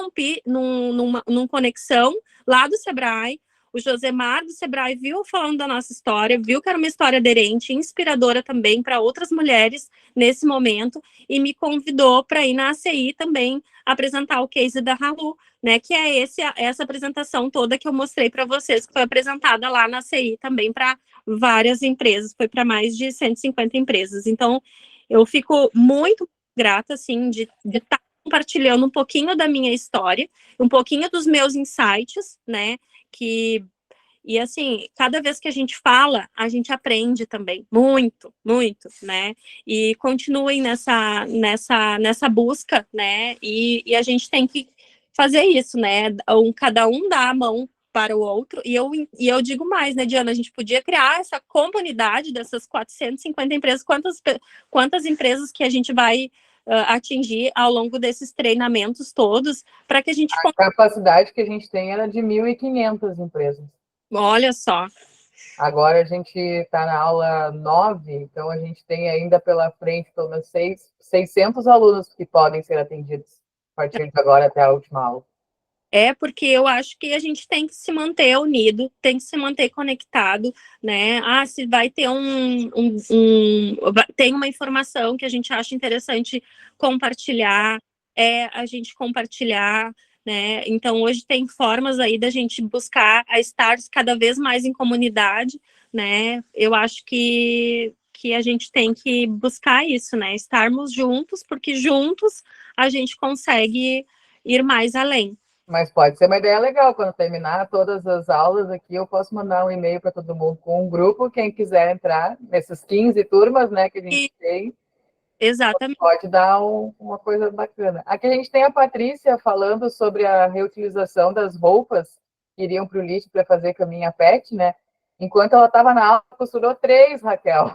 num conexão lá do Sebrae. O Josemar do Sebrae viu falando da nossa história, viu que era uma história aderente, inspiradora também para outras mulheres nesse momento, e me convidou para ir na ACI também apresentar o case da Ralu, né, que é essa apresentação toda que eu mostrei para vocês, que foi apresentada lá na ACI também para várias empresas, foi para mais de 150 empresas. Então, eu fico muito grata, assim, de estar compartilhando um pouquinho da minha história, um pouquinho dos meus insights, né, e assim, cada vez que a gente fala, a gente aprende também, muito, muito, né? E continuem nessa busca, né? E a gente tem que fazer isso, né? Cada um dá a mão para o outro, e eu digo mais, né, Diana? A gente podia criar essa comunidade dessas 450 empresas, quantas empresas que a gente vai atingir ao longo desses treinamentos todos, para que a gente... A capacidade que a gente tem era de 1.500 empresas. Olha só. Agora a gente está na aula 9, então a gente tem ainda pela frente pelo menos 600 alunos que podem ser atendidos a partir de agora até a última aula. Porque eu acho que a gente tem que se manter unido, tem que se manter conectado, né? Se vai ter tem uma informação que a gente acha interessante compartilhar, a gente compartilhar, né? Então, hoje tem formas aí da gente buscar a estar cada vez mais em comunidade, né? Eu acho que a gente tem que buscar isso, né? Estarmos juntos, porque juntos a gente consegue ir mais além. Mas pode ser uma ideia legal, quando terminar todas as aulas aqui, eu posso mandar um e-mail para todo mundo com um grupo, quem quiser entrar nessas 15 turmas, né, que a gente tem. Exatamente. Pode dar uma coisa bacana. Aqui a gente tem a Patrícia falando sobre a reutilização das roupas que iriam para o lixo para fazer caminha pet, né? Enquanto ela estava na aula, costurou 3, Raquel.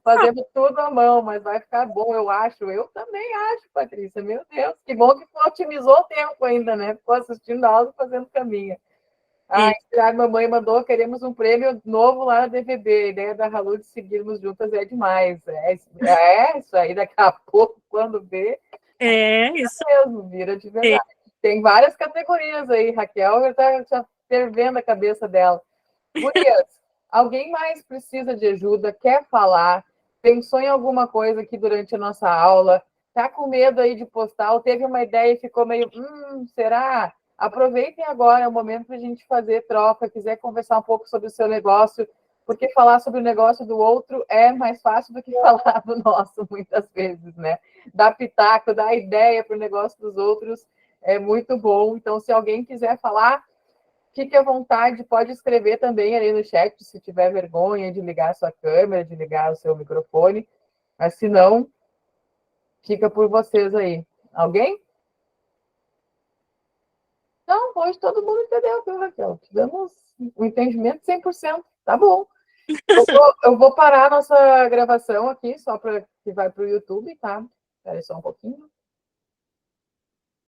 Fazendo tudo à mão, mas vai ficar bom, eu acho. Eu também acho, Patrícia. Meu Deus, que bom que otimizou o tempo ainda, né? Ficou assistindo a aula e fazendo caminha. A mamãe mandou, queremos um prêmio novo lá na DVB. A ideia da Ralu de seguirmos juntas é demais. Isso aí, daqui a pouco, quando vê, isso mesmo, vira de verdade. Tem várias categorias aí, Raquel está fervendo a cabeça dela. Gurias, alguém mais precisa de ajuda, quer falar, pensou em alguma coisa aqui durante a nossa aula, tá com medo aí de postar, ou teve uma ideia e ficou meio, será? Aproveitem agora, é o momento para a gente fazer troca, quiser conversar um pouco sobre o seu negócio, porque falar sobre o negócio do outro é mais fácil do que falar do nosso, muitas vezes, né? Dar pitaco, dar ideia para o negócio dos outros é muito bom. Então, se alguém quiser falar, fique à vontade, pode escrever também ali no chat, se tiver vergonha de ligar a sua câmera, de ligar o seu microfone, mas se não, fica por vocês aí. Alguém? Não, hoje todo mundo entendeu, viu, Raquel? Tivemos um entendimento 100%, tá bom. Eu vou parar a nossa gravação aqui, só para que vai para o YouTube, tá? Espera só um pouquinho.